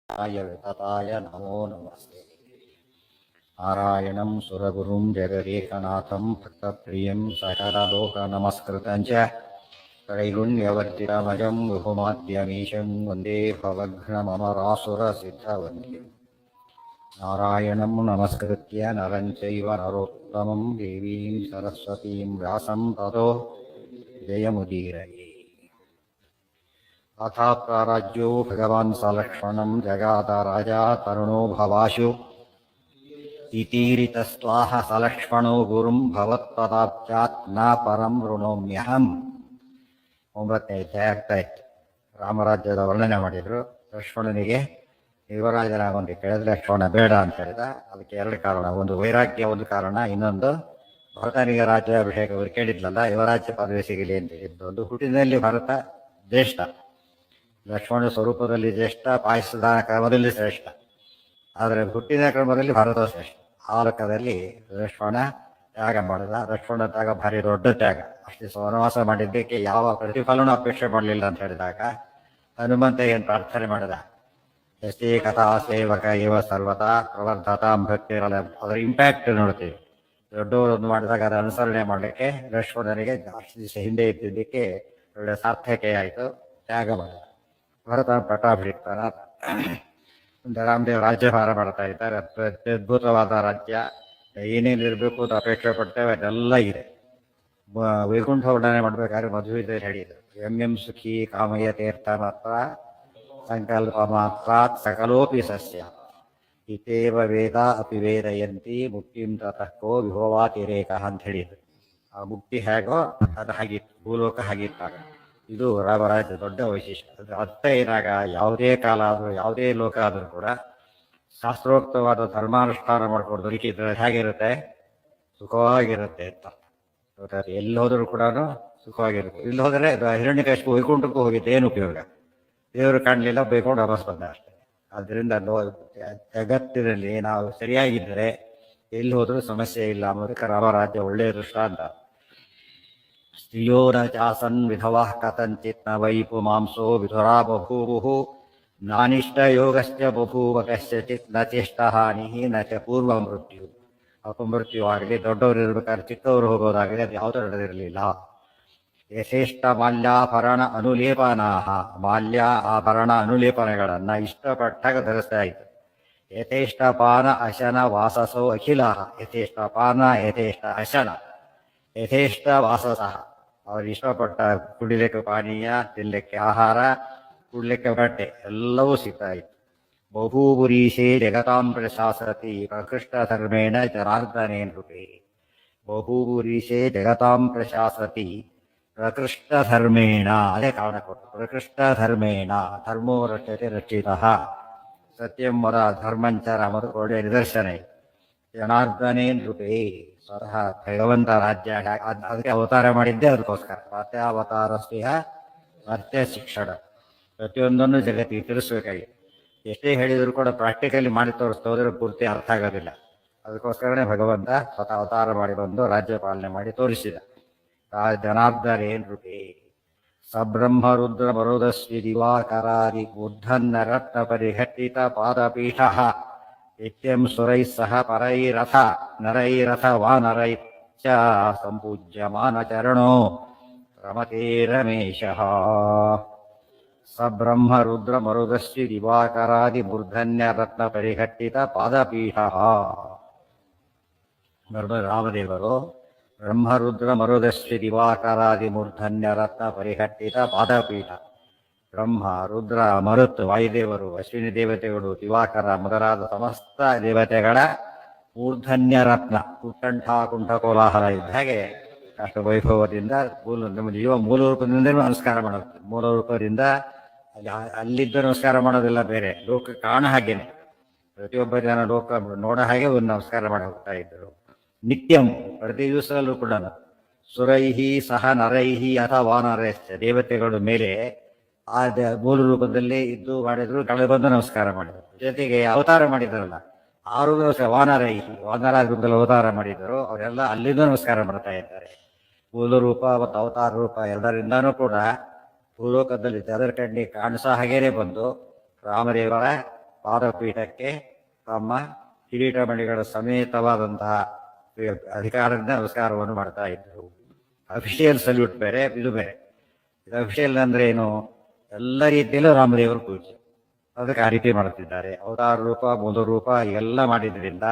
वितताय नमो नमस्ते। नारायणं सुरगुरुं जगदेकनाथं भक्तप्रियं सकललोकनमस्कृतं च त्रैगुण्यवर्जितमजं विभुमाद्यमीशं वन्दे भवघ्नममरासुरसिद्धवन्द्यम्। नारायणं नमस्कृत्य नरं चैव नरोत्तमं देवीं सरस्वतीं व्यासं ततो जयमुदीरये। अथा प्राराज्यो भगवान् सलक्ष्मणं जगाद राजा तरुणो भवाशु इतीरितस्त्वाह सलक्ष्मणो गुरुं भवत्पदाब्जात् न परं ಋಣೋಮ್ಯಹಂ. 9ನೇ ಅಧ್ಯಾಯ ಆಗ್ತಾ ಇತ್ತು. ರಾಮರಾಜ್ಯದ ವರ್ಣನೆ ಮಾಡಿದ್ರು. ಲಕ್ಷ್ಮಣನಿಗೆ ಯುವರಾಜನಾಗೊಂಡು ಕೇಳಿದ್ರೆ ಲಕ್ಷ್ಮಣ ಬೇಡ ಅಂತ ಹೇಳಿದ. ಅದಕ್ಕೆ ಎರಡು ಕಾರಣ, ಒಂದು ವೈರಾಗ್ಯ ಒಂದು ಕಾರಣ, ಇನ್ನೊಂದು ಭರತನಿಗೆ ರಾಜ್ಯಾಭಿಷೇಕ ಕೇಳಿದ್ಲಲ್ಲ, ಯುವರಾಜ್ಯ ಪದವಿ ಸಿಗಲಿ ಅಂತ ಹೇಳಿದ್ದು. ಒಂದು ಹುಟ್ಟಿನಲ್ಲಿ ಭರತ ಜ್ಯೇಷ್ಠ, ಲಕ್ಷ್ಮಣ ಸ್ವರೂಪದಲ್ಲಿ ಜ್ಯೇಷ್ಠ, ಪಾಯಸದ ಕ್ರಮದಲ್ಲಿ ಶ್ರೇಷ್ಠ. ಆದರೆ ಹುಟ್ಟಿನ ಕ್ರಮದಲ್ಲಿ ಭರತ ಶ್ರೇಷ್ಠ. ಆ ಲೆಕ್ಕದಲ್ಲಿ ಲಕ್ಷ್ಮಣ ತ್ಯಾಗ ಮಾಡಿದ. ಲಕ್ಷ್ಮಣ ತ್ಯಾಗ ಭಾರಿ ದೊಡ್ಡ ತ್ಯಾಗ. ಅಷ್ಟು ವನವಾಸ ಮಾಡಿದ್ದಕ್ಕೆ ಯಾವ ಪ್ರತಿಫಲನೂ ಅಪೇಕ್ಷೆ ಮಾಡಲಿಲ್ಲ ಅಂತ ಹೇಳಿದಾಗ ಹನುಮಂತ ಏನು ಪ್ರಾರ್ಥನೆ ಮಾಡಿದ, ಎಷ್ಟೇ ಕಥಾ ಸೇವಕ ಇವ ಸರ್ವತಾ ಪ್ರವರ್ಧತಾಂ ಭಕ್ತಿರಲ್ಲ. ಅದರ ಇಂಪ್ಯಾಕ್ಟ್ ನೋಡ್ತೀವಿ. ದೊಡ್ಡವರೊಂದು ಮಾಡಿದಾಗ ಅದರ ಅನುಸರಣೆ ಮಾಡಲಿಕ್ಕೆ ಲಕ್ಷ್ಮಣನಿಗೆ ಅಷ್ಟು ದಿವಸ ಹಿಂದೆ ಇದ್ದಿದ್ದಕ್ಕೆ ಒಳ್ಳೆ ಸಾರ್ಥಕೆ ಆಯಿತು, ತ್ಯಾಗ ಮಾಡಿದ. ಭರತ ಪಟ್ಟಾಭಿಷಿಕ್ತನ. ರಾಮದೇವ್ ರಾಜ್ಯಭಾರ ಮಾಡ್ತಾ ಇದ್ದಾರೆ. ಅತ್ಯದ್ಭುತವಾದ ರಾಜ್ಯ. ಏನೇನಿರಬೇಕು ಅಂತ ಅಪೇಕ್ಷೆ ಪಡ್ತೇವೆ ಅದೆಲ್ಲ ಇದೆ. ವೈಕುಂಠ ವರ್ಣನೆ ಮಾಡಬೇಕಾದ್ರೆ ಮಧುವಿದೆ ಹೇಳಿದರು, ಎಂ ಸುಖಿ ಕಾಮಯ ತೀರ್ಥ ಮಾತ್ರ ಸಂಕಲ್ಪ ಮಾತ್ರ ಸಕಲೋಪಿ ಸಸ್ಯ ಇತೇವ ವೇದ ಅಪಿ ವೇದಯಂತಿ ಮುಕ್ತಿಂ ತತಃ ಕೋ ವಿಭವಾತಿರೇಕ ಅಂತ ಹೇಳಿದ್ರು. ಆ ಮುಕ್ತಿ ಹೇಗೋ ಅದು ಹಾಗಿತ್ತು, ಭೂಲೋಕ ಹಾಗಿತ್ತಾಗ. ಇದು ರಾಮರಾಜ್ಯ ದೊಡ್ಡ ವೈಶಿಷ್ಟ್ಯ. ಅದ್ರ ಅರ್ಥ ಏನಾಗ, ಯಾವುದೇ ಕಾಲ ಆದರೂ ಯಾವುದೇ ಲೋಕ ಆದರೂ ಕೂಡ ಶಾಸ್ತ್ರೋಕ್ತವಾದ ಧರ್ಮಾನುಷ್ಠಾನ ಮಾಡ್ಕೊಂಡು ದೊರಕಿದ್ರೆ ಹೇಗಿರುತ್ತೆ, ಸುಖವಾಗಿರುತ್ತೆ ಅಂತ. ಎಲ್ಲಿ ಹೋದರೂ ಕೂಡ ಸುಖವಾಗಿರುತ್ತೆ. ಇಲ್ಲಿ ಹೋದರೆ ಹಿರಣ್ಯಕಶಿಪು ವೈಕುಂಠಕ್ಕೂ ಹೋಗಿದ್ದು ಏನು ಉಪಯೋಗ? ದೇವರು ಕಾಣಲಿಲ್ಲ, ಬೈಕೊಂಡು ವಾಪಸ್ ಬಂದ ಅಷ್ಟೇ. ಆದ್ದರಿಂದ ಜಗತ್ತಿನಲ್ಲಿ ನಾವು ಸರಿಯಾಗಿದ್ದರೆ ಎಲ್ಲಿ ಹೋದರೂ ಸಮಸ್ಯೆ ಇಲ್ಲ ಅನ್ನೋದಕ್ಕೆ ರಾಮರಾಜ್ಯ ಒಳ್ಳೆಯ ದೃಷ್ಟಾಂತ. ಸ್ತ್ರೀಯೋ ನ ಚಾಸನ್ ವಿಧವಾ ಕಥಂಚಿತ್ ನ ವೈ ಪುಮಾಂಸೋ ವಿಧುರಾ ಬಭೂವು ನಾನಿಷ್ಟ ಯೋಗಶ್ಚ ಬಭೂವ ಕಶ್ಚಿತ್ ನ ಚೇಷ್ಟ ಹಾನಿ ನ ಚ ಪೂರ್ವ ಮೃತ್ಯು. ಅಪಮೃತ್ಯು ಆಗಲಿ, ದೊಡ್ಡವರು ಇರ್ಬೇಕಾದ್ರೆ ಚಿಕ್ಕವರು ಹೋಗೋದಾಗಲಿ, ಅದು ಯಾವುದೂ ನಡೆದಿರಲಿಲ್ಲ. ಯಥೇಷ್ಟ ಮಾಲ್ಯಾಭರಣ ಅನುಲೇಪನಾಹ, ಮಾಲ್ಯ ಆಭರಣ ಅನುಲೇಪನಗಳನ್ನು ಇಷ್ಟಪಟ್ಟಾಗ ಧರಿಸ್ತಾ ಇತ್ತು. ಯಥೇಷ್ಟ ಪಾನ ಅಶನ ವಾಸಸೋ ಅಖಿಲ. ಯಥೇಷ್ಟ ಪಾನ, ಯಥೇಷ್ಟ ಅಶನ, ಯಥೇಷ್ಟ ವಾಸಸಃ. ಅವರು ಇಷ್ಟಪಟ್ಟ ಕುಡಿಲಿಕ್ಕೆ ಪಾನೀಯ, ತಿನ್ನಲಿಕ್ಕೆ ಆಹಾರ, ಕುಡ್ಲಿಕ್ಕೆ ಬಟ್ಟೆ ಎಲ್ಲವೂ ಸಿಗ್ತಾ ಇತ್ತು. ಬಭೂಪುರೀಶೇ ಜಗತಾಂ ಪ್ರಶಾಸತಿ ಪ್ರಕೃಷ್ಟ ಧರ್ಮೇಣ ಜನಾರ್ದನೇನ ರೂಪೇ. ಬಭೂಪುರೀಶೇ ಜಗತಾಂ ಪ್ರಶಾಸತಿ ಪ್ರಕೃಷ್ಟ ಧರ್ಮೇಣ, ಅದೇ ಕಾರಣ ಕೊಟ್ಟು. ಪ್ರಕೃಷ್ಟ ಧರ್ಮೇಣ, ಧರ್ಮೋ ರಕ್ಷತೆ ರಕ್ಷಿತಃ, ಸತ್ಯಂ ವದ ಧರ್ಮಂಚ ರಾಮದ ಒಳ್ಳೆಯ ನಿದರ್ಶನ ಇದೆ. ಜನಾರ್ದನೇನ ರೂಪೇ, ಸ್ವತಃ ಭಗವಂತ ರಾಜ್ಯ ಅದಕ್ಕೆ ಅವತಾರ ಮಾಡಿದ್ದೆ ಅದಕ್ಕೋಸ್ಕರ. ಮರ್ತ್ಯಾವತಾರಸ್ತಿಹ ಮರ್ತ್ಯ ಶಿಕ್ಷಣ. ಪ್ರತಿಯೊಂದನ್ನು ಜಗತ್ತಿಗೆ ತಿಳಿಸ್ಬೇಕಾಗಿದೆ. ಎಷ್ಟೇ ಹೇಳಿದ್ರು ಕೂಡ ಪ್ರಾಕ್ಟಿಕಲಿ ಮಾಡಿ ತೋರಿಸ್ತೋದ್ರೆ ಪೂರ್ತಿ ಅರ್ಥ ಆಗೋದಿಲ್ಲ. ಅದಕ್ಕೋಸ್ಕರನೇ ಭಗವಂತ ಸ್ವತಃ ಅವತಾರ ಮಾಡಿ ಬಂದು ರಾಜ್ಯ ಪಾಲನೆ ಮಾಡಿ ತೋರಿಸಿದ. ಜನಾರ್ದನೇನ ರೂಪೇ ಸಬ್ರಹ್ಮ ರುದ್ರ ಮರುದಸ್ವಿ ದಿವಾಕರಾದಿ ಮೂರ್ಧನ್ನ ರತ್ನ ಪರಿಘಟ್ಟಿತ ಪಾದಪೀಠ ನಿತ್ಯಂ ಸುರೈಃ ಸಹ ಪರೈರಥ ನರೈರಥ ವಾನರೈಶ್ಚ ಸಂಪೂಜ್ಯಮಾನ ಚರಣೋ ರಮತೆ ರಮೇಶಃ. ಸಬ್ರಹ್ಮ ರುದ್ರ ಮರುದಸ್ವಿ ದಿವಾಕರಾದಿ ಮೂರ್ಧನ್ಯ ರತ್ನ ಪರಿಘಟ್ಟಿತ ಪಾದಪೀಠ. ರಾಮದೇವರು ಬ್ರಹ್ಮರುದ್ರ ಮರುದಸ್ವಿ ದಿವಾಕರಾದಿ ಮೂರ್ಧನ್ಯ ರತ್ನ ಪರಿಘಟ್ಟಿತ ಪಾದಪೀಠ. ಬ್ರಹ್ಮ, ರುದ್ರ, ಮರುತ್ ವಾಯುದೇವರು, ಅಶ್ವಿನಿ ದೇವತೆಗಳು, ದಿವಾಕರ ಮೊದಲಾದ ಸಮಸ್ತ ದೇವತೆಗಳ ಮೂರ್ಧನ್ಯ ರತ್ನ, ಉತ್ಕಂಠ ಕುಂಠ ಕೋಲಾಹಲ ಇದ್ದ ಹಾಗೆ ಅಷ್ಟು ವೈಭವದಿಂದ ನಮ್ಮ ಜೀವ ಮೂಲ ರೂಪದಿಂದ ನಮಸ್ಕಾರ ಮಾಡುತ್ತೆ. ಮೂಲ ರೂಪದಿಂದ ಅಲ್ಲಿದ್ದ ನಮಸ್ಕಾರ ಮಾಡೋದಿಲ್ಲ, ಬೇರೆ ಲೋಕ ಕಾಣ ಹಾಗೇನೆ. ಪ್ರತಿಯೊಬ್ಬ ಜನ ಲೋಕ ನೋಡ ಹಾಗೆ ಒಂದು ನಮಸ್ಕಾರ ಮಾಡಿ ಹೋಗ್ತಾ ಇದ್ದರು. ನಿತ್ಯಂ, ಪ್ರತಿ ದಿವಸದಲ್ಲೂ ಕೂಡ ಸುರೈಹಿ ಸಹ ನರೈಹಿ ಅಥವಾ ವಾನರೈಶ್ಚ, ದೇವತೆಗಳ ಮೇಲೆ ಆ ಮೂಲ ರೂಪದಲ್ಲಿ ಇದ್ದು ಮಾಡಿದ್ರು, ಕಳೆ ಬಂದು ನಮಸ್ಕಾರ ಮಾಡಿದರು. ಜೊತೆಗೆ ಅವತಾರ ಮಾಡಿದಾರಲ್ಲ 6 ದಿವಸ ವಾನರೈಹಿ, ವಾನರ ರೂಪದಲ್ಲಿ ಅವತಾರ ಮಾಡಿದರು, ಅವರೆಲ್ಲ ಅಲ್ಲಿಂದ ನಮಸ್ಕಾರ ಮಾಡ್ತಾ ಇದ್ದಾರೆ. ಮೂಲ ರೂಪ ಮತ್ತು ಅವತಾರ ರೂಪ ಎರಡರಿಂದಾನೂ ಕೂಡ ಭೂಲೋಕದಲ್ಲಿ ಜನರ ಕಣ್ಣಿಗೆ ಕಾಣಿಸೋ ಹಾಗೇನೆ ಬಂದು ರಾಮದೇವರ ಪಾದಪೀಠಕ್ಕೆ ತಮ್ಮ ಕಿರೀಟಮಣಿಗಳ ಸಮೇತವಾದಂತಹ ಅಧಿಕಾರದಿಂದ ನಮಸ್ಕಾರವನ್ನು ಮಾಡ್ತಾ ಇದ್ದರು. ಅಫಿಷಿಯಲ್ ಸಲ್ಯೂಟ್ ಬೇರೆ, ಇದು ಬೇರೆ. ಇದು ಅಫಿಷಿಯಲ್ ಅಂದ್ರೆ ಏನು? ಎಲ್ಲ ರೀತಿಯಲ್ಲೂ ರಾಮದೇವರು ಪೂಜೆ, ಅದಕ್ಕೆ ಆ ರೀತಿ ಮಾಡುತ್ತಿದ್ದಾರೆ. ಅವತಾರ ರೂಪ, ಮೂಲ ರೂಪ ಎಲ್ಲ ಮಾಡಿದ್ರಿಂದ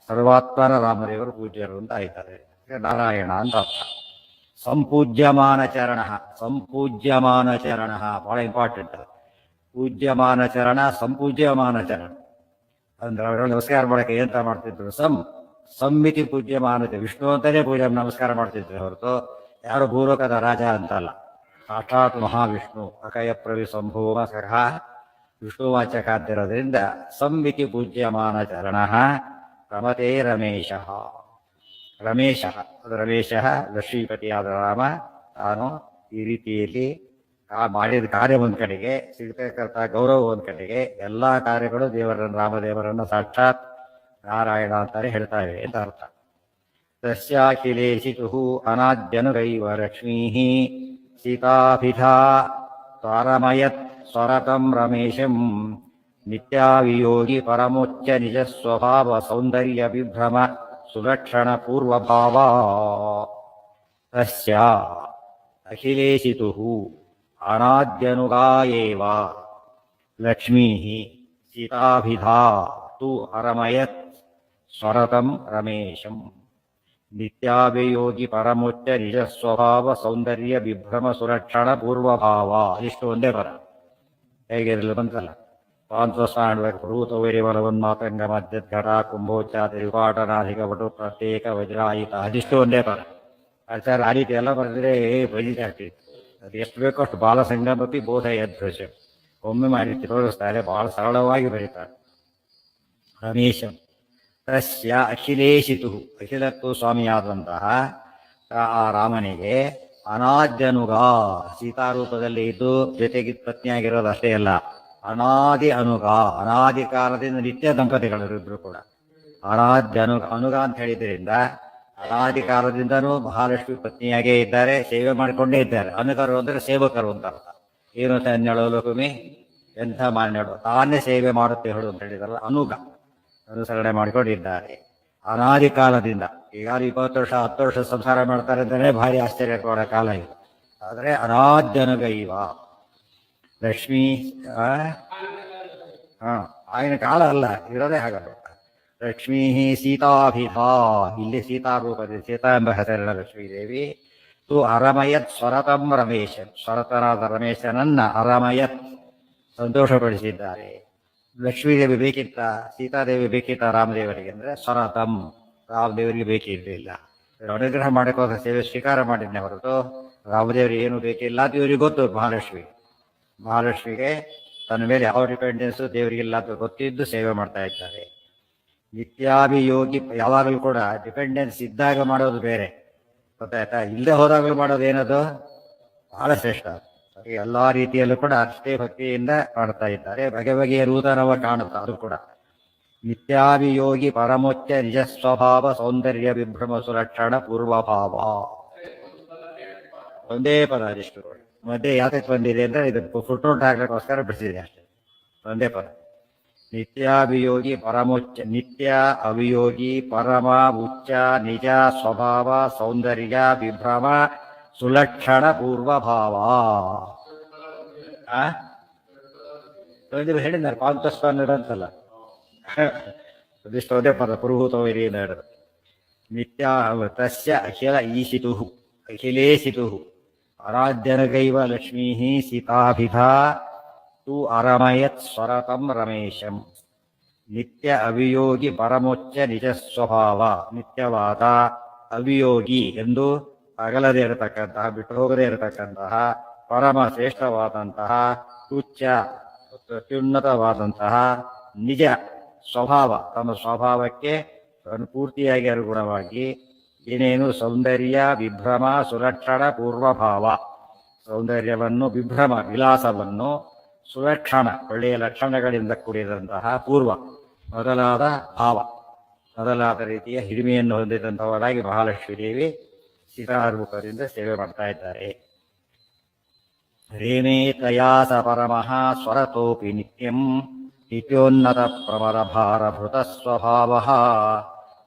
ಸರ್ವಾತ್ಮನ ರಾಮದೇವರು ಪೂಜ್ಯರು ಅಂತ ಆಯ್ತಾರೆ. ನಾರಾಯಣ ಅಂತ ಅರ್ಥ. ಸಂಪೂಜ್ಯಮಾನ ಚರಣ, ಸಂಪೂಜ್ಯಮಾನ ಚರಣ ಬಹಳ ಇಂಪಾರ್ಟೆಂಟ್. ಪೂಜ್ಯಮಾನ ಚರಣ, ಸಂಪೂಜ್ಯಮಾನ ಚರಣ ಅಂದ್ರೆ ಅವರೆಲ್ಲ ನಮಸ್ಕಾರ ಮಾಡಕ್ಕೆ ಎಂತ ಮಾಡ್ತಿದ್ರು? ಸಂಮಿತಿ ಪೂಜ್ಯಮಾನತೆ, ವಿಷ್ಣು ಅಂತಾನೆ ಪೂಜೆ ನಮಸ್ಕಾರ ಮಾಡ್ತಿದ್ರು ಹೊರತು ಯಾರು ಭೂಲೋಕದ ರಾಜ ಅಂತಲ್ಲ. ಸಾಕ್ಷಾತ್ ಮಹಾವಿಷ್ಣು ಅಕಯ ಪ್ರವಿ ಸಂಭೂಮ ಸಹ ವಿಷ್ಣುವಾಚಕ ಅಂತಿರೋದ್ರಿಂದ ಸಂಮಿತಿ ಪೂಜ್ಯಮಾನ ಚರಣ ರಮತೆ ರಮೇಶ. ರಮೇಶ ಅದು ರಮೇಶ ಲಕ್ಷ್ಮೀಪತಿಯಾದ ರಾಮ ತಾನು ಈ ರೀತಿಯಲ್ಲಿ ಮಾಡಿದ ಕಾರ್ಯ ಒಂದ್ ಕಡೆಗೆ, ಸಿಗತಕ್ಕಂಥ ಗೌರವ ಒಂದ್ ಕಡೆಗೆ, ಎಲ್ಲಾ ಕಾರ್ಯಗಳು ದೇವರನ್ನು ರಾಮದೇವರನ್ನು ಸಾಕ್ಷಾತ್ ನಾರಾಯಣ ಅಂತಾನೆ ಹೇಳ್ತಾ ಇವೆ ಅಂತ ಅರ್ಥ. ತಸ್ಯಾಖಿಲೇಶಿತು ಅನಾದ್ಯನುಗೈವ ಲಕ್ಷ್ಮೀ ಸೀತಾಭಿಧಾ ತ್ವಾರಮಯತ್ ಸ್ವರತಂ ರಮೇಶಂ ನಿತ್ಯಾವಿಯೋಗಿ ಪರಮೋಚ್ಚ ನಿಜ ಸ್ವಭಾವ ಸೌಂದರ್ಯ ವಿಭ್ರಮ ಸುಲಕ್ಷಣ ಪೂರ್ವಭಾವ. ತಸ್ಯ ಅಖಿಲೇಶಿತು ಅನಾದ್ಯನುಗಾ ಏವ ಲಕ್ಷ್ಮೀ ಸೀತಾಭಿಧಾ ತು ಅರಮಯತ್ ಸ್ವರತಂ ರಮೇಶಂ ನಿತ್ಯಾಭಿಯೋಗಿ ಪರಮೋಚ್ಚ ನಿಜ ಸ್ವಭಾವ ಸೌಂದರ್ಯ ವಿಭ್ರಮ ಸುರಕ್ಷಣ ಪೂರ್ವಭಾವ. ಇಷ್ಟು ಒಂದೇ ಪದ ಹೇಗಿರಲಿ ಬಂತಲ್ಲ. ಪಾಂತಸ್ಥಾನಬೇಕು ಭೂತವೈರಿವಲವನ್ಮಾತಂಗ ಮಧ್ಯದ್ಘಟ ಕುಂಭೋಚ್ಚಾತಿ ವಿಪಾಟನಾಧಿಕ ವಟು ಪ್ರತ್ಯೇಕ ವಜ್ರಾಯಿತ. ಅದಿಷ್ಟು ಒಂದೇ ಪದ. ಆಚಾರ್ಯ ಆ ರೀತಿ ಎಲ್ಲ ಬರೆದ್ರೆ ಬೈದಿದೆ ಆಗ್ತಿತ್ತು. ಅದು ಎಷ್ಟು ಬೇಕೋ ಅಷ್ಟು ಬಾಲಸಂಗಮಪಿ ಬೋಧ ಯದೃಶ ಒಮ್ಮೆ ಮಾಡಿ ತೋರಿಸ್ತಾರೆ. ಬಹಳ ಸರಳವಾಗಿ ಬರೀತಾರೆ. ರಮೇಶಂ ತಸ್ಯ ಅಖಿಲೇಶಿತು, ಅಖಿಲಕ್ಕೂ ಸ್ವಾಮಿಯಾದಂತಹ ಆ ರಾಮನಿಗೆ ಅನಾದ್ಯನುಗ, ಸೀತಾರೂಪದಲ್ಲಿ ಇದ್ದು ಜೊತೆಗೆ ಪತ್ನಿಯಾಗಿರೋದು ಅಷ್ಟೇ ಅಲ್ಲ, ಅನಾದಿ ಅನುಗ, ಅನಾದಿ ಕಾಲದಿಂದ ನಿತ್ಯ ದಂಪತಿಗಳಿದ್ರು ಕೂಡ. ಅನುಗ ಅಂತ ಹೇಳಿದ್ರಿಂದ ಅನಾದಿ ಕಾಲದಿಂದನೂ ಮಹಾಲಕ್ಷ್ಮಿ ಪತ್ನಿಯಾಗೇ ಇದ್ದಾರೆ, ಸೇವೆ ಮಾಡಿಕೊಂಡೇ ಇದ್ದಾರೆ. ಅನುಕರು ಅಂದ್ರೆ ಸೇವಕರು ಅಂತ ಅರ್ಥ. ಏನು ತನ್ನಳು ಲಕ್ಷ್ಮಿ ಎಂಥ ಮಾನ್ಯಳು, ತಾನೇ ಸೇವೆ ಮಾಡುತ್ತೆ ಹೇಳು ಅಂತ ಹೇಳಿದಾರಲ್ಲ, ಅನುಗ ಅನುಸರಣೆ ಮಾಡಿಕೊಂಡಿದ್ದಾರೆ ಅನಾದಿ ಕಾಲದಿಂದ. ಈಗ 20 ವರ್ಷ 10 ವರ್ಷ ಸಂಸಾರ ಮಾಡ್ತಾರೆ ಅಂತಾನೆ ಭಾರಿ ಆಶ್ಚರ್ಯ ಕೊಡೋ ಕಾಲ ಇದು. ಆದರೆ ಅನಾದ್ಯನುಗೈವ ಲಕ್ಷ್ಮೀ ಆಗಿನ ಕಾಲ ಅಲ್ಲ, ಇರೋದೇ ಹಾಗಲ್ಲ. ಲಕ್ಷ್ಮೀ ಸೀತಾಭಿಧಾ, ಇಲ್ಲಿ ಸೀತಾರೂಪದ ಸೀತಾ ಎಂಬ ಹೆಸರಿನ ಲಕ್ಷ್ಮೀದೇವಿ ತು ಅರಮಯತ್ ಸ್ವರತಂ ರಮೇಶನ್, ಸ್ವರತನಾದ ರಮೇಶನನ್ನ ಅರಮಯತ್ ಸಂತೋಷಪಡಿಸಿದ್ದಾರೆ. ಲಕ್ಷ್ಮೀದೇವಿ ಬೇಕಿತ್ತ, ಸೀತಾದೇವಿ ಬೇಕಿತ್ತ ರಾಮದೇವರಿಗೆ ಅಂದ್ರೆ ಸ್ವರತಂ, ರಾಮದೇವರಿಗೆ ಬೇಕಿರಲಿಲ್ಲ. ಅನುಗ್ರಹ ಮಾಡಕ್ಕೋದ ಸೇವೆ ಸ್ವೀಕಾರ ಮಾಡಿದ್ನೆ ಹೊರತು ರಾಮದೇವರಿಗೆ ಏನು ಬೇಕಿಲ್ಲ ಅಂತ ಇವರಿಗೆ ಗೊತ್ತು. ಮಹಾಲಕ್ಷ್ಮಿಗೆ ತನ್ನ ಮೇಲೆ ಯಾವ ಡಿಪೆಂಡೆನ್ಸು ದೇವರಿಗಿಲ್ಲ ಅಂತ ಗೊತ್ತಿದ್ದು ಸೇವೆ ಮಾಡ್ತಾ ಇದ್ದಾರೆ. ನಿತ್ಯಾಭಿಯೋಗಿ, ಯಾವಾಗಲೂ ಕೂಡ ಡಿಪೆಂಡೆನ್ಸ್ ಇದ್ದಾಗ ಮಾಡೋದು ಬೇರೆ, ಗೊತ್ತಾಯ್ತಾ? ಇಲ್ಲದೆ ಹೋದಾಗಲೂ ಮಾಡೋದು ಏನದು ಬಹಳ ಶ್ರೇಷ್ಠ. ಎಲ್ಲಾ ರೀತಿಯಲ್ಲೂ ಕೂಡ ಅಷ್ಟೇ ಭಕ್ತಿಯಿಂದ ಮಾಡ್ತಾ ಇದ್ದಾರೆ. ಬಗೆ ಬಗೆಯ ನೂತನವ ಕಾಣುತ್ತಾ ಅದು ಕೂಡ. ನಿತ್ಯಾಭಿಯೋಗಿ ಪರಮೋಚ್ಚ ನಿಜ ಸ್ವಭಾವ ಸೌಂದರ್ಯ ವಿಭ್ರಮ ಸುಲಕ್ಷಣ ಪೂರ್ವಭಾವ. ಒಂದೇ ಪದ ಅದಿಷ್ಟು. ಮಧ್ಯೆ ಯಾತಕ್ಕೆ ಬಂದಿದೆ ಅಂದ್ರೆ ಇದು ಫುಟ್ನೋಟ್ ಹಾಕ್ಲಿಕ್ಕೋಸ್ಕರ ಬಿಡಿಸಿದೆ ಅಷ್ಟೇ. ಒಂದೇ ಪದ. ನಿತ್ಯಾಭಿಯೋಗಿ ಪರಮೋಚ್ಚ, ನಿತ್ಯ ಅಭಿಯೋಗಿ ಪರಮ ಉಚ್ಚ ನಿಜ ಸ್ವಭಾವ ಸೌಂದರ್ಯ ವಿಭ್ರಮ ಸುಲಕ್ಷಣ ಪೂರ್ವಭಾವ. ಹೇಳಿದ್ದಾರೆ ಪಾಂತಸ್ಥಾನ ಅಂತಲ್ಲ, ಅದಿಷ್ಟು ಒಂದೇ ಪದ ಪುರುಹೂತವೈರಿ ನಡೆದು. ನಿತ್ಯ ತಸ್ಯ ಅಖಿಲ ಈಶಿತು ಅಖಿಲೇಶಿತು ಅರಾಧ್ಯನಗೈವ ಲಕ್ಷ್ಮೀ ಸೀತಾಭಿಧಾ ತು ಅರಮಯತ್ ಸ್ವರತಂ ರಮೇಶಂ ನಿತ್ಯ ಅವಿಯೋಗಿ ಪರಮೋಚ್ಚ ನಿಜ ಸ್ವಭಾವ. ನಿತ್ಯವಾದ ಅವಿಯೋಗಿ ಎಂದು ಅಗಲದೇ ಇರತಕ್ಕಂತಹ, ಬಿಟ್ಟು ಹೋಗದೇ ಇರತಕ್ಕಂತಹ, ಪರಮ ಶ್ರೇಷ್ಠವಾದಂತಹ, ಉಚ್ಚ ಅತ್ಯುನ್ನತವಾದಂತಹ ನಿಜ ಸ್ವಭಾವ, ತಮ್ಮ ಸ್ವಭಾವಕ್ಕೆ ಪೂರ್ತಿಯಾಗಿ ಅನುಗುಣವಾಗಿ ಏನೇನು ಸೌಂದರ್ಯ ವಿಭ್ರಮ ಸುಲಕ್ಷಣ ಪೂರ್ವಭಾವ, ಸೌಂದರ್ಯವನ್ನು ವಿಭ್ರಮ ವಿಲಾಸವನ್ನು ಸುಲಕ್ಷಣ ಒಳ್ಳೆಯ ಲಕ್ಷಣಗಳಿಂದ ಕೂಡಿದಂತಹ ಪೂರ್ವ ಮೊದಲಾದ ಭಾವ, ಮೊದಲಾದ ರೀತಿಯ ಹಿರಿಮೆಯನ್ನು ಹೊಂದಿದಂಥವರಾಗಿ ಮಹಾಲಕ್ಷ್ಮೀ ದೇವಿ ಸೀತಾರೂಪದಿಂದ ಸೇವೆ ಮಾಡ್ತಾ ಇದ್ದಾರೆ. ರೇಮೇ ತಯಾ ಸ ಪರಮಃ ಸ್ವರತೋಪಿ ನಿತ್ಯಂ ನಿತ್ಯೋನ್ನತ ಪ್ರಮರಭಾರಭೃತ ಸ್ವಭಾವ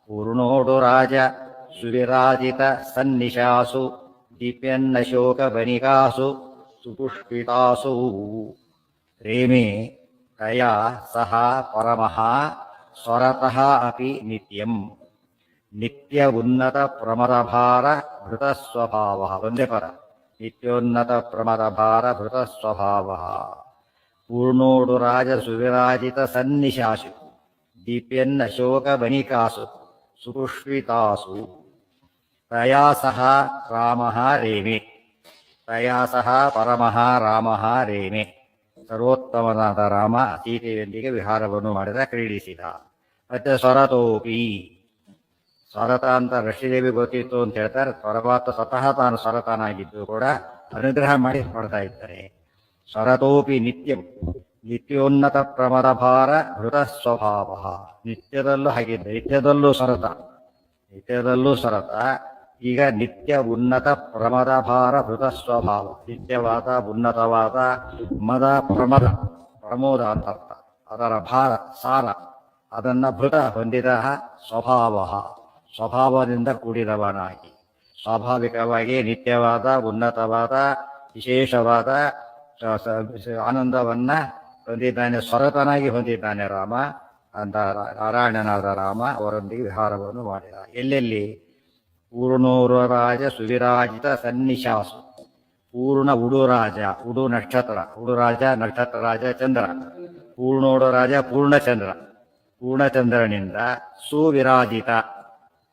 ಪೂರ್ಣೋಡು ರಾಜ ಸುವಿರಾಜಿತ ಸನ್ನಿಶಾಸು ದೀಪ್ಯನ್ನ ಶೋಕ ಬನಿಕಾಸು ಸುಪುಷ್ಪಿತಾಸು ರೇಮೇ ತಯಾ ಸಹ ಪರಮಃ ಸ್ವರತಃ ಅಪಿ ನಿತ್ಯಂ ನಿತ್ಯ ಉನ್ನತ ಪ್ರಮದಭಾರ ಭೃತ ಸ್ವಭಾವ ಒಂದೇ ಪರ ನಿತ್ಯೋನ್ನತ ಪ್ರಮದಭಾರ ಭೃತ ಸ್ವಭಾವ ಪೂರ್ಣೋಡು ರಾಜ ಸುವಿರಾಜಿತ ಸನ್ನಿಶಾಸು ದೀಪ್ಯನ್ನ ಶೋಕ ಬನಿಕಾಸು ಸುಪುಷ್ಪಿತಾಸು ತಯಾ ಸಹ ರಾಮಃ ರೇಮೆ ತಯಾ ಸಹ ಪರಮಃ ರಾಮಃ ರೇಮೆ ಸರ್ವೋತ್ತಮನಾದ ರಾಮ ಸೀತೆಯೊಂದಿಗೆ ವಿಹಾರವನ್ನು ಮಾಡಿದ ಕ್ರೀಡಿಸಿದ. ಮತ್ತೆ ಸ್ವರತೋಪಿ ಸ್ವರತ ಅಂತ ಋಷಿದೇವಿ ಗೊತ್ತಿತ್ತು ಅಂತ ಹೇಳ್ತಾರೆ. ಪರಮಾತ್ಮ ಸ್ವತಃ ತಾನು ಸ್ವರತನಾಗಿದ್ದು ಕೂಡ ಅನುಗ್ರಹ ಮಾಡಿ ಮಾಡ್ತಾ ಇದ್ದಾರೆ. ಸ್ವರತೋಪಿ ನಿತ್ಯಂ ನಿತ್ಯೋನ್ನತ ಪ್ರಮದಭಾರ ಹೃತ ಸ್ವಭಾವ ನಿತ್ಯದಲ್ಲೂ ಹಾಗಿದ್ದ ನಿತ್ಯದಲ್ಲೂ ಸ್ವರತ ಈಗ ನಿತ್ಯ ಉನ್ನತ ಪ್ರಮದಭಾರ ಹೃತ ಸ್ವಭಾವ ನಿತ್ಯವಾದ ಉನ್ನತವಾದ ಮದ ಪ್ರಮೋದ ಅಂತ ಅರ್ಥ. ಅದರ ಭಾರ ಸಾರ ಅದನ್ನ ಭೃತ ಹೊಂದಿದ ಸ್ವಭಾವದಿಂದ ಕೂಡಿದವನಾಗಿ ಸ್ವಾಭಾವಿಕವಾಗಿ ನಿತ್ಯವಾದ ಉನ್ನತವಾದ ವಿಶೇಷವಾದ ಆನಂದವನ್ನ ಹೊಂದಿದ್ದಾನೆ, ಸ್ವರತನಾಗಿ ಹೊಂದಿದ್ದಾನೆ ರಾಮ ಅಂತ ನಾರಾಯಣನಾದ ರಾಮ ಅವರೊಂದಿಗೆ ವಿಹಾರವನ್ನು ಮಾಡಿದ. ಎಲ್ಲೆಲ್ಲಿ ಪೂರ್ಣೋರು ರಾಜ ಸುವಿರಾಜಿತ ಸನ್ನಿಶಾಸು ಪೂರ್ಣ ಉಡುರಾಜ ಉಡು ನಕ್ಷತ್ರ ಉಡುರಾಜ ನಕ್ಷತ್ರ ರಾಜ ಚಂದ್ರ ಪೂರ್ಣೋಡು ರಾಜ ಪೂರ್ಣಚಂದ್ರನಿಂದ ಸುವಿರಾಜಿತ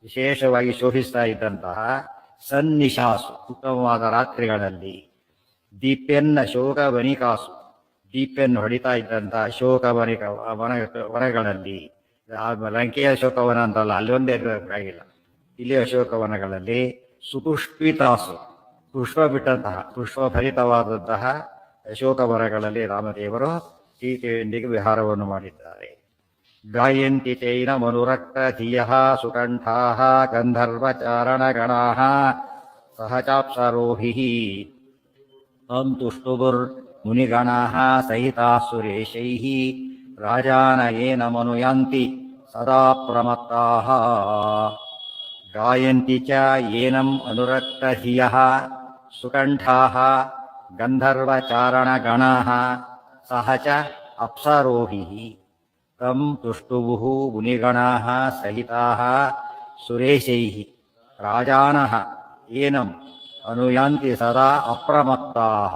ವಿಶೇಷವಾಗಿ ಶೋಭಿಸ್ತಾ ಇದ್ದಂತಹ ಸನ್ನಿಶಾಸು ಉತ್ತಮವಾದ ರಾತ್ರಿಗಳಲ್ಲಿ ದೀಪ್ಯನ್ನ ಶೋಕ ವನಿಕಾಸು ದೀಪ್ಯನ್ನು ಹೊಡಿತಾ ಇದ್ದಂತಹ ಶೋಕ ವನಗಳಲ್ಲಿ ಲಂಕೆಯ ಶೋಕವನ ಅಂತಲ್ಲ, ಅಲ್ಲಿ ಒಂದೇ ಆಗಿಲ್ಲ, ಇಲ್ಲಿಯ ಶೋಕವನಗಳಲ್ಲಿ ಸುಪುಷ್ಪಿತಾಸು ಪುಷ್ಪ ಬಿಟ್ಟಂತಹ ಪುಷ್ಪಭರಿತವಾದಂತಹ ಅಶೋಕವನಗಳಲ್ಲಿ ರಾಮದೇವರು ಸೀತೆಯೊಂದಿಗೆ ವಿಹಾರವನ್ನು ಮಾಡಿದ್ದಾರೆ. ಗಾಯಂತಿ ಚೈನ ಮನುರಕ್ತ ಧಿಯ ಸುಕಂಠಾ ಗಂಧರ್ವಚಾರಣಗಣಾ ಸಹಚಾಪ್ಸರೋಭಿ ತಂ ತುಷ್ಟುಬುರ್ ಮುನಿಗಣಾ ಸಹಿತಾ ಸುರೇಶೈ ರಾಜಾನಯೇನ ಮನುಯಾಂತಿ ಸದಾ ಪ್ರಮತ್ತಾಃ. ಗಾಯಂತಿ ಚ ಏನಂ ಅನುರಕ್ತ ಧಿಯಃ ಸುಕಂಠಾಃ ಗಂಧರ್ವಚಾರಣಗಣಾಃ ಸಹ ಚ ಅಪ್ಸರೋಭಿಃ ತಂ ತುಷ್ಟುಬುಃ ಮುನಿಗಣಾಃ ಸಹಿತಾಃ ಸುರೇಶೈಃ ರಾಜಾನಃ ಏನಂ ಅನುಯಾಂತಿ ಸದಾ ಅಪ್ರಮತ್ತಾಃ.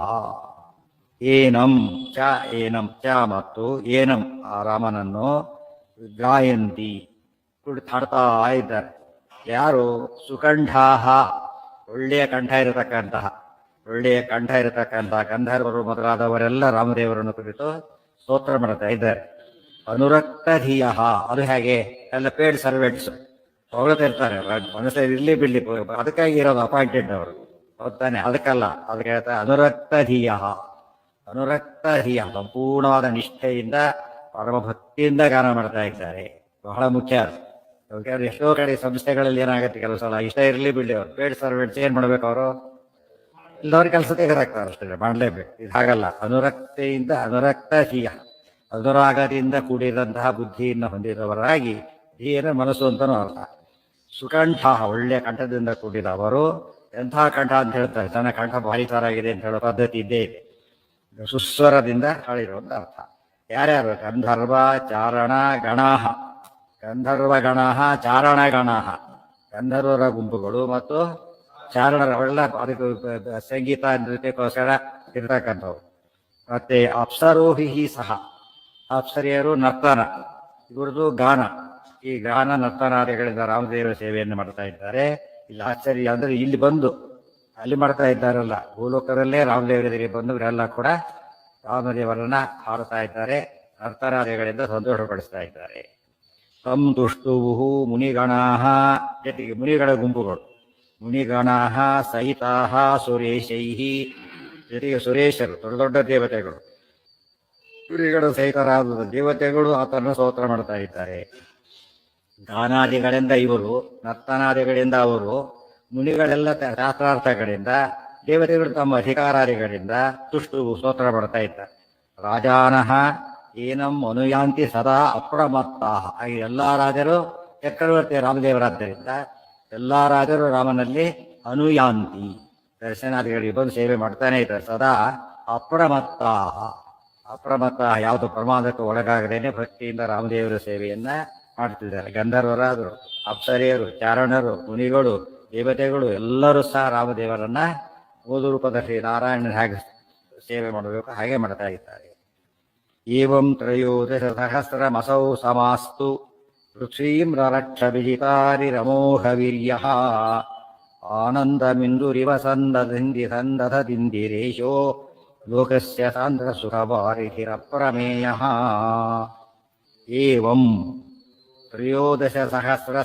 ಏನಂ ಚ ಮತ್ತು ಏನಂ ಆ ರಾಮನನ್ನು ಗಾಯಂತಿ ಹಾಡ್ತಾ ಇದ್ದಾರೆ. ಯಾರು? ಸುಕಂಠಾಹ ಒಳ್ಳೆಯ ಕಂಠ ಇರತಕ್ಕಂತಹ ಗಂಧರ್ವರು ಮೊದಲಾದವರೆಲ್ಲ ರಾಮದೇವರನ್ನು ಕುರಿತು ಸ್ತೋತ್ರ ಮಾಡ್ತಾ ಇದ್ದಾರೆ. ಅನುರಕ್ತ ಧೀಯ ಅದು ಹೇಗೆ? ಎಲ್ಲ ಪೇಡ್ ಸರ್ವೆಂಟ್ಸ್ ಹೊಗಳ್ತಿರ್ತಾರೆ, ಮನಸ್ಸಲ್ಲಿ ಇರ್ಲಿ ಬಿಡ್ಲಿ, ಅದಕ್ಕಾಗಿ ಇರೋದು ಅಪಾಯಿಂಟೆಡ್ ಅವರು, ಹೋಗ್ತಾನೆ, ಅದಕ್ಕಲ್ಲ. ಅದಕ್ಕೆ ಹೇಳ್ತಾರೆ ಅನುರಕ್ತ ಧೀಯ ಸಂಪೂರ್ಣವಾದ ನಿಷ್ಠೆಯಿಂದ ಪರಮಭಕ್ತಿಯಿಂದ ಗಾನ ಮಾಡ್ತಾ ಇದ್ದಾರೆ. ಬಹಳ ಮುಖ್ಯ. ಎಷ್ಟೋ ಕಡೆ ಸಂಸ್ಥೆಗಳಲ್ಲಿ ಏನಾಗುತ್ತೆ ಕೆಲವು ಸಲ ಇಷ್ಟ ಇರಲಿ ಬಿಡ್ಲಿ, ಅವರು ಪೇಡ್ ಸರ್ವೆಂಟ್ಸ್ ಏನ್ ಮಾಡ್ಬೇಕು, ಅವರು ಇಲ್ಲದವ್ರ ಕೆಲಸಕ್ಕೆ ಎದುರಾಗ್ತಾರೆ ಅಷ್ಟೇ, ಮಾಡಲೇಬೇಕು. ಇದು ಹಾಗಲ್ಲ. ಅನುರಕ್ತ ಧೀಯ ಅನುರಾಗದಿಂದ ಕೂಡಿದಂತಹ ಬುದ್ಧಿಯನ್ನು ಹೊಂದಿದವರಾಗಿ, ಧೀಯನ ಮನಸ್ಸು ಅಂತನೂ ಅರ್ಥ. ಸುಕಂಠ ಒಳ್ಳೆಯ ಕಂಠದಿಂದ ಕೂಡಿದವರು. ಎಂಥ ಕಂಠ ಅಂತ ಹೇಳ್ತಾರೆ, ತನ್ನ ಕಂಠ ಭಾರಿ ಆಗಿದೆ ಅಂತ ಹೇಳೋ ಪದ್ಧತಿ ಇದ್ದೇ ಇದೆ. ಸುಸ್ವರದಿಂದ ಹಾಡಿರುವಂತ ಅರ್ಥ. ಯಾರ್ಯಾರು? ಗಂಧರ್ವ ಚಾರಣ ಗಣಾಹ ಗಂಧರ್ವರ ಗುಂಪುಗಳು ಮತ್ತು ಚಾರಣರವೆಲ್ಲ ಅದಕ್ಕೆ ಸಂಗೀತ ನೃತ್ಯಕ್ಕೋಸ್ಕರ ಇರ್ತಕ್ಕಂಥವು. ಮತ್ತೆ ಅಪ್ಸರೋಹಿ ಸಹ ಅಪ್ಸರಿಯರು ನರ್ತನ, ಇವ್ರದ್ದು ಗಾನ. ಈ ಗಾನ ನರ್ತನಾದಿಗಳಿಂದ ರಾಮದೇವರ ಸೇವೆಯನ್ನು ಮಾಡ್ತಾ ಇದ್ದಾರೆ. ಇಲ್ಲಿ ಆಶ್ಚರ್ಯ ಅಂದ್ರೆ ಇಲ್ಲಿ ಬಂದು ಅಲ್ಲಿ ಮಾಡ್ತಾ ಇದ್ದಾರಲ್ಲ, ಭೂಲೋಕದಲ್ಲೇ ರಾಮದೇವರಿಗೆ ಬಂದು ಇವರೆಲ್ಲ ಕೂಡ ರಾಮದೇವರನ್ನ ಹಾಡುತ್ತಾ ಇದ್ದಾರೆ, ನರ್ತನಾದಿಗಳಿಂದ ಸಂತೋಷಪಡಿಸ್ತಾ ಇದ್ದಾರೆ. ತಂ ತುಷ್ಟುವು ಮುನಿಗಣಾಹ ಜೊತೆಗೆ ಮುನಿಗಳ ಗುಂಪುಗಳು, ಮುನಿಗಣಾಹ ಸಹಿತಾಹ ಸುರೇಶೈಹಿ ಜೊತೆಗೆ ಸುರೇಶರು ದೊಡ್ಡ ದೊಡ್ಡ ದೇವತೆಗಳು, ಮುನಿಗಳ ಸಹಿತರಾದ ದೇವತೆಗಳು ಆತನ ಸ್ತೋತ್ರ ಮಾಡ್ತಾ ಇದ್ದಾರೆ. ಗಾನಾದಿಗಳಿಂದ ಇವರು, ನರ್ತನಾದಿಗಳಿಂದ ಅವರು, ಮುನಿಗಳೆಲ್ಲ ಶಾಸ್ತ್ರಾರ್ಥಗಳಿಂದ, ದೇವತೆಗಳು ತಮ್ಮ ಅಧಿಕಾರಾದಿಗಳಿಂದ ತುಷ್ಟು ಸ್ತೋತ್ರ ಮಾಡ್ತಾ ಇದ್ದಾರೆ. ರಾಜಾನಃ ಏನಂ ಅನುಯಾಂತಿ ಸದಾ ಅಪ್ರಮತ್ತ. ಎಲ್ಲ ರಾಜರು ಚಕ್ರವರ್ತಿ ರಾಮದೇವರಾದ್ದರಿಂದ ಎಲ್ಲ ರಾಜರು ರಾಮನಲ್ಲಿ ಅನುಯಾಂತಿ ದರ್ಶನಾದಿಗಳಿಗೆ ಬಂದು ಸೇವೆ ಮಾಡ್ತಾನೆ ಇದ್ದಾರೆ. ಸದಾ ಅಪ್ರಮತ್ತ. ಅಪ್ರಮತ್ತ ಯಾವುದು ಪ್ರಮಾದಕ್ಕೆ ಒಳಗಾಗದೇನೆ ಭಕ್ತಿಯಿಂದ ರಾಮದೇವರ ಸೇವೆಯನ್ನ ಮಾಡ್ತಿದ್ದಾರೆ. ಗಂಧರ್ವರಾದರು, ಅಪ್ಸರೆಯರು, ಚಾರಣರು, ಮುನಿಗಳು, ದೇವತೆಗಳು ಎಲ್ಲರೂ ಸಹ ರಾಮದೇವರನ್ನ ಓದು ರೂಪದ ಶ್ರೀ ನಾರಾಯಣನ ಹೇಗೆ ಸೇವೆ ಮಾಡಬೇಕು ಹಾಗೆ ಮಾಡ್ತಾ ಇದ್ದಾರೆ. ಏವಂ ತ್ರಯೋದಶ ಸಹಸ್ರಮಸೌ ಸಮಾಸ್ತು ಪೃಥ್ವೀಂ ರರಕ್ಷ ವಿಜಿತಾರಿರಮೋಘ ವೀರ್ಯಃ ಆನಂದಮಿಂದುರಿವ ಸಂದಧದಿಂದಿರೇಶೋ ಲೋಕಸ್ಯ ಸಾಂದ್ರ ಸುಖವಾರಿಧಿರಪ್ರಮೇಯಃ. ಏವಂ ತ್ರಯೋದಶ ಸಹಸ್ರ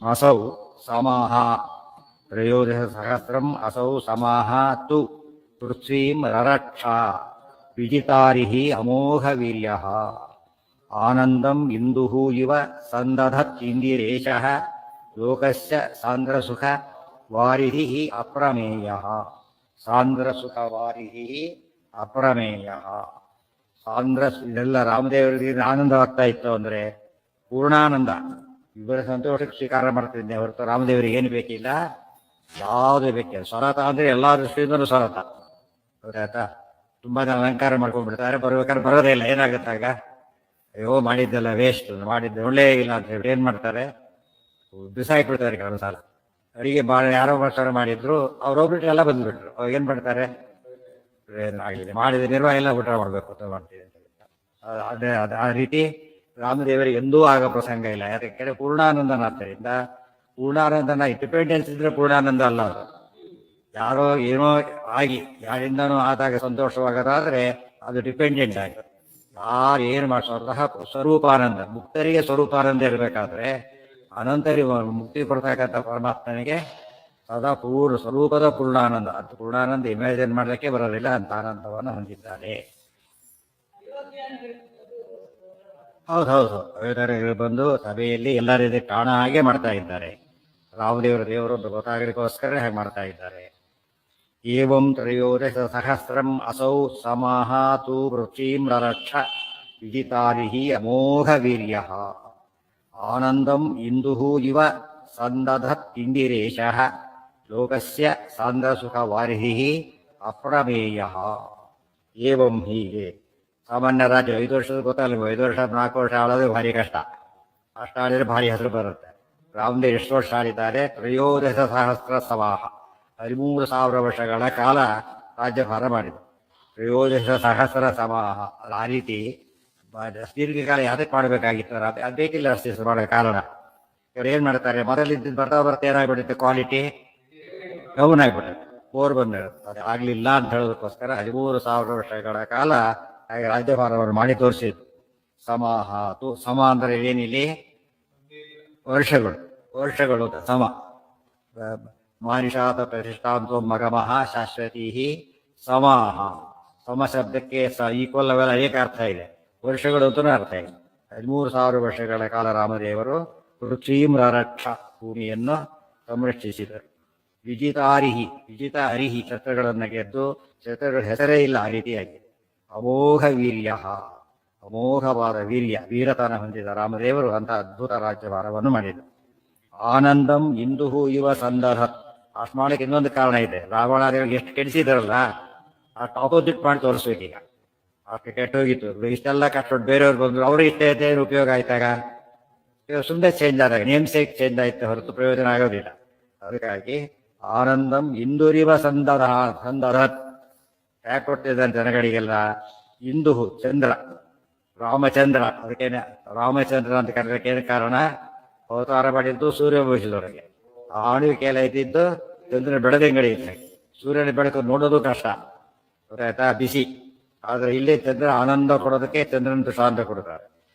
ಅಸೌ ಸಮಾಹ ತ್ರಯೋದಶ ಸಹಸ್ರಂ ಅಸೌ ಸಮಾಹ ತು ಪೃಥ್ವೀಂ ರರಕ್ಷ ವಿಜಿತಾರಿಃ ಅಮೋಘ ವೀರ್ಯಃ ಆನಂದಂ ಇಂದುಃ ಇವ ಸಂದಧತ್ಇಂದಿರೇಶಃ ಲೋಕಸ್ಯ ಸಾಂದ್ರಸುಖ ವಾರಿಧಿಃ ಅಪ್ರಮೇಯಃ. ಸಾಂದ್ರಸುಖವಾರಿಧಿಃ ಅಪ್ರಮೇಯಃ. ಇದೆಲ್ಲ ರಾಮದೇವರಿಗೆ ಆನಂದವಾಗ್ತಾ ಇತ್ತು ಅಂದ್ರೆ ಪೂರ್ಣಾನಂದ. ಇವರ ಸಂತೋಷಕ್ಕೆ ಸ್ವೀಕಾರ ಮಾಡ್ತಿದ್ದೆ ಹೊರತು ರಾಮದೇವರಿಗೆ ಏನು ಬೇಕಿಲ್ಲ, ಯಾವುದು ಬೇಕಿಲ್ಲ. ಸ್ವರತ ಅಂದ್ರೆ ಎಲ್ಲಾ ದೃಷ್ಟಿಯಿಂದಲೂ ಸ್ವರತ. ಗೊತ್ತಾಯ್ತಾ? ತುಂಬಾ ಜನ ಅಲಂಕಾರ ಮಾಡ್ಕೊಂಡ್ಬಿಡ್ತಾರೆ, ಬರ್ಬೇಕಾದ್ರೆ ಬರೋದೇ ಇಲ್ಲ. ಏನಾಗುತ್ತಾಗ, ಅಯ್ಯೋ ಮಾಡಿದ್ದೆಲ್ಲ ವೇಸ್ಟ್, ಮಾಡಿದ್ದೆ ಒಳ್ಳೇ ಇಲ್ಲ ಅಂತ ಹೇಳಿ ಏನ್ ಮಾಡ್ತಾರೆ, ಬಿಸಾಕ್ಬಿಡ್ತಾರೆ. ಕೆಲವು ಸಲ ಅಡಿಗೆ ಯಾರೋ ಮಾಡ್ತಾರೆ ಮಾಡಿದ್ರು, ಅವ್ರೊಬ್ಬಿಟ್ಟು ಎಲ್ಲ ಬಂದ್ಬಿಟ್ರು. ಅವಾಗ ಏನ್ ಮಾಡ್ತಾರೆ, ಏನಾಗಿದೆ ಮಾಡಿದ ನಿರ್ವಾಹ ಎಲ್ಲ ಊಟ ಮಾಡ್ಬೇಕು ಅಂತ ಮಾಡ್ತೀವಿ ಅಂತ. ಅದೇ ಆ ರೀತಿ ರಾಮದೇವರಿಗೆ ಎಂದೂ ಆಗ ಪ್ರಸಂಗ ಇಲ್ಲ. ಯಾಕೆ ಪೂರ್ಣಾನಂದನಾದ್ದರಿಂದ. ಪೂರ್ಣಾನಂದನ ಡಿಪೆಂಡೆನ್ಸ್ ಇದ್ರೆ ಪೂರ್ಣಾನಂದ ಅಲ್ಲ ಅದು. ಯಾರೋ ಏನೋ ಆಗಿ ಯಾರಿಂದನೂ ಆದಾಗ ಸಂತೋಷವಾಗದಾದ್ರೆ ಅದು ಡಿಪೆಂಡೆಂಟ್ ಆಗಿ. ಯಾರು ಏನು ಮಾಡಿಸೋರ್ತಹ ಸ್ವರೂಪಾನಂದ. ಮುಕ್ತರಿಗೆ ಸ್ವರೂಪಾನಂದ ಇರಬೇಕಾದ್ರೆ ಅನಂತರಿ ಮುಕ್ತಿ ಕೊಡ್ತಕ್ಕಂಥ ಪರಮಾತ್ಮನಿಗೆ ಸದಾ ಸ್ವರೂಪದ ಪೂರ್ಣಾನಂದ. ಅದು ಪೂರ್ಣಾನಂದ ಇಮ್ಯಾಜಿನ್ ಮಾಡಲಿಕ್ಕೆ ಬರೋದಿಲ್ಲ ಅಂತ ಆನಂದವನ್ನು ಹೊಂದಿದ್ದಾರೆ. ಹೌದೌದು, ವೇದರಿಗೆ ಬಂದು ಸಭೆಯಲ್ಲಿ ಎಲ್ಲರಿದೆ ಕಾಣ ಹಾಗೆ ಮಾಡ್ತಾ ಇದ್ದಾರೆ. ರಾಮದೇವರು ಒಂದು ಗೊತ್ತಾಗಲಿಕ್ಕೋಸ್ಕರ ಹಾಗೆ ಮಾಡ್ತಾ ಇದ್ದಾರೆ. ಏವಂ ತ್ರಯೋದಶ ಸಹಸ್ರಂ ಅಸೌ ಸಮಾಹಾತು ವೃಕ್ಷೀಂ ರರಕ್ಷ ವಿಜಿತಾರಿಃ ಅಮೋಘ ವೀರ್ಯಃ ಆನಂದಂ ಇಂದುಃ ಇವ ಸಂದಧತ್ಇಂದಿರೇಶಃ ಲೋಕಸ್ಯ ಸಾಂದ್ರಸುಖ ವಾರಿಧಿಃ ಅಪ್ರಮೇಯಃ. ಏವಂ ಹೀಗೆ ಸಾಮಾನ್ಯ ರಾಜ್ಯ 5 ವರ್ಷದ ಗೊತ್ತಲ್ಲ, 5 ವರ್ಷ 4 ವರ್ಷ ಆಳೋದು ಭಾರಿ ಕಷ್ಟ. ಅಷ್ಟು ಆಡಿದ್ರೆ ಭಾರಿ ಹೆಸರು ಬರುತ್ತೆ. ರಾಮದೇವ್ ಎಷ್ಟು ವರ್ಷ ಆಡಿದ್ದಾರೆ? ತ್ರಯೋದಶ ಸಹಸ್ರ ಸಮಾಹ, 13,000 ವರ್ಷಗಳ ಕಾಲ ರಾಜ್ಯಭಾರ ಮಾಡಿದರು. ತ್ರಯೋದಶ ಸಹಸ್ರ ಸಮಾಹ. ಆ ರೀತಿ ದೀರ್ಘಕಾಲ ಯಾವ್ದಕ್ಕೆ ಮಾಡಬೇಕಾಗಿತ್ತು? ಅದು ಬೇಕಿಲ್ಲ ಅಷ್ಟು ಮಾಡೋ ಕಾರಣ. ಇವ್ರು ಏನ್ ಮಾಡ್ತಾರೆ, ಮೊದಲಿದ್ದ ಬರ್ತಾ ಏನಾಗ್ಬಿಡುತ್ತೆ, ಕ್ವಾಲಿಟಿ ಡೌನ್ ಆಗ್ಬಿಡುತ್ತೆ, ಬೋರ್ ಬಂದಿರುತ್ತೆ. ಅದು ಆಗ್ಲಿಲ್ಲ ಅಂತ ಹೇಳೋದಕ್ಕೋಸ್ಕರ 13,000 ವರ್ಷಗಳ ಕಾಲ ರಾಜ್ಯಭಾರವನ್ನು ಮಾಡಿ ತೋರಿಸಿದ್ರು. ಸಮಾಹಾತು, ಸಮ ಅಂದ್ರೆ ಏನಿಲ್ಲಿ ವರ್ಷಗಳು ಸಮ. ಮಾನಿಷಾತ ಪ್ರತಿಷ್ಠಾಂತೋ ಮಗಮಃ ಶಾಶ್ವತೀ ಸಮಾಹ. ಸಮ ಶಬ್ದಕ್ಕೆ ಈಕ್ವಲ್ ಅವೆಲ್ಲ ಏಕ ಅರ್ಥ ಇದೆ, ವರ್ಷಗಳು ಅಂತಲೂ ಅರ್ಥ ಇದೆ. 13,000 ವರ್ಷಗಳ ಕಾಲ ರಾಮದೇವರು ಪೃಥ್ವೀಂ ರರಕ್ಷ, ಭೂಮಿಯನ್ನು ಸಂರಕ್ಷಿಸಿದರು. ವಿಜಿತ ಹರಿಹಿ, ಶಸ್ತ್ರಗಳನ್ನು ಗೆದ್ದು, ಶಸ್ತ್ರಗಳ ಹೆಸರೇ ಇಲ್ಲ ಆ ರೀತಿಯಾಗಿ. ಅಮೋಘ ವೀರ್ಯ, ಅಮೋಘವಾದ ವೀರತನ ಹೊಂದಿದ ರಾಮದೇವರು ಅಂತ ಅದ್ಭುತ ರಾಜ್ಯಭಾರವನ್ನು ಮಾಡಿದರು. ಆನಂದಂ ಇಂದುಹು ಇವ ಸಂದಧತ್. ಅಷ್ಟು ಮಾಡಕ್ಕೆ ಇನ್ನೊಂದು ಕಾರಣ ಇದೆ. ರಾವಣಾದೇವಿಗೆ ಎಷ್ಟು ಕೆಡಿಸಿದಾರಲ್ಲ, ಅಷ್ಟು ಆಪೋಸಿಟ್ ಮಾಡಿ ತೋರಿಸ್ಬೇಕೀಗ. ಅಷ್ಟು ಕೆಟ್ಟೋಗಿತ್ತು. ಇಷ್ಟೆಲ್ಲ ಕಷ್ಟ ಬೇರೆಯವ್ರು ಬಂದ್ರು, ಅವರು ಇಷ್ಟೇ ಉಪಯೋಗ ಆಯ್ತಾಗ. ಸುಮ್ಮನೆ ಚೇಂಜ್ ಆದಾಗ ನೇಮ್ ಸೇಕ್ ಚೇಂಜ್ ಆಯ್ತು ಹೊರತು ಪ್ರಯೋಜನ ಆಗೋದಿಲ್ಲ. ಅದಕ್ಕಾಗಿ ಆನಂದಂ ಇಂದುರಿವ ಸಂದಧತ್ ಯಾಕೆ ಕೊಡ್ತಿದ್ದಾನೆ ಜನಗಳಿಗೆಲ್ಲ? ಇಂದುಹು ಚಂದ್ರ, ರಾಮಚಂದ್ರ. ಅದಕ್ಕೇನೆ ರಾಮಚಂದ್ರ ಅಂತ ಕರೆದಕ್ಕೆ ಏನು ಕಾರಣ? ಅವತಾರ ಮಾಡಿದ್ದು ಸೂರ್ಯ ಭವಿಷ್ಯದವರೆಗೆ. ಆಣುವಿಕೆ ಎಲ್ಲ ಇದ್ದಿದ್ದು ಚಂದ್ರನ ಬೆಳದಿಂಗಡಿ ಇದ್ದಾಗ. ಸೂರ್ಯನ ಬೆಳಕು ನೋಡೋದು ಕಷ್ಟ, ಗೊತ್ತಾಯ್ತಾ, ಬಿಸಿ. ಆದ್ರೆ ಇಲ್ಲಿ ಚಂದ್ರ ಆನಂದ ಕೊಡೋದಕ್ಕೆ ಚಂದ್ರನ ದೃಷ್ಟಾಂತ ಕೊಡ್ತಾರೆ.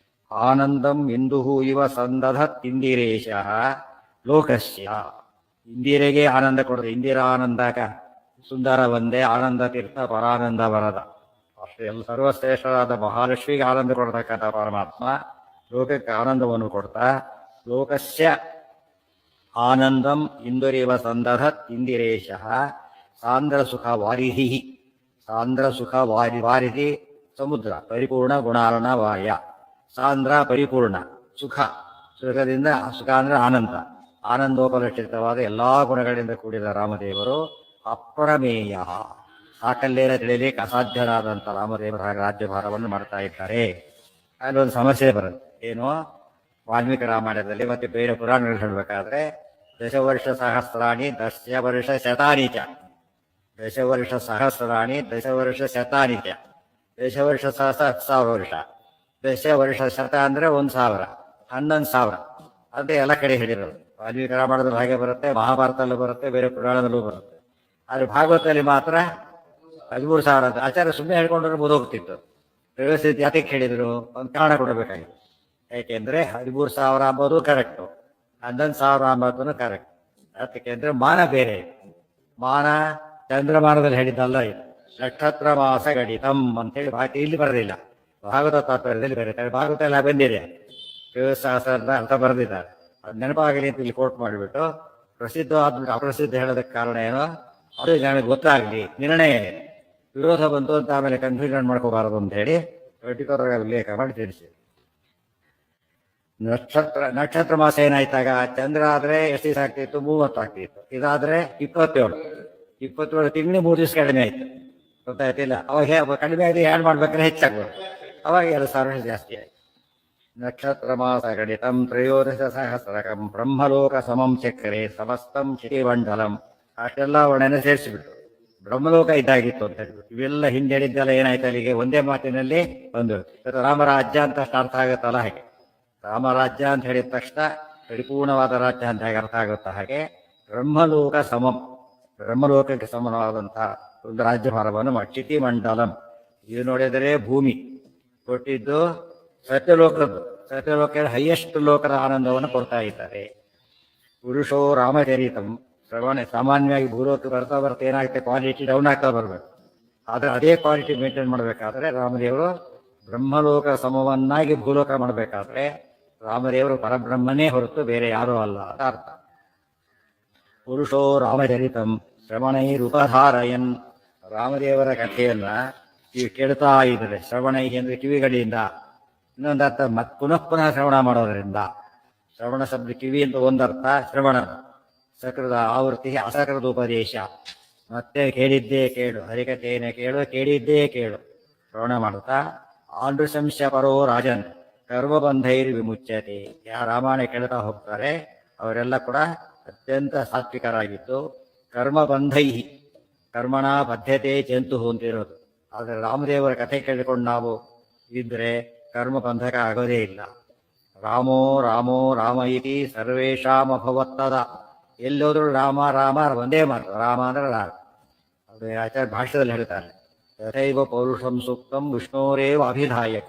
ಆನಂದಂ ಇಂದುಹು ಇವ ಸಂದಧತ್ ಇಂದಿರೇಶಃ ಲೋಕಸ್ಯ. ಇಂದಿರೆಗೆ ಆನಂದ ಕೊಡೋದು. ಇಂದಿರಾನಂದಕ ಸುಂದರ ಒಂದೇ, ಆನಂದ ತೀರ್ಥ ಪರಾನಂದ ವರದ. ಅಷ್ಟೇ ಎಲ್ಲ ಸರ್ವಶ್ರೇಷ್ಠರಾದ ಮಹಾಲಕ್ಷ್ಮಿಗೆ ಆನಂದ ಕೊಡ್ತಕ್ಕಂಥ ಪರಮಾತ್ಮ ಲೋಕಕ್ಕೆ ಆನಂದವನ್ನು ಕೊಡ್ತಾ, ಲೋಕಸ್ಯ ಆನಂದಂ ಇಂದುರಿವ ಸಂದಧತ್ ಇಂದಿರೇಶಃ ಸಾಂದ್ರ ಸುಖ ವಾರಿಧಿ. ಸಾಂದ್ರ ಸುಖ ವಾರಿಧಿ ಸಮುದ್ರ ಪರಿಪೂರ್ಣ ಗುಣಾರ್ಣ ವಾಯ. ಸಾಂದ್ರ ಪರಿಪೂರ್ಣ, ಸುಖದಿಂದ ಸುಖ ಅಂದ್ರೆ ಆನಂದ, ಆನಂದೋಪಲಕ್ಷಿತವಾದ ಎಲ್ಲಾ ಗುಣಗಳಿಂದ ಕೂಡಿದ ರಾಮದೇವರು ಅಪ್ರಮೇಯ, ಸಾಕಲ್ಲೇನ ತಿಳಿಯಲಿಕ್ಕೆ ಅಸಾಧ್ಯರಾದಂಥ ರಾಮದೇವರ ರಾಜ್ಯಭಾರವನ್ನು ಮಾಡ್ತಾ ಇದ್ದಾರೆ. ಅಲ್ಲೊಂದು ಸಮಸ್ಯೆ ಬರುತ್ತೆ. ಏನು, ವಾಲ್ಮೀಕಿ ರಾಮಾಯಣದಲ್ಲಿ ಮತ್ತೆ ಬೇರೆ ಪುರಾಣಗಳು ಹೇಳಬೇಕಾದ್ರೆ ದಶವರ್ಷ ಸಹಸ್ರಾಣಿ ದಶವರ್ಷ ಶತಾನಿಚ, ದಶವರ್ಷ ಸಹಸ್ರಾಣಿ ದಶವರ್ಷ ಶತಾನಿಚ, ದಶವರ್ಷ ಸಹಸ್ರ 10,000 ವರ್ಷ, ದಶವರ್ಷ ಶತ ಅಂದ್ರೆ 1,000, 11,000 ಅಂತ ಎಲ್ಲ ಕಡೆ ಹೇಳಿರೋದು. ವಾಲ್ಮೀಕಿ ರಾಮಾಯಣದಲ್ಲಿ ಹಾಗೆ ಬರುತ್ತೆ, ಮಹಾಭಾರತದಲ್ಲೂ ಬರುತ್ತೆ, ಬೇರೆ ಪುರಾಣದಲ್ಲೂ ಬರುತ್ತೆ. ಆದ್ರೆ ಭಾಗವತದಲ್ಲಿ ಮಾತ್ರ 13,000 ಅಂತ. ಆಚಾರ್ಯ ಸುಮ್ಮನೆ ಹೇಳ್ಕೊಂಡ್ರೆ ಮುದೋಗ್ತಿತ್ತು. ವ್ಯವಸ್ಥಿತ ಯಾತಕ್ಕೆ ಹೇಳಿದ್ರು, ಒಂದು ಕಾರಣ ಕೊಡಬೇಕಾಗಿತ್ತು. ಯಾಕೆಂದ್ರೆ 13,000 ಅಂಬೋದು ಕರೆಕ್ಟು, 11,000 ಅಂಬುದನ್ನು ಕರೆಕ್ಟ್. ಯಾಕೆಂದ್ರೆ ಮಾನ ಬೇರೆ, ಮಾನ ಚಂದ್ರಮಾನದಲ್ಲಿ ಹೇಳಿದ್ದಲ್ಲ ಇದು. ನಕ್ಷತ್ರ ಮಾಸ ಗಣಿತಂ ಅಂತೇಳಿ ಇಲ್ಲಿ ಬರಲಿಲ್ಲ, ಭಾಗವತ ತಾತ್ಪರ್ಯದಲ್ಲಿ ಬೇರೆ. ಭಾಗವತ ಎಲ್ಲ ಬಂದಿದೆ, ಶಿವಶಾಸ್ತ್ರದ ಅರ್ಥ ಬರೆದಿದ್ದಾರೆ. ಅದು ನೆನಪಾಗಲಿ ಅಂತ ಇಲ್ಲಿ ಕೋಟ್ ಮಾಡಿಬಿಟ್ಟು ಪ್ರಸಿದ್ಧ ಆದ್ಮೇಲೆ ಅಪ್ರಸಿದ್ಧ ಹೇಳೋದಕ್ಕೆ ಕಾರಣ ಏನೋ ಅದು ನನಗೆ ಗೊತ್ತಾಗಲಿ, ನಿರ್ಣಯ ವಿರೋಧ ಬಂತು ಅಂತ ಆಮೇಲೆ ಕನ್ಫ್ಯೂಷನ್ ಮಾಡ್ಕೋಬಾರದು ಅಂತ ಹೇಳಿ ಪರ್ಟಿಕ್ಯುಲರ್ ಆಗಿ ಉಲ್ಲೇಖ ಮಾಡಿ ತಿಳಿಸಿ. ನಕ್ಷತ್ರ ಮಾಸ ಏನಾಯ್ತಾಗ ಚಂದ್ರ ಆದ್ರೆ ಎಷ್ಟು ದಿವಸ ಆಗ್ತಿತ್ತು, 30 ಆಗ್ತಿತ್ತು. ಇದಾದ್ರೆ 27 ತಿಂಗಳು 3 ದಿವಸ ಕಡಿಮೆ ಆಯ್ತು. ಗೊತ್ತಾಯ್ತಿಲ್ಲ, ಅವಾಗ ಕಡಿಮೆ ಆಗಿ ಆ್ಯಡ್ ಮಾಡ್ಬೇಕಾದ್ರೆ ಹೆಚ್ಚಾಗ್ಬೋದು, ಅವಾಗ 2,000 ವರ್ಷ ಜಾಸ್ತಿ ಆಯ್ತು. ನಕ್ಷತ್ರ ಮಾಸ ಗಣಿತಂ ತ್ರಯೋದಶ ಸಹಸ್ರಕಂ ಬ್ರಹ್ಮಲೋಕ ಸಮಂ ಚಕ್ರೆ ಸಮಸ್ತಂ ಕ್ಷಿತಿಮಂಡಲಂ. ಅಷ್ಟೆಲ್ಲ ವರ್ಣನೆ ಸೇರಿಸಿಬಿಟ್ಟು ಬ್ರಹ್ಮಲೋಕ ಇದ್ದಾಗಿತ್ತು ಅಂತ ಹೇಳ್ಬಿಟ್ಟು ಇವೆಲ್ಲ ಹಿಂದೆ ಹೇಳಿದ್ದೆಲ್ಲ ಏನಾಯ್ತು ಅಲ್ಲಿಗೆ ಒಂದೇ ಮಾತಿನಲ್ಲಿ ಒಂದು ರಾಮರಾಜ್ಯ ಅಂತ ಅರ್ಥ ಆಗುತ್ತಲ್ಲ ಹಾಗೆ. ರಾಮರಾಜ್ಯ ಅಂತ ಹೇಳಿದ ತಕ್ಷಣ ಪರಿಪೂರ್ಣವಾದ ರಾಜ್ಯ ಅಂತ ಹೇಗೆ ಅರ್ಥ ಆಗುತ್ತಾ ಹಾಗೆ ಬ್ರಹ್ಮಲೋಕ ಸಮಂ, ಬ್ರಹ್ಮಲೋಕಕ್ಕೆ ಸಮನವಾದಂತಹ ಒಂದು ರಾಜ್ಯಭಾರವನ್ನು ಕ್ಷಿತಿ ಮಂಡಲಂ. ಇದು ನೋಡಿದರೆ ಭೂಮಿ ಕೊಟ್ಟಿದ್ದು ಸತ್ಯಲೋಕದ್ದು, ಸತ್ಯಲೋಕ ಹೈಯೆಸ್ಟ್ ಲೋಕದ ಆನಂದವನ್ನು ಕೊಡ್ತಾ ಇದ್ದಾರೆ. ಪುರುಷೋ ರಾಮಚರಿತಂ ಶ್ರವಣ. ಸಾಮಾನ್ಯವಾಗಿ ಭೂಲೋಕ ಬರ್ತಾ ಬರ್ತಾ ಏನಾಗುತ್ತೆ, ಕ್ವಾಲಿಟಿ ಡೌನ್ ಆಗ್ತಾ ಬರ್ಬೇಕು. ಆದ್ರೆ ಅದೇ ಕ್ವಾಲಿಟಿ ಮೇಂಟೈನ್ ಮಾಡಬೇಕಾದ್ರೆ ರಾಮದೇವರು ಬ್ರಹ್ಮಲೋಕ ಸಮವನ್ನಾಗಿ ಭೂಲೋಕ ಮಾಡಬೇಕಾದ್ರೆ ರಾಮದೇವರು ಪರಬ್ರಹ್ಮನೇ ಹೊರತು ಬೇರೆ ಯಾರೂ ಅಲ್ಲ ಅಂತ ಅರ್ಥ. ಪುರುಷೋ ರಾಮಚರಿತಂ ಶ್ರವಣೈರುಪಧಾರಯನ್. ರಾಮದೇವರ ಕಥೆಯನ್ನ ಕೇಳ್ತಾ ಇದ್ದಾರೆ. ಶ್ರವಣೈ ಅಂದ್ರೆ ಕಿವಿಗಳಿಂದ, ಇನ್ನೊಂದು ಅರ್ಥ ಪುನಃ ಶ್ರವಣ ಮಾಡೋದರಿಂದ. ಶ್ರವಣ ಶಬ್ದ ಕಿವಿ ಅಂತ ಒಂದರ್ಥ, ಶ್ರವಣ ಸಕೃದ ಆವೃತ್ತಿ ಅಸಕೃದ ಉಪದೇಶ. ಮತ್ತೆ ಕೇಳಿದ್ದೇ ಕೇಳು, ಹರಿಕಥೆಯನ್ನು ಕೇಳು, ಕೇಳಿದ್ದೇ ಕೇಳು ಶ್ರವಣ ಮಾಡುತ್ತಾ. ಆಂಧ್ರಶಂಶ ಪರೋ ರಾಜನ್ ಕರ್ಮಬಂಧೈರ್ ವಿಮುಚ್ಯತೆ. ಯಾರ ರಾಮಾಯಣ ಕೇಳ್ತಾ ಹೋಗ್ತಾರೆ ಅವರೆಲ್ಲ ಕೂಡ ಅತ್ಯಂತ ಸಾತ್ವಿಕರಾಗಿದ್ದು ಕರ್ಮಬಂಧೈ ಕರ್ಮಣ ಬದ್ಧತೆ ಜಂತು ಅಂತಿರೋದು. ಆದರೆ ರಾಮದೇವರ ಕಥೆ ಕೇಳಿಕೊಂಡು ನಾವು ಇದ್ರೆ ಕರ್ಮಬಂಧಕ ಆಗೋದೇ ಇಲ್ಲ. ರಾಮೋ ರಾಮೋ ರಾಮ ಇತಿ ಸರ್ವೇಷಾಂ ಅಭವತ್ತದ. ಎಲ್ಲೋದ್ರೂ ರಾಮ ರಾಮ ಒಂದೇ ಮಾತು, ರಾಮ ಅಂದ್ರೆ ರಾಮ. ಅದು ಆಚಾರ್ಯ ಭಾಷ್ಯದಲ್ಲಿ ಹೇಳ್ತಾರೆ, ತಥೈವ ಪೌರುಷಂ ಸೂಕ್ತಂ ವಿಷ್ಣೋರೇವ ಅಭಿಧಾಯಕ.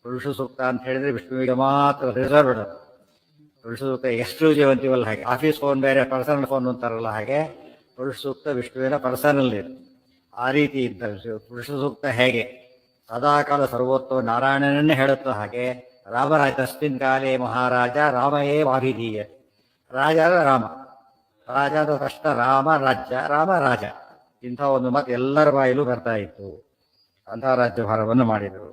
ಪುರುಷ ಸೂಕ್ತ ಅಂತ ಹೇಳಿದ್ರೆ ವಿಷ್ಣುವಿಗೆ ಮಾತ್ರ ರಿಸರ್ವ್ಡ್. ಪುರುಷ ಸೂಕ್ತ ಎಕ್ಸ್ಕ್ಲೂಸಿವ್ ಅಂತೀವಲ್ಲ ಹಾಗೆ, ಆಫೀಸ್ ಫೋನ್ ಬೇರೆ ಪರ್ಸನಲ್ ಫೋನ್ ಅಂತಾರಲ್ಲ ಹಾಗೆ ಪುರುಷ ಸೂಕ್ತ ವಿಷ್ಣುವಿನ ಪರ್ಸನಲ್ ಇದೆ. ಆ ರೀತಿ ಇದ್ದ ಪುರುಷ ಸೂಕ್ತ ಹೇಗೆ ಸದಾಕಾಲ ಸರ್ವೋತ್ತಮ ನಾರಾಯಣನನ್ನೇ ಹೇಳುತ್ತೋ ಹಾಗೆ ರಾಮರಾಜ ತಸ್ಮಿನ್ ಕಾಲೇ ಮಹಾರಾಜ ರಾಮಯೇ ವಾಭಿಧೀಯ. ರಾಜ ರಾಮ, ರಾಜ ಆದ ತಕ್ಷಣ ರಾಮ ರಾಜ್ಯ, ರಾಮ ರಾಜ. ಇಂಥ ಒಂದು ಮಾತು ಎಲ್ಲರ ಬಾಯಲ್ಲೂ ಬರ್ತಾ ಇತ್ತು. ಅಂತಹ ರಾಜ್ಯಭಾರವನ್ನು ಮಾಡಿದರು.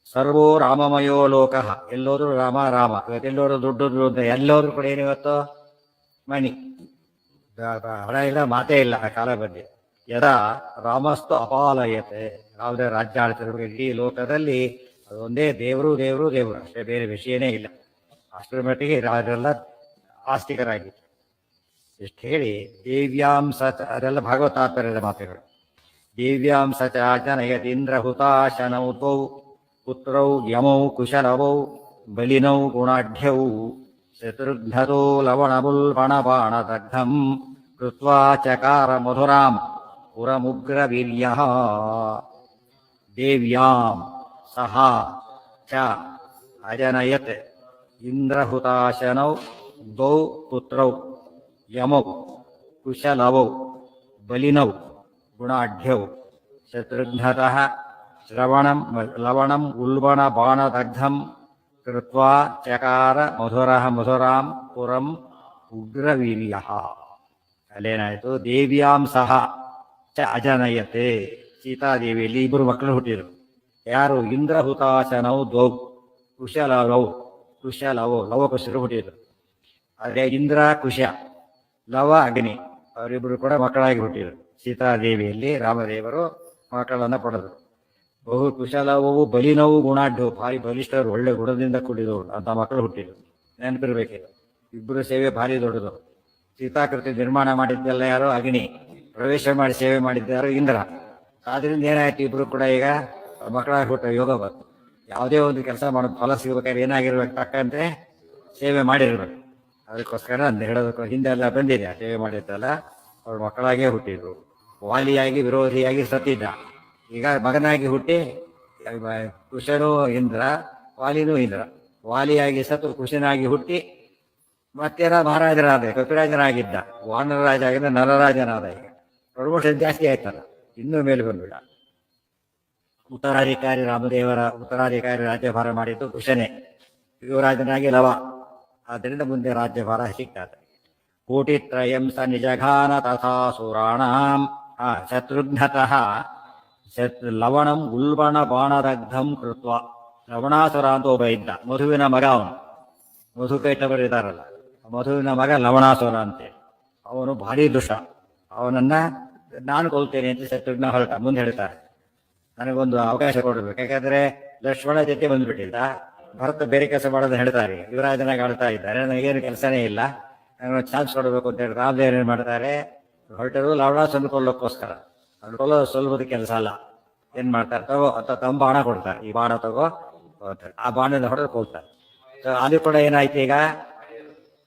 ಸರ್ವೋ ರಾಮಮಯೋ ಲೋಕ. ಎಲ್ಲೋದ್ರು ರಾಮ ರಾಮ. ಇವತ್ತೆಲ್ಲೋದ್ರು ದುಡ್ಡು ಅಂತ ಎಲ್ಲೋದ್ರು ಕೂಡ ಏನಿವತ್ತು ಮಣಿ, ಹಣ ಇಲ್ಲ, ಮಾತೇ ಇಲ್ಲ ಆ ಕಾಲ ಬಗ್ಗೆ. ಯದಾ ರಾಮಸ್ತು ಅಪಾಲಯತೆ. ಯಾವುದೇ ರಾಜ್ಯ ಆಳ್ತಿರ್ಬೇಕು ಇಡೀ ಲೋಕದಲ್ಲಿ ಅದೊಂದೇ ದೇವರು ದೇವರು ದೇವರು, ಅಷ್ಟೇ, ಬೇರೆ ವಿಷಯನೇ ಇಲ್ಲ. ಅಷ್ಟರ ಮಟ್ಟಿಗೆ ರಾಜರೆಲ್ಲ ಆಸ್ತಿಕರಾಗಿತ್ತು. ಇಷ್ಟು ಹೇಳಿ ದೇವ್ಯಾಂ ಸಚ, ಅದೆಲ್ಲ ಭಾಗವತಾತ್ಪರ್ಯದ ಮಾತುಗಳು. ದೇವ್ಯಾಂ ಸಚ ಜನಯತೀಂದ್ರ ಹುತಾಶನೌ ದ್ವೌ ಪುತ್ರೌ ಯಮೌ ಕುಶಲವೌ ಬಲಿನೌ ಗುಣಾಢ್ಯೌ ಶತ್ರುಘ್ನತೋ ಲವಣಮುಲ್ಬಣಬಾಣದಗ್ಧಂ ಕೃತ್ವಾ ಚಕಾರ ಮಧುರಾಂ ಪುರಮುಗ್ರವೀರ್ಯಃ. ದೇವ್ಯಾಂ ಸಹ ಚ ಅಜನಯತ್ ಇಂದ್ರಹುತಾಶನೌ ದ್ವೌ ಪುತ್ರೌ ಯಮೌ ಕುಶಲವೌ ಬಲಿನೌ ಗುಣಾಢ್ಯೌ ಶತ್ರುಘ್ನತಃ ಲವಣಂ ಉಲ್ಬಣ ಬಾಣದಗ್ಧಂ ಕೃತ್ವಾ ಚಕಾರ ಮಧುರಾಂ ಪುರಂ ಉಗ್ರವೀರ್ಯಃ. ಅಲ್ಲೇನಾಯಿತು, ದೇವ್ಯಾಂ ಸಹ ಚ ಅಜನಯತೆ. ಸೀತಾದೇವಿಯಲ್ಲಿ ಇಬ್ಬರು ಮಕ್ಕಳು ಹುಟ್ಟಿದರು. ಯಾರು? ಇಂದ್ರ ಹುತಾಶನವು ದ್ವೌ ಕುಶಲವು ಲವಕುಶರು ಹುಟ್ಟಿದರು. ಅದೇ ಇಂದ್ರ ಕುಶ, ಲವ ಅಗ್ನಿ, ಅವರಿಬ್ಬರು ಕೂಡ ಮಕ್ಕಳಾಗಿ ಹುಟ್ಟಿದರು. ಸೀತಾದೇವಿಯಲ್ಲಿ ರಾಮದೇವರು ಮಕ್ಕಳನ್ನು ಪಡೆದರು. ಬಹು ಕುಶಲವು ಬಲಿನವು ಗುಣಾಢ್ಯವು, ಭಾರಿ ಬಲಿಷ್ಠರು, ಒಳ್ಳೆ ಗುಣದಿಂದ ಕೂಡಿದವರು ಅಂತ ಮಕ್ಕಳು ಹುಟ್ಟಿದರು. ನೆನಪಿರ್ಬೇಕಿದೆ. ಇಬ್ಬರು ಸೇವೆ ಭಾರಿ ದೊಡ್ಡದು. ಸೀತಾಕೃತಿ ನಿರ್ಮಾಣ ಮಾಡಿದ್ದೆಲ್ಲ ಯಾರು? ಅಗ್ನಿ. ಪ್ರವೇಶ ಮಾಡಿ ಸೇವೆ ಮಾಡಿದ್ದಾರು ಇಂದ್ರ. ಆದ್ರಿಂದ ಏನಾಯ್ತು? ಇಬ್ರು ಕೂಡ ಈಗ ಮಕ್ಕಳಾಗಿ ಹುಟ್ಟ ಯೋಗ ಬಂತು. ಯಾವುದೇ ಒಂದು ಕೆಲಸ ಮಾಡೋದು ಫಲ ಸಿಗ್ಬೇಕಾದ್ರೆ ಏನಾಗಿರ್ಬೇಕು? ತಕ್ಕಂತೆ ಸೇವೆ ಮಾಡಿರ್ಬೇಕು. ಅದಕ್ಕೋಸ್ಕರ ಅಂತ ಹೇಳೋದಕ್ಕೂ ಹಿಂದೆಲ್ಲ ಬಂದಿದೆ. ಸೇವೆ ಮಾಡಿದ್ದಲ್ಲ, ಅವ್ರ ಮಕ್ಕಳಾಗೇ ಹುಟ್ಟಿದ್ರು. ವಾಲಿಯಾಗಿ ವಿರೋಧಿಯಾಗಿ ಸತ್ತಿದ್ದ, ಈಗ ಮಗನಾಗಿ ಹುಟ್ಟಿ ಕುಶನೂ ಇಂದ್ರ, ವಾಲಿನೂ ಇಂದ್ರ. ವಾಲಿಯಾಗಿ ಸತ್ತು ಕುಶನಾಗಿ ಹುಟ್ಟಿ ಮತ್ತೇನ ಮಹಾರಾಜನಾದ, ಕಪಿರಾಜನಾಗಿದ್ದ, ವಾನರರಾಜ ಆಗಿದ್ದ, ನರರಾಜನಾದ. ಈಗ ಪ್ರಮೋಷನ್ ಜಾಸ್ತಿ ಆಯ್ತಲ್ಲ, ಇನ್ನೂ ಮೇಲೆ ಬಂದ್ಬಿಡ. ಉತ್ತರಾಧಿಕಾರಿ ರಾಮದೇವರ ಉತ್ತರಾಧಿಕಾರಿ ರಾಜ್ಯಭಾರ ಮಾಡಿದ್ದು ಕುಶನೇ, ಯುವರಾಜನಾಗಿ ಲವ. ಆದ್ದರಿಂದ ಮುಂದೆ ರಾಜ್ಯಭಾರ ಸಿಗ್ತದೆ. ಕೋಟಿತ್ರಯಂ ಸ ನಿಜಘಾನ ತಥಾಸುರಾಣಾಂ ಶತ್ರುಘ್ನತಃ ಲವಣಂ ಉಲ್ಬಣ ಬಾಣದಗ್ಧಂ ಕೃತ್ವ. ಲವಣಾಸುರ ಅಂತ ಒಬ್ಬ ಇದ್ದ, ಮಧುವಿನ ಮಗ ಅವನು. ಮಧುಕೈಟವರು ಇದ್ದಾರಲ್ಲ, ಮಧುವಿನ ಮಗ ಲವಣಾಸುರ ಅಂತೇಳಿ. ಅವನು ಭಾರಿ ದುಷ್ಟ. ಅವನನ್ನ ನಾನು ಕೊಲ್ತೇನೆ ಅಂತ ಶತ್ರುಘ್ನ ಹೊರಟ. ಮುಂದೆ ಹೇಳ್ತಾರೆ, ನನಗೊಂದು ಅವಕಾಶ ಕೊಡಬೇಕು. ಯಾಕಂದ್ರೆ ಲಕ್ಷ್ಮಣ ಜೊತೆ ಬಂದ್ಬಿಟ್ಟಿದ್ದ, ಭರತ ಬೇರೆ ಕೆಲಸ ಮಾಡೋದನ್ನ ಹೇಳ್ತಾರೆ. ಯುವರಾಜನಾಗಿ ಆಡ್ತಾ ಇದ್ದಾರೆ, ನನಗೇನು ಕೆಲಸನೇ ಇಲ್ಲ, ನನಗೆ ಚಾನ್ಸ್ ಕೊಡಬೇಕು ಅಂತ ಹೇಳಿ ರಾಮದೇವರು ಏನ್ ಮಾಡ್ತಾರೆ? ಹೊರಟರು ಲವಣಾಸುರನ ಕೊಲ್ಲೋಕ್ಕೋಸ್ಕರ. ಅದು ಕೊಲ್ಲೋದು ಸುಲಭದ ಕೆಲಸ ಅಲ್ಲ. ಏನ್ ಮಾಡ್ತಾರೆ? ತಗೋ ಅಂತ ತಮ್ಮ ಬಾಣ ಕೊಡ್ತಾರೆ, ಈ ಬಾಣ ತಗೋ. ಆ ಬಾಣದ ಹೊಡೆದು ಕೊಲ್ತಾರೆ. ಅದು ಕೂಡ ಏನಾಯ್ತು ಈಗ?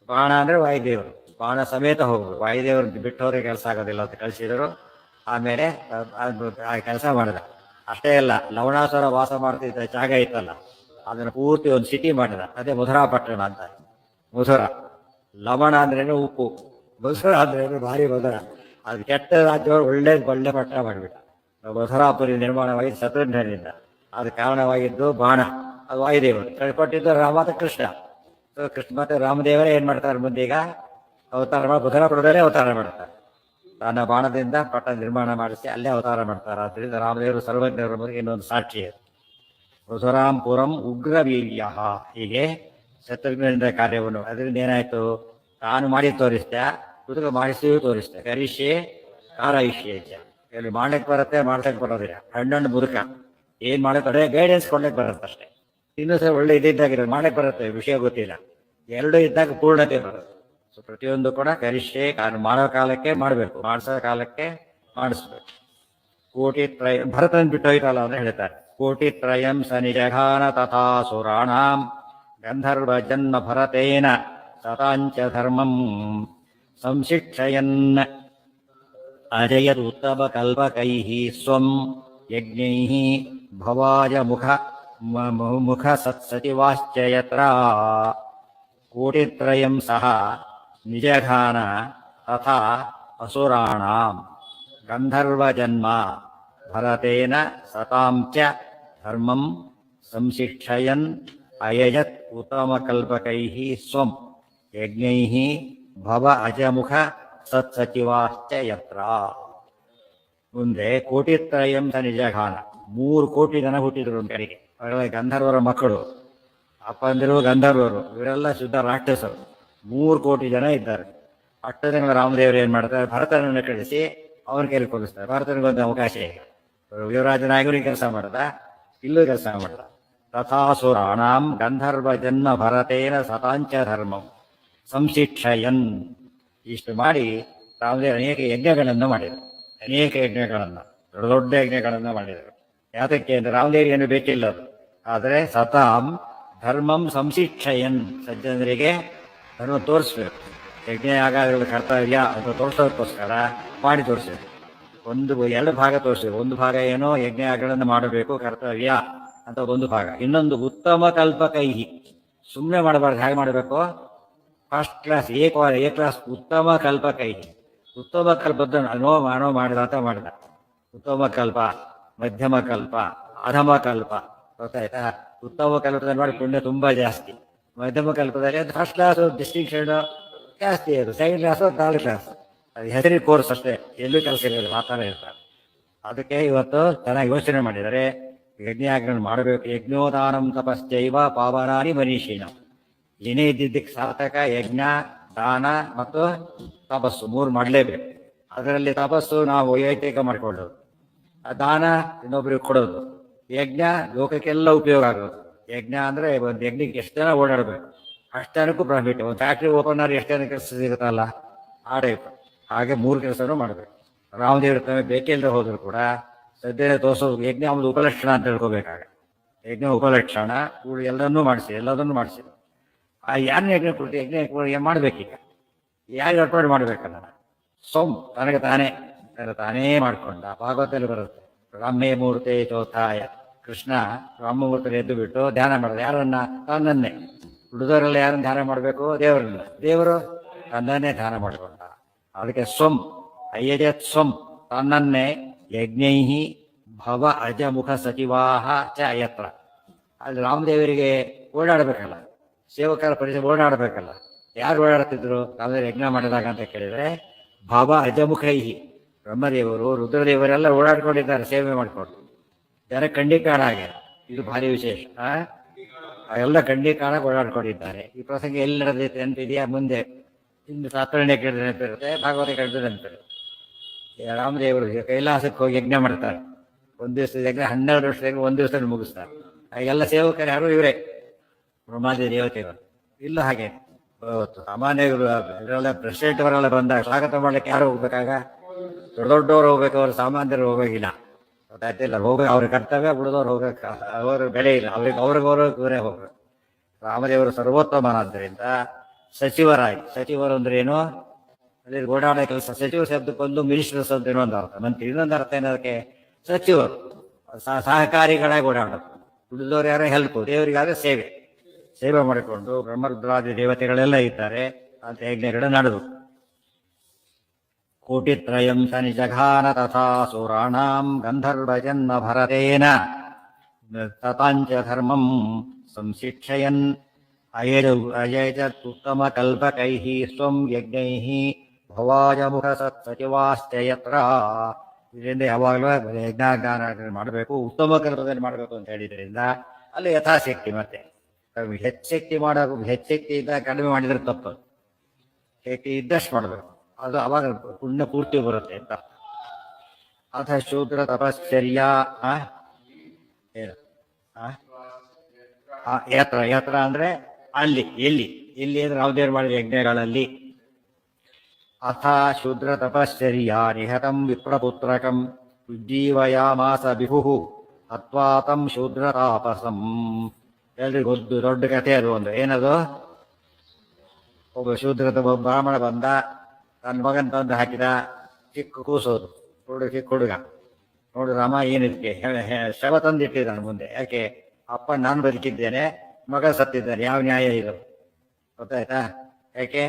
ಬಾಣ ಅಂದ್ರೆ ವಾಯುದೇವರು, ಬಾಣ ಸಮೇತ ಹೋಗುದು. ವಾಯುದೇವರು ಬಿಟ್ಟವ್ರಿಗೆ ಕೆಲಸ ಆಗೋದಿಲ್ಲ ಅಂತ ಕಳಿಸಿದರು. ಆಮೇಲೆ ಆ ಕೆಲಸ ಮಾಡಿದ. ಅಷ್ಟೇ ಅಲ್ಲ, ಲವಣಾಸುರ ವಾಸ ಮಾಡ್ತಿದ್ದ ಜಾಗ ಇತ್ತಲ್ಲ, ಅದನ್ನು ಪೂರ್ತಿ ಒಂದು ಸಿಟಿ ಮಾಡಿದ. ಅದೇ ಮಧುರಾ ಪಟ್ಟಣ ಅಂತ. ಮಧುರ, ಲವಣ ಅಂದ್ರೇನು ಉಪ್ಪು, ಮಧುರ ಅಂದ್ರೇನು ಭಾರಿ ಮಧುರ. ಅದು ಕೆಟ್ಟ ರಾಜ್ಯವರು ಒಳ್ಳೆ ಪಟ್ಟಣ ಮಾಡಿಬಿಟ್ಟ. ಮಧುರಾಪುರಿ ನಿರ್ಮಾಣವಾಗಿ ಶತ್ರುಘ್ನನಿಂದ. ಅದು ಕಾರಣವಾಗಿದ್ದು ಬಾಣ, ಅದು ವಾಯುದೇವರು. ಕಳ್ಕೊಟ್ಟಿದ್ದು ರಾಮ ಮತ್ತು ಕೃಷ್ಣ. ಕೃಷ್ಣ ಮತ್ತೆ ರಾಮದೇವರೇ ಏನ್ ಮಾಡ್ತಾರೆ? ಮುಂದೆ ಈಗ ಅವತಾರ ಮಾಡಿ ಮಧುರಾಪುರದಲ್ಲೇ ಅವತಾರ ಮಾಡ್ತಾರೆ. ತನ್ನ ಬಾಣದಿಂದ ಪಟ್ಟ ನಿರ್ಮಾಣ ಮಾಡಿಸಿ ಅಲ್ಲೇ ಅವತಾರ ಮಾಡ್ತಾರೆ. ಆದ್ದರಿಂದ ರಾಮದೇವರು ಸರ್ವಜ್ಞರ ಬಗ್ಗೆ ಇನ್ನೊಂದು ಸಾಕ್ಷಿ ಅದು. ಮಧುರಾಂಪುರಂ ಉಗ್ರವೀರ್ಯ. ಹೀಗೆ ಶತ್ರುಘ್ನದಿಂದ ಕಾರ್ಯವನ್ನು. ಅದರಿಂದ ಏನಾಯ್ತು? ತಾನು ಮಾಡಿ ತೋರಿಸ್ದೆ, ಕುದುಕ ಮಾಡಿಸಿಯೂ ತೋರಿಸ್ದೆ. ಕರಿಷ್ಯೆ ಕಾರಯಿಷ್ಯೆ. ಇಲ್ಲಿ ಮಾಡ್ಲಿಕ್ಕೆ ಬರುತ್ತೆ, ಮಾಡ್ಲಿಕ್ಕೆ ಬರೋದಿಲ್ಲ. ಹಣ್ಣು ಮುದುಕ ಏನ್ ಮಾಡಕ್ಕೆ ಅದೇ ಗೈಡೆನ್ಸ್ ಕೊಡ್ಲಿಕ್ಕೆ ಬರುತ್ತೆ ಅಷ್ಟೇ. ಇನ್ನೂ ಸಹ ಒಳ್ಳೆ ಇದ್ದಾಗಿರೋದು ಮಾಡಕ್ಕೆ ಬರುತ್ತೆ, ವಿಷಯ ಗೊತ್ತಿಲ್ಲ. ಎರಡೂ ಇದ್ದಾಗ ಪೂರ್ಣತೆ ಬರುತ್ತೆ. ಸೊ ಪ್ರತಿಯೊಂದು ಕೂಡ ಕರಿಷ್ಯೆ, ಮಾಡೋ ಕಾಲಕ್ಕೆ ಮಾಡಬೇಕು, ಮಾಡಿಸೋ ಕಾಲಕ್ಕೆ ಮಾಡಿಸ್ಬೇಕು. ಕೋಟಿತ್ರಯ ಭರತನ ಬಿಟ್ಟು ಹೋಯ್ತಲ್ಲ ಅಂತ ಹೇಳ್ತಾರೆ. ಕೋಟಿತ್ರಯಂ ಸ ನಿಜಘಾನ ತಥಾಸುರಾಣಾಂ ಗಂಧರ್ವ ಜನ್ಮ ಭರತೇನ ಸತಾಂಚ ಧರ್ಮಂ ಸಂಶಿಕ್ಷಯನ್ ಅಜಯತ್ ಉತ್ತಮ ಕಲ್ಪಕೈಃ ಸ್ವಂ ಯಜ್ಞೈಃ ಭವಾಯ ಮುಖ ಸತ್ಸಚಿವಾಶ್ಚ ಯತ್ರ. ಕೋಟಿತ್ರಯಂ ಸಹ ನಿಜಘಾನ ತಥಾ ಅಸುರಾಣಾಂ ಗಂಧರ್ವಜನ್ಮ ಭರತೇನ ಸತಾಂ ಚ ಧರ್ಮಂ ಸಂಶಿಕ್ಷಯನ್ ಅಯಜತ್ ಉತ್ತಮಕಲ್ಪಕೈಃ ಸ್ವಂ ಯಜ್ಞೈಃ ಭವ ಅಜಮುಖ ಸತ್ಸಚಿವಾಶ್ಚ ಯತ್ರ. ಮುಂದೆ ಕೋಟಿತ್ರಯಂ ಸ ನಿಜಘಾನ, 3 ಕೋಟಿ ಜನ ಹುಟ್ಟಿದ್ರು ಒಂದು ಕಡೆಗೆ. ಅವರೆಲ್ಲ ಗಂಧರ್ವರ ಮಕ್ಕಳು, ಅಪ್ಪಂದಿರು ಗಂಧರ್ವರು, ಇವರೆಲ್ಲ ಶುದ್ಧ ರಾಕ್ಷಸರು. 3 ಕೋಟಿ ಜನ ಇದ್ದಾರೆ. ಅಷ್ಟು ಜನ ರಾಮದೇವರು ಏನ್ ಮಾಡ್ತಾರೆ? ಭರತನನ್ನು ಕಳಿಸಿ ಅವನ ಕೈಲಿ ಕೊಲಿಸ್ತಾರೆ. ಭರತನಿಗೊಂದು ಅವಕಾಶ ಈಗ. ಯುವರಾಜನಾಗಿ ಕೆಲಸ ಮಾಡ್ದ, ಇಲ್ಲೂ ಕೆಲಸ ಮಾಡ್ದ. ತಥಾಸುರಾಣಾಂ ಗಂಧರ್ವ ಜನ್ಮ ಭರತೇನ ಸತಾಂಚ ಧರ್ಮಂ ಸಂಶಿಕ್ಷಯನ್. ಇಷ್ಟು ಮಾಡಿ ರಾಮದೇವರು ಅನೇಕ ಯಜ್ಞಗಳನ್ನು ಮಾಡಿದರು. ಅನೇಕ ಯಜ್ಞಗಳನ್ನು, ದೊಡ್ಡ ದೊಡ್ಡ ಯಜ್ಞಗಳನ್ನು ಮಾಡಿದರು. ಯಾತಕ್ಕೆ ಅಂದ್ರೆ ರಾಮದೇವರಿಗೆ ಏನು ಬೇಕಿಲ್ಲ ಅದು. ಆದರೆ ಸತಾಂ ಧರ್ಮಂ ಸಂಶಿಕ್ಷಯನ್, ಸಜ್ಜನರಿಗೆ ಧರ್ಮ ತೋರಿಸ್ಬೇಕು. ಯಜ್ಞ ಯಾಗಾದಿಗಳ ಕರ್ತವ್ಯ ಅಂತ ತೋರಿಸೋದಕ್ಕೋಸ್ಕರ ಮಾಡಿ ತೋರಿಸ್ಬೇಕು. 2 ಭಾಗ ತೋರಿಸ್ಬೇಕು. ಒಂದು ಭಾಗ ಏನೋ ಯಜ್ಞ ಯಾಗಗಳನ್ನು ಮಾಡಬೇಕು ಕರ್ತವ್ಯ ಅಂತ ಒಂದು ಭಾಗ. ಇನ್ನೊಂದು ಉತ್ತಮ ಕಲ್ಪಕೈಹಿ, ಸುಮ್ಮನೆ ಮಾಡಬಾರ್ದು. ಹೇಗೆ ಮಾಡಬೇಕು? ಫಸ್ಟ್ ಕ್ಲಾಸ್, ಎ ಕ್ಲಾಸ್ ಉತ್ತಮ ಕಲ್ಪಕೈಹಿ. ಉತ್ತಮ ಕಲ್ಪದ ಅನೋ ಮಾಡಿದ ಅಂತ ಮಾಡಿದ. ಉತ್ತಮ ಕಲ್ಪ, ಮಧ್ಯಮ ಕಲ್ಪ, ಅಧಮ ಕಲ್ಪ. ಗೊತ್ತಾಯ್ತಾ? ಉತ್ತಮ ಕಲ್ಪದಲ್ಲಿ ಮಾಡಿ ಪುಣ್ಯ ತುಂಬಾ ಜಾಸ್ತಿ. ಮಧ್ಯಮ ಕಲ್ಪದಲ್ಲಿ ಅದು ಫಸ್ಟ್ ಕ್ಲಾಸ್ ಡಿಸ್ಟಿಂಕ್ಷನ್ ಜಾಸ್ತಿ. ಅದು ಸೆಕೆಂಡ್ ಕ್ಲಾಸ್, 3rd ಕ್ಲಾಸ್. ಅದು ಹೆಸರಿ ಕೋರ್ಸ್ ಅಷ್ಟೇ, ಎಲ್ಲೂ ಕೆಲಸ ಇರೋದು ಮಾತಾಡ ಇರ್ತಾರೆ. ಅದಕ್ಕೆ ಇವತ್ತು ಚೆನ್ನಾಗಿ ಯೋಚನೆ ಮಾಡಿದರೆ ಯಜ್ಞಯಾಗಗಳನ್ನು ಮಾಡಬೇಕು. ಯಜ್ಞೋದಾನಂ ತಪಶ್ಚೈವ ಪಾವನಾನಿ ಮನೀಷಿಣ. ಏನೇ ಇದ್ದಿದ್ದಕ್ಕೆ ಸಾರ್ಥಕ ಯಜ್ಞ, ದಾನ ಮತ್ತು ತಪಸ್ಸು 3 ಮಾಡಲೇಬೇಕು. ಅದರಲ್ಲಿ ತಪಸ್ಸು ನಾವು ವೈಯಕ್ತಿಕ ಮಾಡಿಕೊಳ್ಳೋದು, ದಾನ ಇನ್ನೊಬ್ರಿಗೆ ಕೊಡೋದು, ಯಜ್ಞ ಲೋಕಕ್ಕೆಲ್ಲ ಉಪಯೋಗ ಆಗೋದು. ಯಜ್ಞ ಅಂದ್ರೆ ಒಂದು ಯಜ್ಞಕ್ಕೆ ಎಷ್ಟು ಜನ ಓಡಾಡಬೇಕು, ಅಷ್ಟು ಜನಕ್ಕೂ ಪ್ರಾಫಿಟ್. ಒಂದು ಫ್ಯಾಕ್ಟ್ರಿ ಓಪನ್ ಆದ್ರೆ ಎಷ್ಟು ಜನ ಕೆಲಸ ಸಿಗುತ್ತಲ್ಲ, ಆ ಟೈಪ್. ಹಾಗೆ 3 ಕೆಲಸನೂ ಮಾಡಬೇಕು. ರಾಮದೇವ್ರ ತಮ್ಮ ಬೇಕಿಲ್ಲದೆ ಹೋದ್ರು ಕೂಡ ಸದ್ಯನೇ ತೋರಿಸೋದು. ಯಜ್ಞ ಒಂದು ಉಪಲಕ್ಷಣ ಅಂತ ತಿಳ್ಕೊಬೇಕಾಗ, ಯಜ್ಞ ಉಪಲಕ್ಷಣ ಎಲ್ಲದನ್ನೂ ಮಾಡಿಸಿ ಯಾರನ್ನ ಯಜ್ಞ ಕೊಟ್ಟು ಯಜ್ಞ ಏನ್ ಮಾಡ್ಬೇಕೀಗ, ಯಾರಿಗೆ ಅರ್ಪಣೆ ಮಾಡ್ಬೇಕಲ್ಲ. ತನಗೆ ತಾನೇ ಮಾಡ್ಕೊಂಡ. ಭಾಗವತದಲ್ಲಿ ಬರುತ್ತೆ, ಬ್ರಾಹ್ಮೇ ಮೂರ್ತೆ ಚೌಥಾಯ. ಕೃಷ್ಣ ಬ್ರಹ್ಮಮೂರ್ತಲ್ಲಿ ಎದ್ದು ಬಿಟ್ಟು ಧ್ಯಾನ ಮಾಡೋದು ಯಾರನ್ನ? ತನ್ನನ್ನೇ. ಉಳಿದವರೆಲ್ಲ ಯಾರನ್ನ ಧ್ಯಾನ ಮಾಡಬೇಕು? ದೇವರನ್ನ. ದೇವರು ತನ್ನನ್ನೇ ಧ್ಯಾನ ಮಾಡಿಕೊಂಡ. ಅದಕ್ಕೆ ಅಯ್ಯಜತ್ ತನ್ನನ್ನೇ ಯಜ್ಞೈಹಿ ಭವ ಅಜಮುಖ ಸಚಿವಾಹ ಚ ಅಯತ್ರ. ಅಲ್ಲಿ ರಾಮದೇವರಿಗೆ ಓಡಾಡಬೇಕಲ್ಲ, ಸೇವಕರ ಪರಿಚಯ ಓಡಾಡಬೇಕಲ್ಲ. ಯಾರು ಓಡಾಡ್ತಿದ್ರು ರಾಮದೇವರು ಯಜ್ಞ ಮಾಡಿದಾಗ ಅಂತ ಕೇಳಿದ್ರೆ? ಭವ ಅಜಮುಖೈಹಿ, ಬ್ರಹ್ಮದೇವರು ರುದ್ರದೇವರೆಲ್ಲ ಓಡಾಡ್ಕೊಂಡಿದ್ದಾರೆ ಸೇವೆ ಮಾಡಿಕೊಂಡು. ಜನ ಕಂಡಿ ಕಾಣ ಹಾಗೆ. ಇದು ಭಾರಿ ವಿಶೇಷ. ಎಲ್ಲ ಕಂಡಿ ಕಾಣಕ್ಕೆ ಓಡಾಡ್ಕೊಂಡಿದ್ದಾರೆ. ಈ ಪ್ರಸಂಗ ಎಲ್ಲಿ ನಡೆದೈತೆ ಅಂತಿದೆಯಾ? ಮುಂದೆ ಇನ್ನು ತಾತ್ಪರ್ಯ ಕೇಳಿದ ನೆನಪಿರುತ್ತೆ, ಭಾಗವತ ಕೇಳಿದ ನೆನಪಿರುತ್ತೆ. ರಾಮದೇವರು ಕೈಲಾಸಕ್ಕೆ ಹೋಗಿ ಯಜ್ಞ ಮಾಡ್ತಾರೆ. 1 ದಿವಸದ ಯಜ್ಞ 12 ವರ್ಷದಾಗ 1 ದಿವಸದಲ್ಲಿ ಮುಗಿಸ್ತಾರೆ. ಎಲ್ಲ ಸೇವಕರು ಯಾರು? ಇವರೇ ಬ್ರಹ್ಮಾದಿ ದೇವತೆಗಳು. ಇಲ್ಲ ಹಾಗೆ ಸಾಮಾನ್ಯರು ಇವರೆಲ್ಲ ಪ್ರೆಸಿಡೆಂಟ್ ಅವರೆಲ್ಲ ಬಂದಾಗ ಸ್ವಾಗತ ಮಾಡ್ಲಿಕ್ಕೆ ಯಾರು ಹೋಗ್ಬೇಕಾಗ? ದೊಡ್ಡವ್ರು ಹೋಗ್ಬೇಕು, ಅವ್ರು ಸಾಮಾನ್ಯರು ಹೋಗೋಗಿಲ್ಲ. ಗೊತ್ತಾಯ್ತಿಲ್ಲ, ಅವ್ರ ಕರ್ತವ್ಯ. ಉಳಿದವ್ರು ಹೋಗಕ್ಕೆ ಅವ್ರ ಬೆಲೆ ಇಲ್ಲ. ಅವ್ರಿಗವರು ಇವರೇ ಹೋಗ್ಬೇಕು. ರಾಮದೇವರು ಸರ್ವೋತ್ತಮನಾದ್ದರಿಂದ ಸಚಿವರು ಅಂದ್ರೆ ಏನು? ಅಲ್ಲಿ ಓಡಾಡೋ ಕೆಲಸ. ಸಚಿವ ಶಬ್ದಕ್ಕೊಂದು ಮಿನಿಸ್ಟರ್ಸ್ ಅಂತ ಇನ್ನೊಂದು ಅರ್ಥ, ಮಂತ್ರಿ ಇನ್ನೊಂದು ಅರ್ಥ. ಏನದಕ್ಕೆ? ಸಚಿವರು ಸಹಕಾರಿಗಳಾಗಿ ಓಡಾಡೋದು. ಉಳಿದವ್ರು ಯಾರೋ ಹೆಲ್ಪ್, ದೇವರಿಗಾದ್ರೆ ಸೇವೆ ಮಾಡಿಕೊಂಡು ಬ್ರಹ್ಮರುದ್ರಾದಿ ದೇವತೆಗಳೆಲ್ಲ ಇದ್ದಾರೆ ಅಂತ ಯಜ್ಞಗಳು ನಡೆದು. ಕೋಟಿತ್ರಯಂ ಶನಿ ಜಘಾನ ತಥಾ ಸುರಾಣಾಂ ಗಂಧರ್ವಜನ್ಮ ಭರತೇನ ತತಾಂಚ ಧರ್ಮಂ ಸಂಶಿಕ್ಷಯನ್ ಅಯಜತ್ ಉತ್ತಮ ಕಲ್ಪಕೈಃ ಸ್ವಂ ಯಜ್ಞೈಃ ಭವಾಜಮುಖ ಸಚಿವಾಶ್ಚ ಯತ್ರ. ಇದರಿಂದ ಯಾವಾಗಲೂ ಯಜ್ಞಾಜ್ಞಾನ ಮಾಡಬೇಕು, ಉತ್ತಮ ಕಲ್ಪದಲ್ಲಿ ಮಾಡಬೇಕು ಅಂತ ಹೇಳಿದ್ರಿಂದ ಅಲ್ಲಿ ಯಥಾಶಕ್ತಿ. ಮತ್ತೆ ಹೆಚ್ಚಕ್ತಿಯಿಂದ ಕಡಿಮೆ ಮಾಡಿದ್ರೆ ತಪ್ಪು. ಶಕ್ತಿ ಇದ್ದಷ್ಟು ಮಾಡಬೇಕು, ಅದು ಅವಾಗ ಪುಣ್ಯ ಪೂರ್ತಿ ಬರುತ್ತೆ ಅಂತ. ಅಥ ಶೂದ್ರ ತಪಶ್ಚರ್ಯ ಯತ್ರ ಅಂದ್ರೆ ಅಲ್ಲಿ, ಎಲ್ಲಿ ಅಂದ್ರೆ ರಾಮದೇವರು ಮಾಡಿದ ಯಜ್ಞಗಳಲ್ಲಿ. ಅಥ ಶೂದ್ರ ತಪಶ್ಚರ್ಯ ನಿಹತಂ ವಿಪ್ರಪುತ್ರಕಂ ಉಜ್ಜೀವಯಾಮಾಸ ಬಿಹು ಅತ್ವಾತಂ ಶೂದ್ರ ತಾಪಸಂ. ಎಲ್ರಿಗೂ ದೊಡ್ಡ ಕಥೆ ಅದು. ಒಂದು ಏನದು? ಒಬ್ಬ ಶೂದ್ರದ ಬ್ರಾಹ್ಮಣ ಬಂದ, ತನ್ನ ಮಗನ ತಂದು ಹಾಕಿದ. ಚಿಕ್ಕ ಕೂಸೋದು, ಚಿಕ್ಕ ಹುಡುಗ. ನೋಡು ರಾಮ, ಏನಿದಕ್ಕೆ ಶವ ತಂದಿಟ್ಟಿದ್ದಾನೆ ಮುಂದೆ. ಯಾಕೆ? ಅಪ್ಪ ನಾನು ಬದುಕಿದ್ದೇನೆ, ಮಗ ಸತ್ತಿದ್ದಾನೆ, ಯಾವ ನ್ಯಾಯ ಇದು? ಗೊತ್ತಾಯ್ತಾ? ಯಾಕೆ?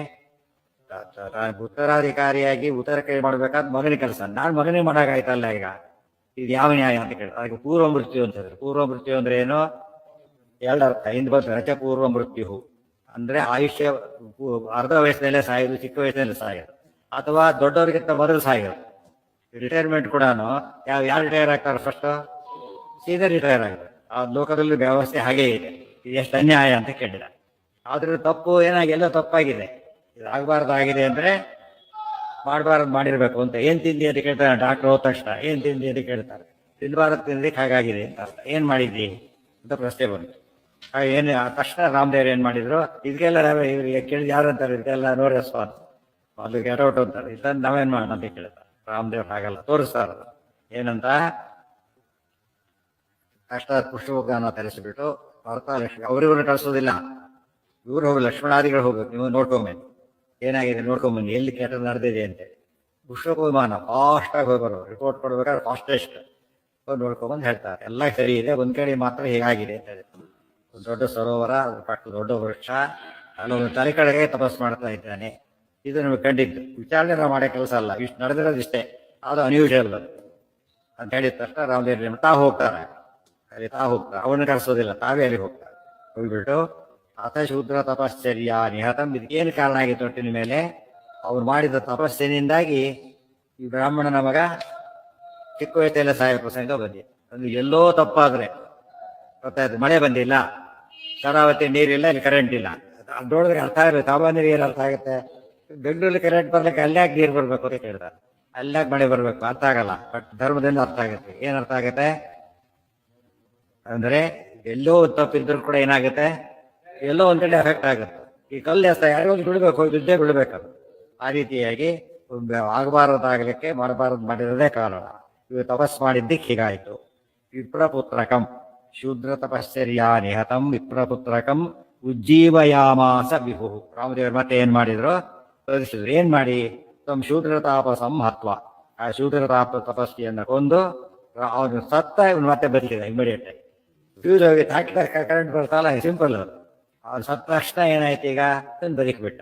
ಉತ್ತರಾಧಿಕಾರಿಯಾಗಿ ಉತ್ತರ ಕೈ ಮಾಡ್ಬೇಕಾದ್ ಮಗನಿಗೆ ಕೆಲಸ. ನಾನು ಮಗನೇ ಮಾಡಾಕಾಯ್ತಲ್ಲ ಈಗ, ಇದು ಯಾವ ನ್ಯಾಯ ಅಂತ ಕೇಳಿ. ಅದಕ್ಕೆ ಪೂರ್ವ ಮೃತ್ಯು ಅಂತಂದ್ರೆ. ಪೂರ್ವ ಮೃತ್ಯು ಅಂದ್ರೆ ಏನು? 2 ಅರ್ಥ. ಹಿಂದೆ ಬಂದು ರಚ ಪೂರ್ವ ಮೃತ್ಯು ಅಂದ್ರೆ ಆಯುಷ್ಯ ಅರ್ಧ ವಯಸ್ಸಿನಲ್ಲೇ ಸಾಯೋದು, ಚಿಕ್ಕ ವಯಸ್ಸಿನಲ್ಲಿ ಸಾಯೋದು, ಅಥವಾ ದೊಡ್ಡವರಿಗಿಂತ ಮೊದಲು ಸಾಯೋದು. ರಿಟೈರ್ಮೆಂಟ್ ಕೂಡ ಯಾರು ರಿಟೈರ್ ಆಗ್ತಾರೆ? ಫಸ್ಟ್ ಸೀದಾ ರಿಟೈರ್ ಆಗಿದೆ. ಆ ಲೋಕದಲ್ಲಿ ವ್ಯವಸ್ಥೆ ಹಾಗೇ ಇದೆ. ಇದು ಎಷ್ಟು ಅನ್ಯಾಯ ಅಂತ ಕೇಳಿದ. ಆದ್ರೆ ತಪ್ಪು ಎಲ್ಲ ತಪ್ಪಾಗಿದೆ. ಇದು ಆಗಬಾರ್ದಾಗಿದೆ ಅಂದ್ರೆ ಮಾಡಬಾರ್ದು ಮಾಡಿರ್ಬೇಕು ಅಂತ. ಏನ್ ತಿಂದಿ ಅಂತ ಕೇಳ್ತಾರೆ ಡಾಕ್ಟರ್ ಹೋದ ತಕ್ಷಣ. ಏನ್ ತಿಂದಿ ಅಂತ ಕೇಳ್ತಾರೆ. ತಿನ್ಬಾರದು ತಿಂದಿಕ್ಕೆ ಹಾಗಾಗಿದೆ ಅಂತ ಅರ್ಥ. ಏನ್ ಮಾಡಿದ್ದಿ ಅಂತ ಪ್ರಶ್ನೆ ಬಂತು. ಏನು ತಕ್ಷಣ ರಾಮದೇವ್ರು ಏನ್ ಮಾಡಿದ್ರು? ಇದಕ್ಕೆಲ್ಲ ಇವ್ರಿಗೆ ಕೇಳಿದ್ ಯಾರು ಅಂತಾರೆ? ಇದಕ್ಕೆಲ್ಲ ನೋ ರೆಸ್ಪಾನ್ಸ್, ಅದು ಗೆಟೌಟ್ ಅಂತಾರೆ. ಇದನ್ನ ನಾವೇನ್ ಮಾಡೋಣ ಅಂತ ಕೇಳ್ತಾರೆ. ರಾಮದೇವ್ರು ಹಾಗಲ್ಲ, ತೋರಿಸ್ತಾರ. ಏನಂತ? ಕಷ್ಟ ಪುಷ್ಪಗಾನ ತರಿಸಿಬಿಟ್ಟು ಭರತ ಲಕ್ಷ್ಮಿ ಅವರಿವ್ರನ್ನ ಕಳಿಸೋದಿಲ್ಲ. ಇವ್ರು ಹೋಗಿ ಲಕ್ಷ್ಮಣಾದಿಗಳು ಹೋಗ್ಬೇಕು. ನೀವು ನೋಡ್ಕೊಂಬನ್ನಿ, ಏನಾಗಿದೆ ನೋಡ್ಕೊಂಬನ್ನಿ, ಎಲ್ಲಿ ಕೆಟ್ಟ ನಡೆದಿದೆ ಅಂತೇಳಿ. ಪುಷ್ಪಕ ವಿಮಾನ ಫಾಸ್ಟ್ ಆಗಿ ಹೋಗೋರು, ರಿಪೋರ್ಟ್ ಕೊಡ್ಬೇಕಾದ್ರೆ ಫಾಸ್ಟೆಸ್ಟ್ ಹೋಗಿ ನೋಡ್ಕೊಂಬಂದು ಹೇಳ್ತಾರೆ ಎಲ್ಲ ಸರಿ ಇದೆ, ಒಂದ್ ಕಡೆ ಮಾತ್ರ ಹೀಗಾಗಿದೆ ಅಂತ ಹೇಳಿ. ದೊಡ್ಡ ಸರೋವರ, ಅದ್ರ ಪಕ್ಕ ದೊಡ್ಡ ವೃಕ್ಷ, ಅಲ್ಲೊಂದು ತಲೆ ಕಡೆಗೆ ತಪಸ್ ಮಾಡ್ತಾ ಇದ್ದಾನೆ. ಇದು ನಮಗೆ ಕಂಡಿದ್ದು. ವಿಚಾರಣೆ ನಾವು ಮಾಡೋ ಕೆಲಸ ಅಲ್ಲ, ಇಷ್ಟು ನಡೆದಿರೋದು ಇಷ್ಟೇ, ಅದು ಅನ್ಯೂಶಲ್ ಅಂತ ಹೇಳಿದ ತಕ್ಷಣ ರಾಮದೇವ್ರ ತಾವು ಹೋಗ್ತಾರೆ. ಅಲ್ಲಿ ಅವನ್ನ ಕರೆಸೋದಿಲ್ಲ, ತಾವೇ ಅಲ್ಲಿ ಹೋಗ್ತಾರೆ. ಹೋಗ್ಬಿಟ್ಟು ಅಥ ಶೂದ್ರ ತಪಶ್ಚರ್ಯ ನಿಹತಂ. ಇದಕ್ಕೇನು ಕಾರಣ ಆಗಿತ್ತು? ಒಟ್ಟಿನ ಮೇಲೆ ಅವ್ರು ಮಾಡಿದ ತಪಸ್ಸಿನಿಂದಾಗಿ ಈ ಬ್ರಾಹ್ಮಣನ ಮಗ ಚಿಕ್ಕ ವಯಸ್ಸೆಲ್ಲ ಸಾಯೋ ಪ್ರಸಂಗ ಬಂದಿದೆ. ಅದು ಎಲ್ಲೋ ತಪ್ಪಾದ್ರೆ ಗೊತ್ತಾಯ್ತು. ಮಳೆ ಬಂದಿಲ್ಲ, ಶರಾವತಿ ನೀರಿಲ್ಲ, ಇಲ್ಲಿ ಕರೆಂಟ್ ಇಲ್ಲ, ಅದು ನೋಡಿದ್ರೆ ಅರ್ಥ ಆಗುತ್ತೆ. ಸಾಮಾನ್ಯರಿಗೆ ಏನು ಅರ್ಥ ಆಗುತ್ತೆ? ಬೆಂಗಳೂರಲ್ಲಿ ಕರೆಂಟ್ ಬರ್ಲಿಕ್ಕೆ ಅಲ್ಲಾಗ ನೀರು ಬರ್ಬೇಕು ಅಂತ ಹೇಳ್ತಾರೆ, ಅಲ್ಲಾಗ ಮಳೆ ಬರ್ಬೇಕು, ಅರ್ಥ ಆಗಲ್ಲ. ಬಟ್ ಧರ್ಮದಿಂದ ಅರ್ಥ ಆಗುತ್ತೆ. ಏನ್ ಅರ್ಥ ಆಗುತ್ತೆ ಅಂದ್ರೆ ಎಲ್ಲೋ ತಪ್ಪಿದ್ರು ಕೂಡ ಏನಾಗುತ್ತೆ, ಎಲ್ಲೋ ಒಂದ್ ಕಡೆ ಎಫೆಕ್ಟ್ ಆಗುತ್ತೆ. ಈ ಕಲ್ಲು ಎಸ್ತ ಯಾರೋ ಬಿಡ್ಬೇಕು, ದುಡ್ಡೇ ಬಿಡ್ಬೇಕದು. ಆ ರೀತಿಯಾಗಿ ಆಗಬಾರದಾಗಲಿಕ್ಕೆ ಮಾಡಬಾರದು ಮಾಡಿರೋದೇ ಕಾರಣ. ಇವು ತಪಸ್ ಮಾಡಿದ್ದಕ್ಕೆ ಹೀಗಾಯ್ತು. ವಿಪ್ರಪುತ್ರಕಂ ಶೂದ್ರ ತಪಶ್ಚರ್ಯಾ ನಿಹತಂ ವಿಪ್ರಪುತ್ರಕಂ ಉಜ್ಜೀವಯಾಮಾಸ ವಿಭು. ರಾಮದೇವರು ಮತ್ತೆ ಏನ್ ಮಾಡಿದ್ರು ತೋರಿಸಿದ್ರು. ಏನ್ ಮಾಡಿ ತಮ್ಮ ಶೂದ್ರ ತಾಪಸಂ ಮಹತ್ವ, ಆ ಶೂದ್ರ ತಪಸ್ಸಿಯನ್ನ ಕೊಂದು ಅವನು ಸತ್ತ, ಇವನು ಮತ್ತೆ ಬದುಕಿದ ಇಮಿಡಿಯೇಟ್ ಆಗಿ. ಫ್ಯೂಸ್ ಹೋಗಿ ಹಾಕಿದ ಕರೆಂಟ್ ಬರ್ತಾಲ್ಲ, ಸಿಂಪಲ್. ಅವ್ನು ಸತ್ತ ತಕ್ಷಣ ಏನಾಯ್ತು, ಈಗ ಬದುಕಿಬಿಟ್ಟ.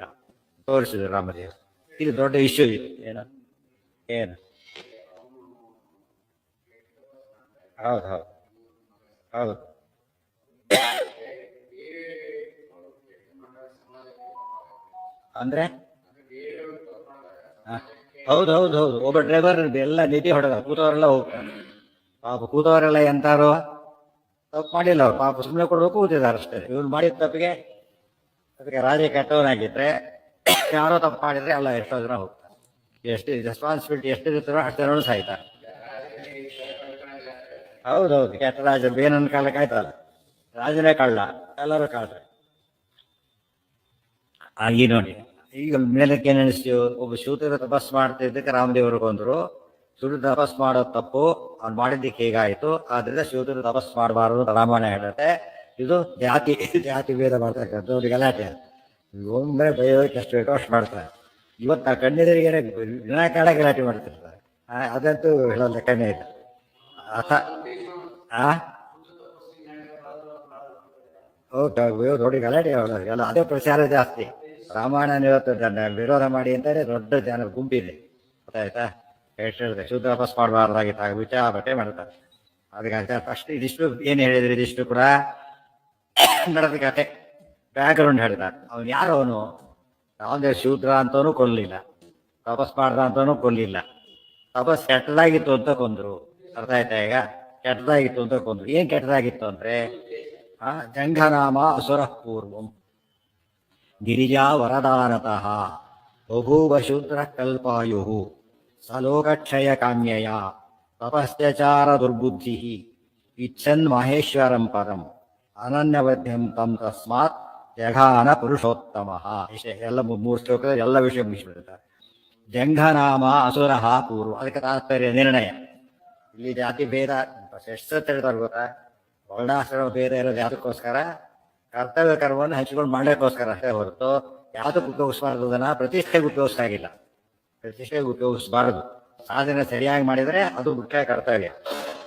ತೋರಿಸಿದ್ರು ರಾಮದೇವರು. ಇದು ದೊಡ್ಡ ಇಶ್ಯೂ ಇದು. ಏನು ಹೌದು ಹೌದು ಹೌದು ಅಂದ್ರೆ ಹೌದು ಹೌದು ಹೌದು. ಒಬ್ಬ ಡ್ರೈವರ್ ಎಲ್ಲ ನಿಧಿ ಹೊಡೆದ, ಕೂತವರೆಲ್ಲ ಹೋಗ್ತಾರೆ. ಪಾಪ ಕೂತವರೆಲ್ಲ ಎಂತಾರು ತಪ್ಪು ಮಾಡಿಲ್ಲ ಅವ್ರು, ಪಾಪ ಸುಮ್ಮನೆ ಕೊಡ್ಬೇಕು ಕೂತಿದ್ದಾರೆ ಅಷ್ಟೇ. ಇವ್ರು ಮಾಡಿದ ತಪ್ಪಿಗೆ ಅದಕ್ಕೆ ರಾಜ ಕೆಟ್ಟವನಾಗಿದ್ರೆ ಯಾರೋ ತಪ್ಪು ಮಾಡಿದ್ರೆ ಎಲ್ಲ ಎಷ್ಟೋ ಜನ ಹೋಗ್ತಾರೆ. ಎಷ್ಟು ರೆಸ್ಪಾನ್ಸಿಬಿಲಿಟಿ ಎಷ್ಟಿರುತ್ತಾರೋ ಅಷ್ಟು ಜನರು ಸಾಯ್ತಾರೆ. ಹೌದೌದು, ಕೆಟ್ಟ ರಾಜ ಬೇನನ್ನ ಕಾಲಕ್ಕೆ ಆಯ್ತಲ್ಲ, ರಾಜನೇ ಕಳ್ಳ, ಎಲ್ಲರೂ ಕಳ್ರೆ. ಆಗಿ ನೋಡಿ, ಈಗ ಮೇಲಕ್ಕೆ ಏನ್ ಅನಿಸ್ತು, ಒಬ್ಬ ಶೂದ್ರ ತಪಸ್ ಮಾಡ್ತಿದ್ದಕ್ಕೆ ರಾಮದೇವರು ಕೊಂದ್ರು. ಶೂದ್ರ ತಪಸ್ ಮಾಡೋದು ತಪ್ಪು, ಅವ್ನು ಮಾಡಿದ್ದಕ್ಕೆ ಹೀಗಾಯ್ತು. ಆದ್ರಿಂದ ಶೂದ್ರ ತಪಸ್ ಮಾಡಬಾರದು ರಾಮಾಯಣ ಹೇಳುತ್ತೆ. ಇದು ಜಾತಿ ಜಾತಿ ಭೇದ ಮಾಡ್ತಕ್ಕಂಥ ಒಂದು ಗಲಾಟೆ. ಒಮ್ಮೆ ಬೈಯೋದಕ್ಕೆ ಎಷ್ಟು ಬೇಕೋ ಅಷ್ಟು ಮಾಡ್ತಾರೆ. ಇವತ್ತು ಆ ಕಣ್ಣೆದರಿಗೆ ವಿನಾಕಾಲ ಗಲಾಟೆ ಮಾಡ್ತಿರ್ತಾರೆ. ಅದಂತೂ ಹೇಳೋ ಲೆಕ್ಕನೇ ಇಲ್ಲ. ನೋಡಿ ಗಲಾಟೆ ಎಲ್ಲ ಅದೇ ಪ್ರಚಾರ ಜಾಸ್ತಿ. ರಾಮಾಯಣ ಇವತ್ತು ವಿರೋಧ ಮಾಡಿ ಅಂತಾರೆ ದೊಡ್ಡ ಜನ ಗುಂಪಿದೆ, ಗೊತ್ತಾಯ್ತಾ? ಎಷ್ಟು ಹೇಳಿದೆ ಶೂದ್ರ ತಪಸ್ ಮಾಡಬಾರ್ದಾಗಿತ್ತು, ವಿಚಾರ ಬಟ್ಟೆ ಮಾಡ್ತಾರೆ. ಅದಕ್ಕೆ ಫಸ್ಟ್ ಇದಿಷ್ಟು ಏನು ಹೇಳಿದ್ರಿ, ಇದಿಷ್ಟು ಕೂಡ ನಡೆದ ಕತೆ ಬ್ಯಾಕ್ಗ್ರೌಂಡ್ ಹೇಳ್ತಾರೆ. ಅವನು ಯಾರು, ಅವನು ಯಾವುದೇ ಶೂದ್ರ ಅಂತವನು ಕೊಲ್ಲಿಲ್ಲ, ತಪಸ್ ಮಾಡ್ದ ಅಂತವನು ಕೊಲ್ಲಿಲ್ಲ. ತಪಸ್ ಕೆಟ್ಟದಾಗಿತ್ತು ಅಂತ ಕೊಂದ್ರು. ಅರ್ಥ ಆಯ್ತಾ? ಈಗ ಕೆಟ್ಟದಾಗಿತ್ತು ಅಂತ ಕೊಂದ್ರು. ಏನ್ ಕೆಟ್ಟದಾಗಿತ್ತು ಅಂದ್ರೆ ಜಂಘನಾಮ ಅಸುರ ಪೂರ್ವಂ ಗಿರಿಜಾ ವರದಾನತಃ ಬಭೂವ ಶೂದ್ರ ಕಲ್ಪಾಯು ಸಲೋಕಕ್ಷಯ ಕಾಮ್ಯಯ ತಪಸ್ತ್ಯಚಾರ ದುರ್ಬುದ್ಧಿ ಇಚ್ಛನ್ ಮಹೇಶ್ವರಂ ಪರಂ ಅನನ್ಯವಧ್ಯಂ ತಂ ತಸ್ಮಾತ್ ಜಘಾನ ಪುರುಷೋತ್ತಮ. ಎಲ್ಲ 3 ಶ್ಲೋಕದ ಎಲ್ಲ ವಿಷಯ ಮುಗಿಸ್ಬಿಡ್ತಾರೆ. ಜಂಘನಾಮ ಅಸುರ ಪೂರ್ವ, ಅದಕ್ಕೆ ತಾತ್ಪರ್ಯ ನಿರ್ಣಯ. ಇಲ್ಲಿ ಜಾತಿ ಭೇದ ಎಷ್ಟು ಹೇಳ್ತಾರೆ ಗೊತ್ತಾ? ವರ್ಣಾಶ್ರಮ ಭೇದ ಇರೋದು ಯಾವ್ದಕ್ಕೋಸ್ಕರ? ಕರ್ತವ್ಯ ಕರ್ಮವನ್ನು ಹಂಚಿಕೊಂಡು ಮಾಡಲಿಕ್ಕೋಸ್ಕರ ಅಷ್ಟೇ ಹೊರತು ಯಾವ್ದಕ್ಕೆ ಉಪಯೋಗಿಸಬಾರ್ದು. ಅದನ್ನ ಪ್ರತಿಷ್ಠೆಗೆ ಉಪಯೋಗಿಸಾಗಿಲ್ಲ, ಪ್ರತಿಷ್ಠೆಗೆ ಉಪಯೋಗಿಸಬಾರದು. ಸಾಧನೆ ಸರಿಯಾಗಿ ಮಾಡಿದರೆ ಅದು ಮುಖ್ಯ ಕರ್ತವ್ಯ.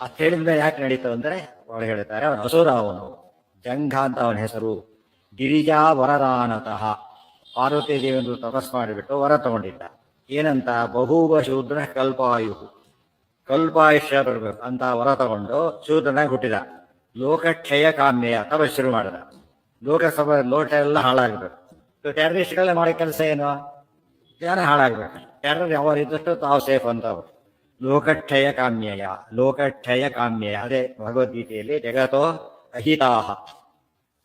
ಅದು ಹೇಳಿದ್ಮೇಲೆ ಯಾಕೆ ನಡೀತು ಅಂದ್ರೆ ಒಳಗೆ ಹೇಳ್ತಾರೆ, ಅವನು ಅಸುರ, ಅವನು ಜಂಘ ಅಂತ ಅವನ ಹೆಸರು. ಗಿರಿಜಾ ವರದಾನತಃ, ಪಾರ್ವತಿ ದೇವಿಯನ್ನು ತಪಸ್ ಮಾಡಿಬಿಟ್ಟು ವರ ತಗೊಂಡಿದ್ದ. ಏನಂತ? ಬಹುವ ಶೂದ್ರ ಕಲ್ಪಾಯು, ಕಲ್ಪಾಯುಷ್ಯ ಬರ್ಬೇಕು ಅಂತ ವರ ತಗೊಂಡು ಶೂದ್ರನಾಗಿ ಹುಟ್ಟಿದ. ಲೋಕಕ್ಷಯ ಕಾಮ್ಯ ತಪಸ್ ಶುರು ಮಾಡಿದ. ಲೋಕಸಭೆ ಲೋಟ ಎಲ್ಲ ಹಾಳಾಗ್ಬೇಕು. ಟೆರರಿಸ್ಟ್ಗಳೇ ಮಾಡೋ ಕೆಲಸ ಏನು? ಜನ ಹಾಳಾಗ್ಬೇಕು. ಟೆರರ್ ಯಾವ ಇದ್ದಷ್ಟು ತಾವು ಸೇಫ್ ಅಂತ ಅವರು. ಲೋಕಕ್ಷಯ ಕಾಮ್ಯಯ, ಲೋಕಕ್ಷಯ ಕಾಮ್ಯಯ. ಅದೇ ಭಗವದ್ಗೀತೆಯಲ್ಲಿ ಜಗತೋ ಅಹಿತಾಹ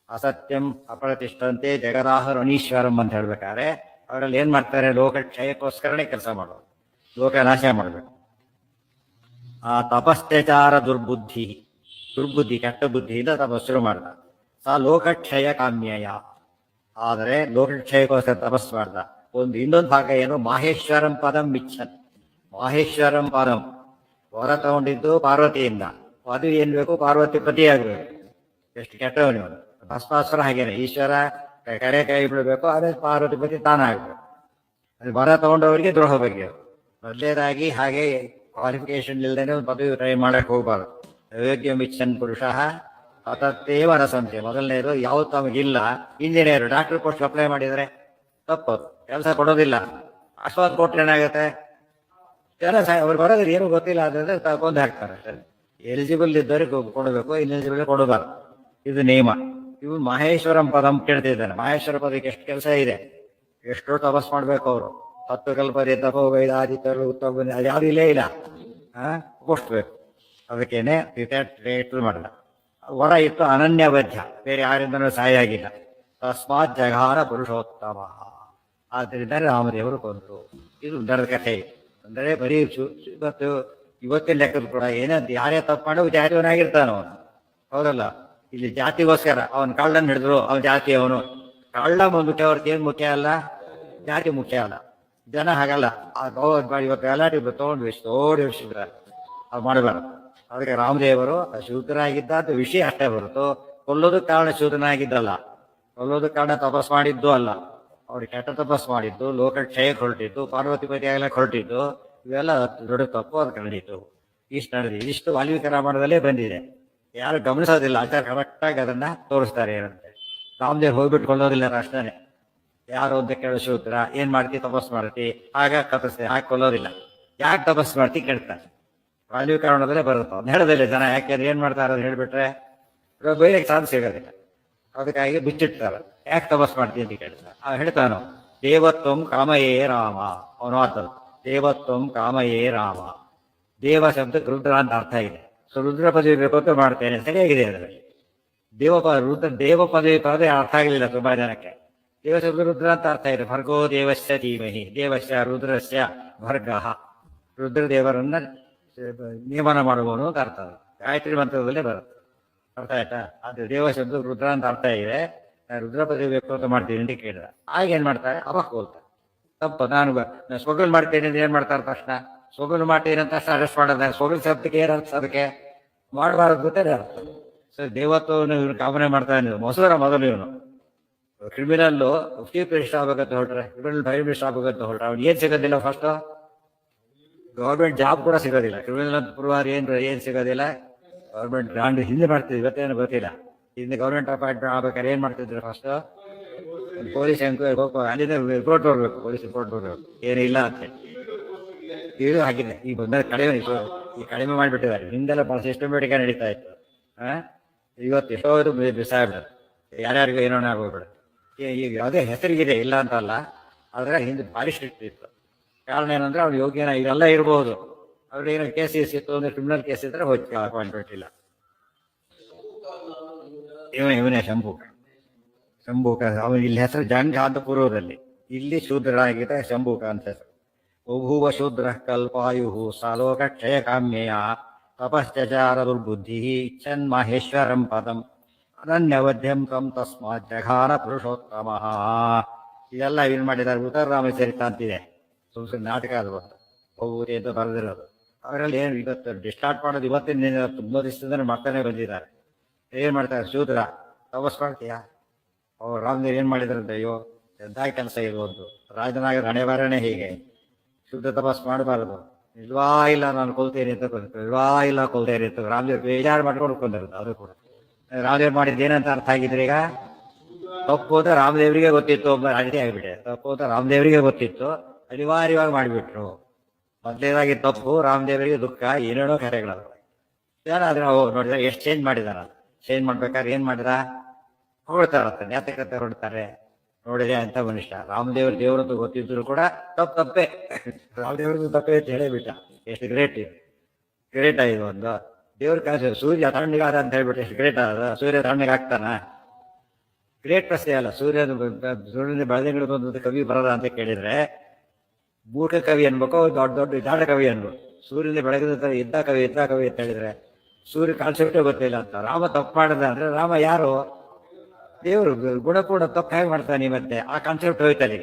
ಅಸತ್ಯಂ ಅಪ್ರತಿಷ್ಠಂತೆ ಜಗದಾಹರಣೀಶ್ವರಂ ಅಂತ ಹೇಳ್ಬೇಕಾದ್ರೆ ಅವರಲ್ಲಿ ಏನ್ ಮಾಡ್ತಾರೆ? ಲೋಕಕ್ಷಯಕ್ಕೋಸ್ಕರನೇ ಕೆಲಸ ಮಾಡೋದು, ಲೋಕ ನಾಶ ಮಾಡಬೇಕು. ಆ ತಪಸ್ತ್ಯಚಾರ ದುರ್ಬುದ್ಧಿ, ದುರ್ಬುದ್ಧಿ ಕೆಟ್ಟ ಬುದ್ಧಿಯಿಂದ ತಪಸ್ಸು ಮಾಡ್ದ. ಸಾ ಲೋಕಕ್ಷಯ ಕಾಮ್ಯಯ, ಆದರೆ ಲೋಕಕ್ಷಯಕ್ಕೋಸ್ಕರ ತಪಸ್ಸು ಮಾಡ್ದ. ಇನ್ನೊಂದು ಭಾಗ ಏನು? ಮಾಹೇಶ್ವರಂ ಪದಂ ಮಿಚ್ಚನ್, ಮಾಹೇಶ್ವರಂ ಪದಂ ವರ ತಗೊಂಡಿದ್ದು ಪಾರ್ವತಿಯಿಂದ. ಅದು ಏನ್ ಬೇಕು? ಪಾರ್ವತಿ ಪತಿಯಾಗಬೇಕು. ಎಷ್ಟು ಕೆಟ್ಟವನು ಭಸ್ಮಾಸುರ. ಹಾಗೇನೆ ಈಶ್ವರ ಕೈ ಬಿಡಬೇಕು, ಅದೇ ಪಾರ್ವತಿ ಪತಿ ತಾನಾಗಬೇಕು. ಅದು ವರ ತಗೊಂಡವರಿಗೆ ದ್ರೋಹ ಬಗ್ಗೆ. ಮೊದಲೇದಾಗಿ ಹಾಗೆ ಕ್ವಾಲಿಫಿಕೇಶನ್ ಇಲ್ಲದೇನೆ ಒಂದು ಪದವಿ ಟ್ರೈ ಮಾಡಕ್ ಹೋಗ್ಬಾರ್ದು. ಅಯೋಗ್ಯ ಮಿಚ್ಚನ್ ಪುರುಷ ಅತತ್ತೇವ ರಸಂತೆ. ಮೊದಲನೇದು ಯಾವ್ದು ತಮಗಿಲ್ಲ. ಇಂಜಿನಿಯರ್ ಡಾಕ್ಟರ್ ಪೋಸ್ಟ್ ಅಪ್ಲೈ ಮಾಡಿದರೆ ತಪ್ಪದು, ಕೆಲಸ ಕೊಡೋದಿಲ್ಲ. ಅಷ್ಟೊಂದು ಕೊಟ್ರೆ ಏನಾಗುತ್ತೆ? ಜನ ಅವ್ರು ಬರೋದ್ರೆ ಏನು ಗೊತ್ತಿಲ್ಲ ಅಂದ್ರೆ ಕೊಂದು ಹಾಕ್ತಾರೆ. ಎಲಿಜಿಬಲ್ ಇದ್ದವ್ರಿಗೆ ಕೊಡಬೇಕು, ಇನ್ಎಲಿಜಿಬಲ್ ಕೊಡಬಾರ್ದು. ಇದು ನಿಯಮ. ಇವು ಮಹೇಶ್ವರಂ ಪದಂ ಕೇಳ್ತಿದ್ದಾನೆ. ಮಹೇಶ್ವರ ಪದಕ್ಕೆ ಎಷ್ಟು ಕೆಲಸ ಇದೆ, ಎಷ್ಟು ತಪಸ್ ಮಾಡ್ಬೇಕು ಅವರು. 10 ಕಲ್ಪರಿ ತಪೋ ವೈದಾದಿತ್ಯರು ಉತ್ತಮ, ಅದು ಯಾವ್ದು ಇಲ್ಲೇ ಇಲ್ಲ. ಕೊಡಿಸ್ಬೇಕು. ಅದಕ್ಕೇನೆ ಟ್ರೀಟ್ ಮಾಡಿದ. ವರ ಇತ್ತು ಅನನ್ಯವಧ್ಯ, ಬೇರೆ ಯಾರಿಂದನೂ ಸಹಾಯ ಆಗಿಲ್ಲ. ತಸ್ಮಾತ್ ಜಘಾನ ಪುರುಷೋತ್ತಮ, ಆದ್ದರಿಂದ ರಾಮದೇವರು ಕೊಂದರು. ಇದು ನಡೆದ ಕಥೆ. ಅಂದರೆ ಬರೀ ಇವತ್ತಿನ ಲೆಕ್ಕದ ಕೂಡ ಏನಂತ ಯಾರೇ ತಪ್ಪು ಮಾಡೋ ಜಾತಿಯವನಾಗಿರ್ತಾನ ಅವನು, ಹೌದಲ್ಲ. ಇಲ್ಲಿ ಜಾತಿಗೋಸ್ಕರ ಅವನು ಕಳ್ಳನ್ನು ಹಿಡಿದ್ರು, ಅವನ ಜಾತಿ ಅವನು ಕಳ್ಳ ಮುಖ್ಯ, ಅವ್ರಿಗೆ ಏನು ಮುಖ್ಯ ಅಲ್ಲ, ಜಾತಿ ಮುಖ್ಯ ಅಲ್ಲ. ಜನ ಹಾಗಲ್ಲ, ಇವತ್ತು ಗಲಾಟೆ ತಗೊಂಡು ವಿಷಿದ್ರ ಅದು ಮಾಡಬಾರ್ದು. ಅದಕ್ಕೆ ರಾಮದೇವರು ಶೂದ್ರನಾಗಿದ್ದ ಅಂತ ವಿಷಯ ಅಷ್ಟೇ ಹೊರತು ಕೊಲ್ಲೋದಕ್ಕೆ ಕಾರಣ ಶೂದ್ರನಾಗಿದ್ದಲ್ಲ, ಕೊಲ್ಲೋದಕ್ಕೆ ಕಾರಣ ತಪಸ್ ಮಾಡಿದ್ದು ಅಲ್ಲ. ಅವ್ರಿಗೆ ಕೆಟ್ಟ ತಪಸ್ ಮಾಡಿದ್ದು, ಲೋಕ ಕ್ಷಯಕ್ಕೆ ಹೊರಟಿದ್ದು, ಪಾರ್ವತಿಪತಿ ಆಗಲಕ್ಕೆ ಹೊರಟಿದ್ದು, ಇವೆಲ್ಲ ದೊಡ್ಡ ತಪ್ಪು. ಅದು ಕಂಡಿತು. ಇಷ್ಟು ನಡೆದಿದೆ. ಇದಿಷ್ಟು ವಾಲ್ಮೀಕಿ ರಾಮಾಯಣದಲ್ಲೇ ಬಂದಿದೆ. ಯಾರು ಗಮನಿಸೋದಿಲ್ಲ, ಆಚಾರ ಕರೆಕ್ಟಾಗಿ ಅದನ್ನ ತೋರಿಸ್ತಾರೆ ಏನಂತೆ. ರಾಮದೇವ್ ಹೋಗ್ಬಿಟ್ಟು ಕೊಳ್ಳೋದಿಲ್ಲ ಅಷ್ಟೇ. ಯಾರು ಅಂತ ಕೇಳೋ ಶೂದ್ರ, ಏನ್ ಮಾಡ್ತಿ, ತಪಸ್ ಮಾಡ್ತಿ, ಆಗ ಕಥಿಸ್ತೆ, ಹಾಕಿ ಕೊಲ್ಲೋದಿಲ್ಲ. ಯಾಕೆ ತಪಸ್ ಮಾಡ್ತಿ ಕೇಳ್ತಾರೆ. ವಾಲ್ಮೀಕಿ ರಾಮಾಯಣದಲ್ಲೇ ಬರುತ್ತೆ. ಹೇಳೋದಿಲ್ಲ ಜನ, ಯಾಕೆಂದ್ರೆ ಏನ್ ಮಾಡ್ತಾರೆ ಅದು ಹೇಳ್ಬಿಟ್ರೆ ಬೈರಕ್ಕೆ ಸಾಧು ಸಿಗೋದಿಲ್ಲ. ಅದಕ್ಕಾಗಿ ಬಿಚ್ಚಿಡ್ತಾರೆ. ಯಾಕೆ ತಪಸ್ ಮಾಡ್ತೀನಿ ಅಂತ ಕೇಳ್ತಾರೆ. ಹೇಳ್ತಾನು, ದೇವತ್ವಂ ಕಾಮಯೇ ರಾಮ. ಅವನು ಆತದ ದೇವತ್ವಂ ಕಾಮಯೇ ರಾಮ. ದೇವ ಶಬ್ದಕ್ಕೆ ರುದ್ರ ಅಂತ ಅರ್ಥ ಇದೆ. ಸೊ ರುದ್ರ ಪದವಿ ಬೇಕು ಮಾಡ್ತೇನೆ, ಸರಿಯಾಗಿದೆ. ಅದರಲ್ಲಿ ದೇವ ಪದವಿ ಪದ ಅರ್ಥ ಆಗಲಿಲ್ಲ ತುಂಬಾ ಜನಕ್ಕೆ. ದೇವ ಶಬ್ದ ರುದ್ರ ಅಂತ ಅರ್ಥ ಇದೆ. ಭರ್ಗೋ ದೇವಸ್ಯ ಧೀಮಹಿ, ದೇವಸ್ಯ ರುದ್ರಸ್ಯ ಭರ್ಗ. ರುದ್ರ ದೇವರನ್ನ ನಿಯಮನ ಮಾಡುವನು ಅಂತ ಅರ್ಥ. ಗಾಯತ್ರಿ ಮಂತ್ರದಲ್ಲೇ ಬರುತ್ತೆ. ಅರ್ಥ ಆಯ್ತಾ? ಅದು ದೇವ ಶಬ್ದ ರುದ್ರ ಅಂತ ಅರ್ಥ ಇದೆ. ರುದ್ರ ಪದವಿ ಬೇಕು ಅಂತ ಮಾಡ್ತೀನಿ ಅಂತ ಕೇಳಿದ. ಆಗ ಏನ್ ಮಾಡ್ತಾರೆ, ಅವಾಗ ಹೋಗ್ತಾರೆ. ತಪ್ಪ, ನಾನು ಸೊಗಲು ಮಾಡ್ತೇನೆ ಅಂತ ಏನ್ ಮಾಡ್ತಾರೆ ತಕ್ಷಣ, ಸೊಗಲು ಮಾಡ್ತೇನೆ ಅಂತ ತಕ್ಷಣ ಅರೆಸ್ಟ್ ಮಾಡೋದ. ಸೊಗಲು ಶಬ್ದಕ್ಕೆ ಏನರ್ಥ, ಅದಕ್ಕೆ ಮಾಡಬಾರದು ಗೊತ್ತೇ ಅರ್ಥ. ಸೊ ದೇವತ್ವವನ್ನು ಇವನು ಕಾಮನೆ ಮಾಡ್ತಾನೆ. ಮೊಸರ ಮೊದಲು ಇವನು ಕ್ರಿಮಿನಲ್ಲು ಚೀಫ್ ಮಿನಿಸ್ಟರ್ ಆಗ್ಬೇಕಂತ ಹೊರಟ್ರೆ, ಕ್ರಿಮಿನಲ್ ಪ್ರೈಮ್ ಮಿನಿಸ್ಟರ್ ಆಗ್ಬೇಕಂತ ಹೊರಟ್ರೆ ಅವ್ನು ಏನ್ ಸಿಗೋದಿಲ್ಲ, ಫಸ್ಟ್ ಗೌರ್ಮೆಂಟ್ ಜಾಬ್ ಕೂಡ ಸಿಗೋದಿಲ್ಲ. ಕ್ರಿಮಿನಲ್ ಅಂತ ಪೂರ್ವಾರ ಏನ್ ಸಿಗೋದಿಲ್ಲ, ಗೌರ್ಮೆಂಟ್ ಗ್ರಾಂಡ್ ಹಿಂದೆ ಮಾಡ್ತಿದ್ವಿ, ಇವತ್ತೇನು ಗೊತ್ತಿಲ್ಲ. ಹಿಂದೆ ಗೌರ್ಮೆಂಟ್ ಅಪಾಯಿಂಟ್ಮೆಂಟ್ ಆಗ್ಬೇಕಾದ್ರೆ ಏನ್ ಮಾಡ್ತಿದ್ರು, ಫಸ್ಟ್ ಪೊಲೀಸ್ ಎಂಕ್ವೈರಿ ಹೋಗ್ಬೇಕು, ಅಲ್ಲಿಂದ ರಿಪೋರ್ಟ್ ಬರ್ಬೇಕು, ಪೊಲೀಸ್ ರಿಪೋರ್ಟ್ ಬರ್ಬೇಕು, ಏನಿಲ್ಲ ಅಂತ. ಇದು ಹಾಗಿದೆ. ಈಗ ಬಂದ ಕಡಿಮೆ ಮಾಡಿಬಿಟ್ಟಿದ್ದಾರೆ. ಹಿಂದೆಲ್ಲ ಬಹಳ ಸಿಸ್ಟಮೆಟಿಕ್ ನಡೀತಾ ಇತ್ತು. ಇವತ್ತು ಎಷ್ಟೋ ಬಿಸಾಡ್ಬಿಡ, ಯಾರ್ಯಾರಿಗೂ ಏನೋ ಆಗೋಗ್ಬಿಡ. ಈಗ ಯಾವುದೇ ಹೆಸರಿಗಿದೆ, ಇಲ್ಲ ಅಂತ ಅಲ್ಲ, ಆದ್ರೆ ಹಿಂದೆ ಭಾರಿ ಸ್ಟ್ರಿಕ್ಟ್ ಇತ್ತು. ಕಾರಣ ಏನಂದ್ರೆ ಅವ್ನು ಯೋಗ್ಯನ ಇದೆಲ್ಲ ಇರ್ಬೋದು, ಅವ್ರಿಗೆ ಏನೋ ಕೇಸ್ ಇತ್ತು ಅಂದ್ರೆ, ಕ್ರಿಮಿನಲ್ ಕೇಸ್ ಇದ್ರೆ ಹೋಗಿ ಅಪಾಯಿಂಟ್ಮೆಂಟ್ ಇಲ್ಲ. ಇವನೇ ಶಂಭೂಕ. ಅವನು ಇಲ್ಲಿ ಹೆಸರು ಜಂಘಾಂತಪುರದಲ್ಲಿ, ಇಲ್ಲಿ ಶೂದ್ರನಾಗಿದ್ದ ಶಂಭೂಕ ಅಂತ ಹೆಸರು. ಉಭೂವ ಶೂದ್ರ ಕಲ್ಪಾಯು ಸಾಲೋಕ ಕ್ಷಯ ಕಾಮ್ಯಯ ತಪಶ್ಚಚಾರ ದುರ್ಬುದ್ಧಿ ಇಚ್ಛನ್ ಮಹೇಶ್ವರಂ ಪದಂ ಅನನ್ಯವಧ್ಯಂ ತಂ ತಸ್ಮಾತ್ ಜಘಾನ ಪುರುಷೋತ್ತಮ. ಇದೆಲ್ಲ ಏನ್ ಮಾಡಿದ್ದಾರೆ, ಉತ್ತರರಾಮ ಚರಿತ ಅಂತಿದೆ. ಸುಮ್ಮನೆ ನಾಟಕ ಅದು ಹೋಗುವುದೇ ಅಂತ ಬರೆದಿರೋದು. ಅವರಲ್ಲಿ ಏನು ಇವತ್ತು ಡಿಸ್ಟಾರ್ಟ್ ಮಾಡೋದು ಇವತ್ತಿನ ತುಂಬ ದಿವಸದಿಂದ ಮಾಡ್ತಾನೆ ಬಂದಿದ್ದಾರೆ. ಏನ್ ಮಾಡ್ತಾರೆ, ಶೂದ್ರ ತಪಸ್ ಮಾಡ್ತೀಯಾ, ಅವ್ರು ರಾಮದೇವ್ ಏನ್ ಮಾಡಿದ್ರಂತೆ, ಅಯ್ಯೋ ಎಂಥ ಕೆಲಸ ಇರ್ಬೋದು, ರಾಜನಾಗ ಹಣೆಬರನೇ ಹೀಗೆ, ಶುದ್ಧ ತಪಸ್ ಮಾಡಬಾರದು, ಇಲ್ವಾ ಇಲ್ಲ ನಾನು ಕೊಲ್ತೇನೆ ಅಂತ ಇಲ್ವಾ ಇಲ್ಲ ಕೊಲ್ತೇನೆ ಅಂತ ರಾಮದೇವ್ ಬೇಜಾರು ಮಾಡ್ಕೊಂಡು ಕೊಂದಿರುತ್ತೆ. ಅದು ಕೂಡ ರಾಮದೇವ್ ಮಾಡಿದ್ದೇನಂತ ಅರ್ಥ ಆಗಿದ್ರೆ, ಈಗ ತಪ್ಪು ಅಂತ ರಾಮದೇವರಿಗೆ ಗೊತ್ತಿತ್ತು, ಒಬ್ಬ ರಾಜನೇ ಆಗಿಬಿಟ್ಟೆ. ತಪ್ಪು ಅಂತ ರಾಮದೇವರಿಗೆ ಗೊತ್ತಿತ್ತು, ಅನಿವಾರ್ಯವಾಗಿ ಮಾಡಿಬಿಟ್ರು. ಮೊದಲೇದಾಗಿ ತಪ್ಪು, ರಾಮದೇವರಿಗೆ ದುಃಖ, ಏನೇನೋ ಕಾರ್ಯಗಳದು. ಏನಾದ್ರೆ ನೋಡಿದ್ರೆ ಎಷ್ಟು ಚೇಂಜ್ ಮಾಡಿದಾನ. ಚೇಂಜ್ ಮಾಡ್ಬೇಕಾದ್ರೆ ಏನ್ ಮಾಡಿದ, ಹೊಡ್ತಾರತ್ತ ನ್ಯಾತಕತೆ ಹೊಡ್ತಾರೆ. ನೋಡಿದೆ ಅಂತ ಮನುಷ್ಯ ರಾಮದೇವ್ರ ದೇವರದ್ದು ಗೊತ್ತಿದ್ರು ಕೂಡ ತಪ್ಪೇ, ರಾಮದೇವ್ರದ್ದು ತಪ್ಪೇ ಅಂತ ಹೇಳಿಬಿಟ್ಟ. ಎಷ್ಟು ಗ್ರೇಟ್ ಇದು, ಗ್ರೇಟ್ ಆಗಿದೆ. ಒಂದು ದೇವ್ರ ಕಾಸು ಸೂರ್ಯ ತಣ್ಣಗಾದ ಅಂತ ಹೇಳ್ಬಿಟ್ಟು ಎಷ್ಟು ಗ್ರೇಟ್ ಆದ. ಸೂರ್ಯ ತಣ್ಣಗೆ ಆಗ್ತಾನ, ಗ್ರೇಟ್ ಪ್ರಶ್ನೆ ಅಲ್ಲ. ಸೂರ್ಯನ ಬೆಳೆದಂಗಿಡೋದು ಕವಿ ಬರದ ಅಂತ ಕೇಳಿದ್ರೆ, ಮೂರ್ಖ ಕವಿ ಅನ್ಬೇಕು, ದೊಡ್ಡ ಜಾಡ ಕವಿ ಅನ್ಬೇಕು. ಸೂರ್ಯನ ಬೆಳಗಿದ ಇದ್ದ ಕವಿ ಅಂತ ಹೇಳಿದ್ರೆ ಸೂರ್ಯ ಕಾನ್ಸೆಪ್ಟೇ ಗೊತ್ತಿಲ್ಲ ಅಂತ. ರಾಮ ತಪ್ಪು ಮಾಡಿದ ಅಂದ್ರೆ ರಾಮ ಯಾರು, ದೇವರು ಗುಣಪೂರ್ಣ ತಪ್ಪು ಹೇಗೆ ಮಾಡ್ತಾನೆ, ಮತ್ತೆ ಆ ಕಾನ್ಸೆಪ್ಟ್ ಹೋಯ್ತಲ್ಲಿ.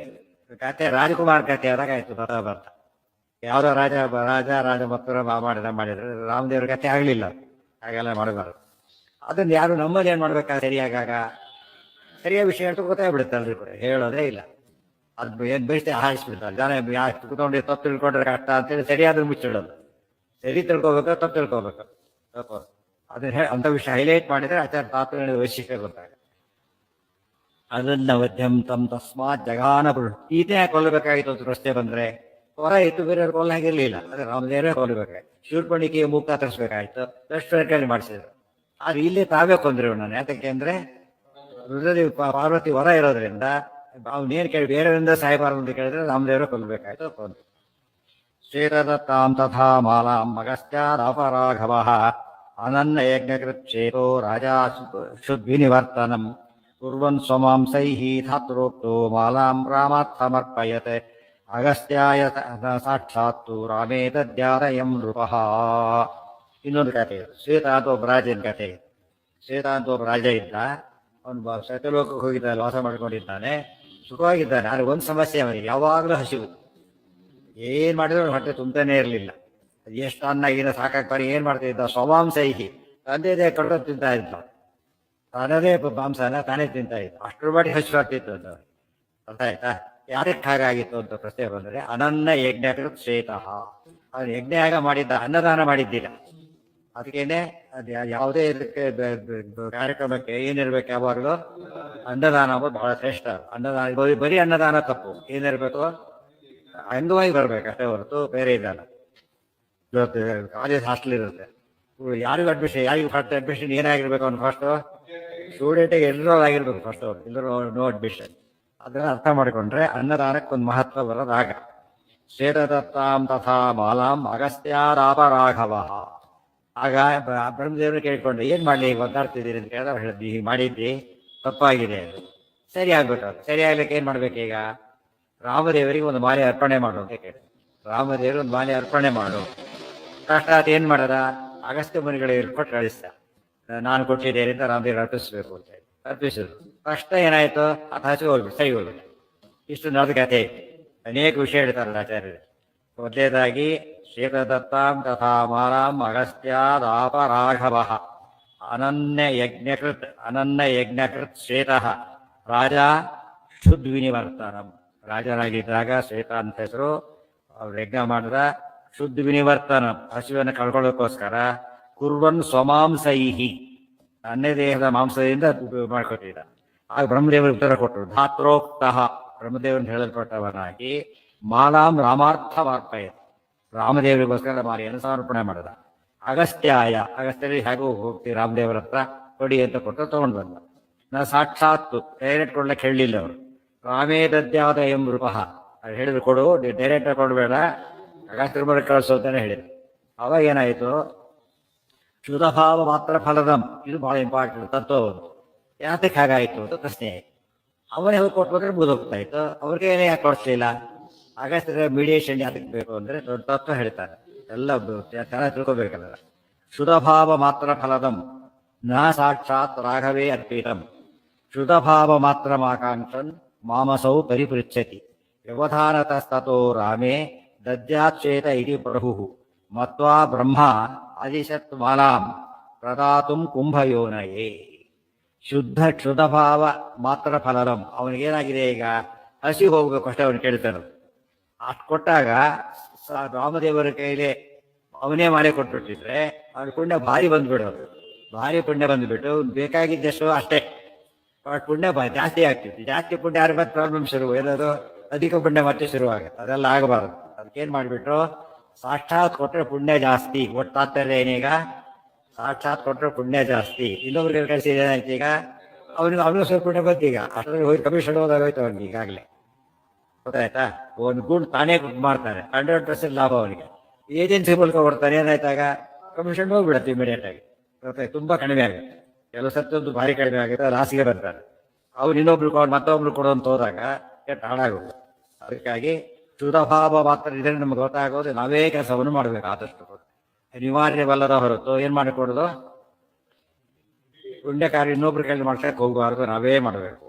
ಕತೆ ರಾಜಕುಮಾರ್ ಕತೆ ಆದಾಗ ಆಯ್ತು ಬರ್ತಾ. ಯಾವ್ದೋ ರಾಜ ಮತ್ತೊರ ಮಾಡಿದ್ರೆ ರಾಮದೇವ್ರ ಕತೆ ಆಗ್ಲಿಲ್ಲ. ಹಾಗೆಲ್ಲ ಮಾಡಬಾರ್ದು. ಅದನ್ನ ಯಾರು ನಮ್ಮಲ್ಲಿ ಏನ್ ಮಾಡ್ಬೇಕಾಗ ಸರಿಯಾದ ವಿಷಯ ಅಂತ ಗೊತ್ತಾಗ್ಬಿಡುತ್ತಲ್ರಿ, ಹೇಳೋದೇ ಇಲ್ಲ. ಅದು ಏನ್ ಬೆಳೆಸಿ ಹಾರಿಸ್ಬಿಡ್ತಾರೆ ಜನ. ಕುತ್ಕೊಂಡು ತಪ್ಪು ತಿಳ್ಕೊಂಡ್ರೆ ಕಷ್ಟ ಅಂತೇಳಿ ಸರಿಯಾದ ಮುಚ್ಚಿಡೋದು. ಸರಿ ತಿಳ್ಕೊಬೇಕು, ತಪ್ಪು ತಿಳ್ಕೊಬೇಕು, ತಪ್ಪು. ಅದನ್ನ ಅಂತ ವಿಷಯ ಹೈಲೈಟ್ ಮಾಡಿದ್ರೆ ಆಚಾರ ತಾತ್ವಿಕ ವೈಶಿಷ್ಟ್ಯ ಗೊತ್ತಾಗ. ಅದನ್ನ ಮಧ್ಯಂ ತಮ್ ತಸ್ಮಾತ್ ಜಗಾನ ಈತನೇ ಕೊಲ್ಲಬೇಕಾಗಿತ್ತು ಅಂತ ಪ್ರಶ್ನೆ ಬಂದ್ರೆ, ಹೊರ ಇತ್ತು, ಬೇರೆಯವ್ರು ಕೊಲ್ಲ ಆಗಿರ್ಲಿಲ್ಲ. ಅದೇ ರಾಮದೇವರೇ ಕೊಲ್ಲಬೇಕಾಯ್ತು. ಶೂರ್ಪಣಿಕೆ ಮುಕ್ತ ತರಿಸ್ಬೇಕಾಯ್ತು, ಲಕ್ಷ್ಮಣ ಮಾಡಿಸಿದ್ರು. ಆದ್ರೆ ಇಲ್ಲಿ ತಾವೇ ಕೊಂದ್ರು ನಾನು. ಯಾತಕ್ಕೆ ಅಂದ್ರೆ ರುದ್ರದೇವಿ ಪಾರ್ವತಿ ಹೊರ ಇರೋದ್ರಿಂದ ಅವನೇನ್ ಕೇಳಿ ಬೇರೆಯವರಿಂದ ಸಾಯಬಾರದು ಅಂತ ಕೇಳಿದ್ರೆ ರಾಮದೇವರೇ ಕೊಲ್ಲಬೇಕಾಯ್ತು, ಕೊಂದ್ರು. ಶ್ರೀರದತ್ತಾಂ ತಥಾ ಮಾಲಾಂ ಅಗಸ್ತ್ಯಾದಪರಾಘವಃ ಅನನ್ಯಯಜ್ಞಕೃಚ್ಛೇದೋ ರಾಜಾ ಶುದ್ವಿನಿವರ್ತನಂ ಕುರ್ವನ್ ಸ್ವಮಾಂಸೈಃ ಧಾತ್ರೋಕ್ತೋ ಮಾಲಾಂ ರಾಮಾತ್ ಸಮರ್ಪಯತ್ ಅಗಸ್ತ್ಯಾಯ ಸಾಕ್ಷಾತ್ತು ರಾಮೇ ತದ್ಯಾರಯಂ ನೃಪಃ. ಇನ್ನೊಂದು ಕಥೆ, ಶ್ವೇತ ಅಂತ ಒಬ್ಬ ರಾಜನ ಕಥೆ. ಶ್ವೇತ ಅಂತ ಒಬ್ಬ ರಾಜ ಇದ್ದ. ಅವನು ಸತ್ಯಲೋಕಕ್ಕೆ ಹೋಗಿದ್ದಾನೆ, ವಾಸ ಮಾಡ್ಕೊಂಡಿದ್ದಾನೆ, ಸುಖವಾಗಿದ್ದಾನೆ. ಆದರೆ ಒಂದು ಸಮಸ್ಯೆ, ಅವನಿಗೆ ಯಾವಾಗಲೂ ಹಸಿವು. ಏನ್ ಮಾಡಿದ್ರು ಹೊಟ್ಟೆ ತುಂಬ್ತಾನೆ ಇರಲಿಲ್ಲ. ಎಷ್ಟು ಅನ್ನ ಏನ ಸಾಕಾಗ್ತಾರೆ, ಏನ್ ಮಾಡ್ತಿದ್ದ, ಸ್ವಮಾಂಸೈಹಿ ತಂದೆದೇ ಕಡ್ಕೊಂಡು ತಿಂತಾ ಇದ್ದ. ತನ್ನದೇ ಮಾಂಸನ ತಾನೇ ತಿಂತಾ ಇದ್ದ. ಅಷ್ಟರ ಮಾಡಿ ಹಸಿವಾಗ್ತಿತ್ತು ಅಂತ. ಅರ್ಥ ಆಯ್ತಾ? ಯಾರಕ್ಕೆ ಹಾಗಾಗಿತ್ತು ಅಂತ ಪ್ರಶ್ನೆ ಬಂದರೆ, ಅನನ್ನ ಯಜ್ಞಕೃತ್ ಶ್ವೇತ. ಅವನು ಯಜ್ಞಯಾಗ ಮಾಡಿದ್ದ, ಅನ್ನದಾನ ಮಾಡಿದ್ದಿಲ್ಲ. ಅದಕ್ಕೇನೆ ಅದು ಯಾವುದೇ ಇದಕ್ಕೆ ಕಾರ್ಯಕ್ರಮಕ್ಕೆ ಏನಿರ್ಬೇಕು, ಯಾವಾಗಲೂ ಅನ್ನದಾನ ಅಂಬೋದು ಬಹಳ ಶ್ರೇಷ್ಠ. ಅನ್ನದಾನ ಬರೀ ಅನ್ನದಾನ ತಪ್ಪು. ಏನಿರ್ಬೇಕು, ಅಂಗವಾಗಿ ಬರ್ಬೇಕು ಅಷ್ಟೇ ಹೊರತು ಬೇರೆ ಇದ್ದಲ್ಲ. ಇವತ್ತು ಕಾಲೇಜ್ ಹಾಸ್ಟೆಲ್ ಇರುತ್ತೆ, ಯಾರಿಗೂ ಅಡ್ಮಿಷನ್, ಯಾರಿಗೂ ಫಸ್ಟ್ ಅಡ್ಮಿಷನ್ ಏನಾಗಿರ್ಬೇಕು, ಅವ್ನು ಫಸ್ಟು ಸ್ಟೂಡೆಂಟಿಗೆ ಎನ್ರೋಲ್ ಆಗಿರ್ಬೇಕು ಫಸ್ಟ್. ಅವ್ರು ಎಲ್ಲರೂ ನೋ ಅಡ್ಮಿಷನ್. ಅದನ್ನ ಅರ್ಥ ಮಾಡಿಕೊಂಡ್ರೆ ಅನ್ನದಾನಕ್ಕೊಂದು ಮಹತ್ವ ಬರೋದಾಗ. ಶ್ವೇತದತ್ತಾಂ ತಥಾ ಮಾಲಾಂ ಅಗಸ್ತ್ಯಾರಾಪರಾಘವಃ. ಆಗ ಬ್ರಹ್ಮದೇವರು ಕೇಳ್ಕೊಂಡು, ಏನ್ ಮಾಡ್ಲಿ ಈಗ ಒದ್ದಾಡ್ತಿದ್ದೀರಿ ಅಂತ ಕೇಳಿದ್ರೆ ಹೇಳಿದ್ವಿ, ಹೀಗೆ ಮಾಡಿದ್ವಿ, ತಪ್ಪಾಗಿದೆ. ಅದು ಸರಿ ಆಗ್ಬೇಕು. ಅದು ಸರಿ ಆಗ್ಲಿಕ್ಕೆ ಏನ್ ಮಾಡ್ಬೇಕು, ಈಗ ರಾಮದೇವರಿಗೆ ಒಂದು ಮಾಲೆ ಅರ್ಪಣೆ ಮಾಡು ಅಂತ ಕೇಳಿ. ರಾಮದೇವರು ಒಂದು ಮಾಲೆ ಅರ್ಪಣೆ ಮಾಡು. ಕಷ್ಟ ಆತ ಏನ್ ಮಾಡದ, ಅಗಸ್ತ್ಯ ಮುನಿಗಳಿಗೆ ಕೊಟ್ಟು ಕಳಿಸ್ತ. ನಾನು ಕೊಟ್ಟಿದ್ದೇನೆ ಅಂತ ರಾಮದೇವರು ಅರ್ಪಿಸ್ಬೇಕು ಅಂತ ಹೇಳಿ ಅರ್ಪಿಸಿದ್ರು. ಕಷ್ಟ ಏನಾಯ್ತು, ಅದು ಹಸಿ ಹೋಗ್ಬಿಟ್ಟು ಸರಿ ಹೋಗ್ಬಿಟ್ಟು. ಇಷ್ಟು ನಡೆದ ಕಥೆ. ಅನೇಕ ವಿಷಯ ಹೇಳ್ತಾರಲ್ಲ ಆಚಾರ್ಯರು. ಮೊದಲೇದಾಗಿ ಶ್ವೇತದತ್ತಾಂ ತಥಾ ಮಾಲಾಂ ಅಗಸ್ತ್ಯಾದಾಪರಾಘವಃ ಅನನ್ಯ ಯಜ್ಞಕೃತ್ ಶ್ವೇತಃ ರಾಜ ಶುದ್ವಿನಿವರ್ತನಂ. ರಾಜನಾಗಿದ್ದಾಗ ಶ್ವೇತ ಅಂತ ಹೆಸರು. ಅವ್ರು ಯಜ್ಞ ಮಾಡಿದ ಶುದ್ಧ ವಿನಿವರ್ತನಂ, ಹಸಿವನ್ನು ಕಳ್ಕೊಳ್ಳೋಕ್ಕೋಸ್ಕರ. ಕುರ್ವನ್ ಸ್ವಮಾಂಸೈಹಿ, ತನ್ನೇ ದೇಹದ ಮಾಂಸದಿಂದ ಮಾಡ್ಕೊಟ್ಟಿದ್ದ. ಆಗ ಬ್ರಹ್ಮದೇವರು ಉತ್ತರ ಕೊಟ್ಟರು. ಧಾತ್ರೋಕ್ತಃ, ಬ್ರಹ್ಮದೇವರನ್ನು ಹೇಳಲ್ಪಟ್ಟವನಾಗಿ ಮಾಲಾಂ ರಾಮಾರ್ಥಮಾರ್ಪಯ, ರಾಮದೇವರಿಗೋಸ್ಕರ ಮಾಲೆಯನ್ನು ಸಮರ್ಪಣೆ ಮಾಡಿದ. ಅಗಸ್ತ್ಯಾಯ, ಅಗಸ್ತ್ಯರಿಗೆ ಹೇಗೂ ಹೋಗ್ತೀವಿ ರಾಮದೇವರ ಹತ್ರ, ಕೊಡಿ ಅಂತ ಕೊಟ್ಟು ತಗೊಂಡು ಬಂದ. ನಾ ಸಾಕ್ಷಾತ್ತು ಡೈರೆಕ್ಟ್ ಕೊಡ್ಲಿಕ್ಕೆ ಹೇಳಲಿಲ್ಲ ಅವರು. ರಾಮೇ ದದ್ಯಾದ ಎಂ ರೂಪಃ, ಅದು ಹೇಳಿದ್ರು ಕೊಡು, ಡೈರೆಕ್ಟ್ ಕೊಡಬೇಡ, ಅಗಸ್ತ್ಯರ ಮೂಲಕ ಕಳಿಸು ಅಂತಾನೆ ಹೇಳಿದ್ರು. ಅವಾಗ ಏನಾಯಿತು, ಶುದ್ಧಭಾವ ಮಾತ್ರ ಫಲದಂ. ಇದು ಬಹಳ ಇಂಪಾರ್ಟೆಂಟ್ ತತ್ವ. ಯಾತಕ್ಕೆ ಹಾಗಾಯಿತು ಅಂತ ಪ್ರಶ್ನೆ ಆಯಿತು. ಅವನೇ ಹೋಗಿ ಕೊಟ್ಬೇಕಾದ್ರೆ ಮುಗಿದೋಗ್ತಾ ಇತ್ತು. ಅವ್ರಿಗೆ ಏನೇ ಯಾಕೆ ಕೊಡಿಸ್ಲಿಲ್ಲ? ಅಗಸ್ತ್ಯರ ಮೀಡಿಯೇಷನ್ ಯಾತಕ್ಕೆ ಬೇಕು ಅಂದರೆ ದೊಡ್ಡ ತತ್ವ ಹೇಳ್ತಾರೆ. ಎಲ್ಲ ಚೆನ್ನಾಗಿ ತಿಳ್ಕೋಬೇಕಲ್ಲ. ಶುದ್ಧಭಾವ ಮಾತ್ರ ಫಲದಂ ನ ಸಾಕ್ಷಾತ್ ರಾಘವೇ ಅರ್ಪಿತಂ ಶುದ್ಧಭಾವ ಮಾತ್ರ ಆಕಾಂಕ್ಷನ್ ಮಾಮಸೌ ಪರಿಪೃಚ್ಛತಿ ವ್ಯವಧಾನತಸ್ತೋ ರಾಮೇ ದದ್ಯಾಚ್ಛೇತ ಇತಿ ಪ್ರಭು ಮತ್ವಾ ಬ್ರಹ್ಮ ಅದಿಶತ್ ಮಾಲಾಂ ಪ್ರದಾತುಂ ಕುಂಭಯೋನಯೇ. ಶುದ್ಧಭಾವ ಮಾತ್ರ ಫಲದಂ. ಅವನಿಗೇನಾಗಿದೆ, ಈಗ ಹಸಿ ಹೋಗ್ಬೇಕು ಅಷ್ಟೇ ಅವನು ಕೇಳ್ತಾನೆ. ಅಷ್ಟು ಕೊಟ್ಟಾಗ ರಾಮದೇವರ ಕೈಲಿ ಅವನೇ ಮಾಲೆ ಕೊಟ್ಬಿಟ್ಟಿದ್ರೆ ಅವ್ನ ಪುಣ್ಯ ಭಾರಿ ಬಂದ್ಬಿಡೋದು. ಭಾರಿ ಪುಣ್ಯ ಬಂದ್ಬಿಟ್ಟು ಬೇಕಾಗಿದ್ದಷ್ಟು ಅಷ್ಟೇ ಪುಣ್ಯ ಜಾಸ್ತಿ ಆಗ್ತಿತ್ತು. ಜಾಸ್ತಿ ಪುಣ್ಯ ಯಾರು ಮತ್ತೆ ಪ್ರಾಬ್ಲಮ್ ಶುರು, ಏನಾದ್ರು ಅಧಿಕ ಪುಣ್ಯ ಮತ್ತೆ ಶುರುವಾಗುತ್ತೆ. ಅದೆಲ್ಲ ಆಗಬಾರದು. ಅದಕ್ಕೇನ್ ಮಾಡ್ಬಿಟ್ರು, ಸಾಕ್ಷಾತ್ ಕೊಟ್ಟರೆ ಪುಣ್ಯ ಜಾಸ್ತಿ. ಒಟ್ಟಾಗ್ತಾರೆ ಏನೀಗ, ಸಾಕ್ಷಾತ್ ಕೊಟ್ಟರೆ ಪುಣ್ಯ ಜಾಸ್ತಿ. ಇನ್ನೊಬ್ರಿಗೆ ಕಳಿಸಿ ಏನಾಯ್ತು, ಈಗ ಅವನಿಗೂ ಸ್ವಲ್ಪ ಪುಣ್ಯ ಬಂತೀಗ. ಅಷ್ಟರಲ್ಲಿ ಹೋಗಿ ಕಮಿಷನ್ ಹೋದಾಗೋಯ್ತು ಅವ್ನಿಗೆ ಈಗಾಗಲೇ. ಗೊತ್ತಾಯ್ತಾ? ಒಂದು ಗುಂಡು ತಾನೇ ಮಾಡ್ತಾನೆ, 100% ಲಾಭ ಅವನಿಗೆ. ಏಜೆನ್ಸಿ ಮೂಲಕ ಕೊಡ್ತಾನೆ, ಏನಾಯ್ತಾಗ ಕಮಿಷನ್ ಹೋಗ್ಬಿಡತ್ತೆ ಇಮಿಡಿಯೇಟ್ ಆಗಿ. ಗೊತ್ತಾಯ್ತು? ತುಂಬಾ ಕಡಿಮೆ ಆಗುತ್ತೆ. ಕೆಲವು ಸತ್ತೊಂದು ಭಾರಿ ಕಡಿಮೆ ಆಗುತ್ತೆ, ಲಾಸಿಗೆ ಬರ್ತಾರೆ. ಅವ್ನು ಇನ್ನೊಬ್ರು ಮತ್ತೊಬ್ರು ಕೊಡೋಂತ ಹೋದಾಗ ಕೆಟ್ಟ ಹಾಳಾಗೋದು. ಅದಕ್ಕಾಗಿ ಶುದ್ಧಭಾವ ಮಾತ್ರ ಇದರಿಂದ ನಮ್ಗೆ ಗೊತ್ತಾಗೋದು, ನಾವೇ ಕೆಲಸವನ್ನು ಮಾಡಬೇಕು. ಆದಷ್ಟು ಅನಿವಾರ್ಯವಲ್ಲದ ಹೊರತು ಏನ್ ಮಾಡಿಕೊಡೋದು, ಪುಣ್ಯ ಕಾರ್ಯ ಇನ್ನೊಬ್ರು ಕೈಲಿ ಮಾಡ್ಸಕ್ಕೆ ಹೋಗಬಾರ್ದು, ನಾವೇ ಮಾಡಬೇಕು.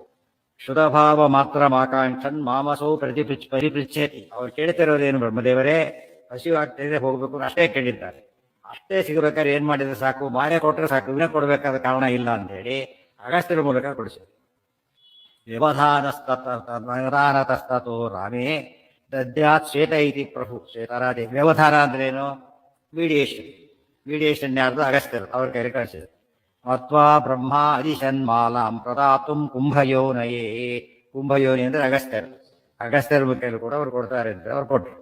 ಶುದ್ಧಭಾವ ಮಾತ್ರ ಆಕಾಂಕ್ಷನ್ ಮಾಮಸೋ ಪರಿಪೃಚ್ಛತಿ. ಅವ್ರು ಕೇಳ್ತಿರೋದೇನು, ಬ್ರಹ್ಮದೇವರೇ ಹಸಿವು ಆಗ್ತಿದೆ ಹೋಗ್ಬೇಕು ಅಷ್ಟೇ ಕೇಳಿದ್ದಾರೆ. ಅಷ್ಟೇ ಸಿಗಬೇಕಾದ್ರೆ ಏನ್ ಮಾಡಿದ್ರೆ ಸಾಕು, ಮಾಲೆ ಕೊಟ್ಟರೆ ಸಾಕು, ಇವನೇ ಕೊಡ್ಬೇಕಾದ ಕಾರಣ ಇಲ್ಲ ಅಂತ ಹೇಳಿ ಅಗಸ್ತ್ಯರ ಮೂಲಕ ಕೊಡಿಸಿದ್ರು. ವ್ಯವಧಾನತಸ್ತೋ ರಾಮೇ ದದ್ಯಾತ್ ಶ್ವೇತ ಇತಿ ಪ್ರಭು. ಶ್ವೇತರಾಜ ವ್ಯವಧಾನ ಅಂದ್ರೇನು, ಮೀಡಿಯೇಷನ್ ಯಾರ್ದು, ಅಗಸ್ತ್ಯರು, ಅವ್ರ ಕೈಲಿ ಕಳಿಸಿದ್ರು. ಮತ್ವಾ ಬ್ರಹ್ಮ ಅದಿಶನ್ ಮಾಲಾಂ ಪ್ರದಾತುಂ ಕುಂಭಯೋನಯೇ. ಕುಂಭಯೋನಿ ಅಂದ್ರೆ ಅಗಸ್ತ್ಯರ ಕೈಲಿ ಕೂಡ ಅವ್ರು ಕೊಡ್ತಾರೆ ಅಂತ ಅವ್ರು ಕೊಟ್ಟರು.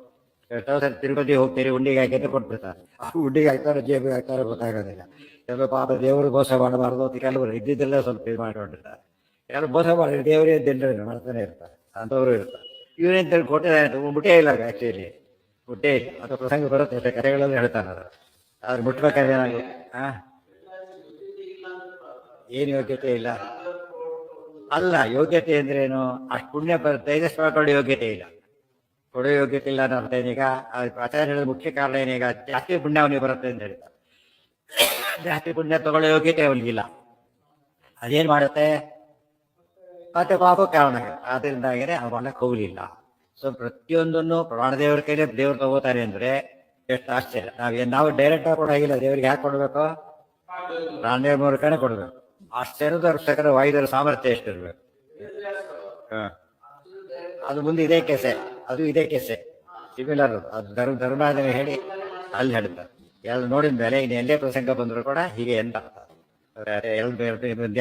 ತಿರುಪತಿ ಹೋಗ್ತೀರಿ, ಉಂಡಿಗೆ ಹಾಕಿದ್ರೆ ಕೊಟ್ಬಿಡ್ತಾರೆ. ಉಂಡಿಗೆ ಹಾಕ್ತಾರೆ, ಜೇಬಿಗೆ ಹಾಕ್ತಾರೆ, ಗೊತ್ತಾಗೋದಿಲ್ಲ. ಕೆಲವು ಪಾಪ ದೇವರು ಮೋಸ ಮಾಡಬಾರ್ದು ಅಂತ ಕೆಲವರು ಇದ್ದಿದ್ದೆಲ್ಲ ಸ್ವಲ್ಪ ಇದು ಮಾಡಿಕೊಂಡಿರ್ತಾರೆ. ಕೆಲವು ಮೋಸ ಮಾಡಿ ದೇವರೇ ದಂಡ ಮಾಡ್ತಾನೆ ಇರ್ತಾರೆ, ಅಂಥವ್ರು ಇರ್ತಾರೆ. ಇವನೇಂತೇಳಿ ಕೊಟ್ಟಿದ್ದಾರೆ, ಮುಟೇ ಇಲ್ಲ ಆಕ್ಚುಲಿ. ಹುಟ್ಟೇ ಇಲ್ಲ. ಅದು ಪ್ರಸಂಗ ಬರುತ್ತೆ ಕಥೆಗಳಲ್ಲಿ ಹೇಳ್ತಾನೆ ಅದು. ಆದ್ರೆ ಮುಟ್ಬೇಕಾದ್ರೆ ಏನಾಗುತ್ತೆ? ಏನು ಯೋಗ್ಯತೆ ಇಲ್ಲ ಅಲ್ಲ. ಯೋಗ್ಯತೆ ಅಂದ್ರೆ ಏನು? ಅಷ್ಟು ಪುಣ್ಯ ತೇಜಸ್ ಮಾಡ್ಕೊಳ್ಳೋ ಯೋಗ್ಯತೆ ಇಲ್ಲ, ಕೊಡೋ ಯೋಗ್ಯತೆ ಇಲ್ಲ ಅನ್ನೋ ಅರ್ಥ ಏನೀಗ? ಆಚಾರ್ಯ ಹೇಳಿದ ಮುಖ್ಯ ಕಾರಣ ಏನೀಗ? ಜಾಸ್ತಿ ಪುಣ್ಯ ಅವನಿಗೆ ಬರುತ್ತೆ ಅಂತ ಹೇಳ್ತಾರೆ. ಜಾಸ್ತಿ ಪುಣ್ಯ ತಗೊಳ್ಳೋ ಯೋಗ್ಯತೆ ಅವನಿಗಿಲ್ಲ. ಅದೇನ್ ಮಾಡುತ್ತೆ? ಮತ್ತೆ ಪಾಪ ಕಾರಣ. ಆದ್ರಿಂದಾಗೇನೆ ಅವನ್ನ ಹೋಗ್ಲಿಲ್ಲ. ಸೊ ಪ್ರತಿಯೊಂದನ್ನು ಪ್ರಾಣದೇವರ ಕೈಲೇ ದೇವ್ರು ತಗೋತಾರೆ ಅಂದ್ರೆ ಎಷ್ಟು ಆಶ್ಚರ್ಯ. ನಾವು ಡೈರೆಕ್ಟ್ ಆಗಿ ಕೊಡಾಗಿಲ್ಲ. ದೇವ್ರಿಗೆ ಯಾಕೆ ಕೊಡ್ಬೇಕು? ಪ್ರಾಣದೇವ್ರ ಮೂಲಕನೇ ಕೊಡ್ಬೇಕು. ಆಶ್ಚರ್ಯದ ಅರ್ಶಕರ ವಾಯುದೇವರ ಸಾಮರ್ಥ್ಯ ಎಷ್ಟಿರ್ಬೇಕು. ಅದು ಮುಂದೆ ಇದೇ ಕೆಸೆ, ಅದು ಇದೇ ಕೆಸೆ, ಸಿಮಿಲರ್. ಅದು ಧರ್ಮಾದನೆ ಹೇಳಿ ಅಲ್ಲಿ ಹೇಳ್ತಾರೆ. ಎಲ್ಲ ನೋಡಿದ ಮೇಲೆ ಇನ್ನು ಎಲ್ಲೇ ಪ್ರಸಂಗ ಬಂದ್ರು ಕೂಡ ಹೀಗೆ ಎಂತ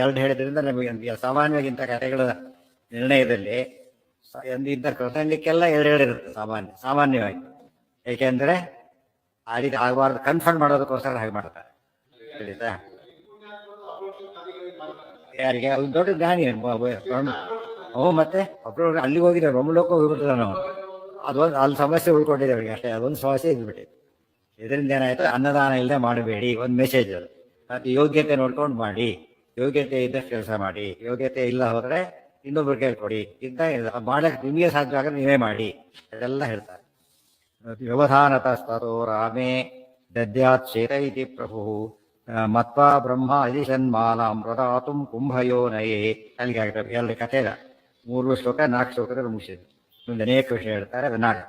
ಎರಡು ಹೇಳಿದ್ರಿಂದ ನಮಗೆ ಸಾಮಾನ್ಯವಾಗಿ ಇಂಥ ಕಥೆಗಳ ನಿರ್ಣಯದಲ್ಲಿ ಇಂಥ ಪ್ರಸಂಗಕ್ಕೆಲ್ಲ ಎರಡು ಇರುತ್ತೆ ಸಾಮಾನ್ಯವಾಗಿ. ಏಕೆಂದ್ರೆ ಆ ರೀತಿ ಆಗಬಾರ್ದು, ಕನ್ಫರ್ಮ್ ಮಾಡೋದಕ್ಕೋಸ್ಕರ ಹಾಗೆ ಮಾಡ್ತಾರೆ. ತಿಳಿತಾ? ಯಾರಿಗೆ? ಅವ್ನು ದೊಡ್ಡ ಜ್ಞಾನಿ. ಮತ್ತೆ ಒಬ್ರು ಅಲ್ಲಿಗೆ ಹೋಗಿದ್ದಾರೆ, ರೊಮ್ಮಲೋಕ ಹೋಗ್ಬಿಟ್ಟಿದ್ದಾನೆ ಅವನು. ಅದೊಂದು ಅಲ್ಲಿ ಸಮಸ್ಯೆ ಉಳ್ಕೊಂಡಿದೆ ಅವರಿಗೆ ಅಷ್ಟೇ. ಅದೊಂದು ಸಮಸ್ಯೆ ಇದ್ಬಿಟ್ಟಿದೆ. ಇದರಿಂದ ಏನಾಯ್ತು? ಅನ್ನದಾನ ಇಲ್ಲದೆ ಮಾಡಬೇಡಿ, ಒಂದು ಮೆಸೇಜ್ ಅದು. ಮತ್ತೆ ಯೋಗ್ಯತೆ ನೋಡ್ಕೊಂಡು ಮಾಡಿ, ಯೋಗ್ಯತೆ ಇದ್ದಷ್ಟು ಕೆಲಸ ಮಾಡಿ, ಯೋಗ್ಯತೆ ಇಲ್ಲ ಹೋದ್ರೆ ಇನ್ನೊಬ್ರು ಕೇಳ್ಕೊಡಿ. ಇಂಥ ಮಾಡಕ್ಕೆ ನಿಮಗೆ ಸಾಧ್ಯ ಆದ್ರೆ ನೀವೇ ಮಾಡಿ, ಅದೆಲ್ಲ ಹೇಳ್ತಾರೆ. ವ್ಯವಧಾನತಸ್ತೋ ರಾಮೇ ದದ್ಯಾತ್ ಶೇತ ಇತಿ ಪ್ರಭು ಮತ್ವಾ ಬ್ರಹ್ಮ ಅದಿಶನ್ಮಾಲಾಂ ಪ್ರದಾತುಂ ಕುಂಭಯೋನಯೇ. ಅಲ್ಲಿಗೆ ಆಗ್ತದೆ. ಎರಡು ಕಥೆ 3 ಶ್ಲೋಕ 4 ಶ್ಲೋಕದಲ್ಲಿ ಮುಗಿಸಿದ್ರು. ಮುಂದೆ ಅನೇಕ ವಿಷಯ ಹೇಳ್ತಾರೆ. ಅದು ನಾಳೆ.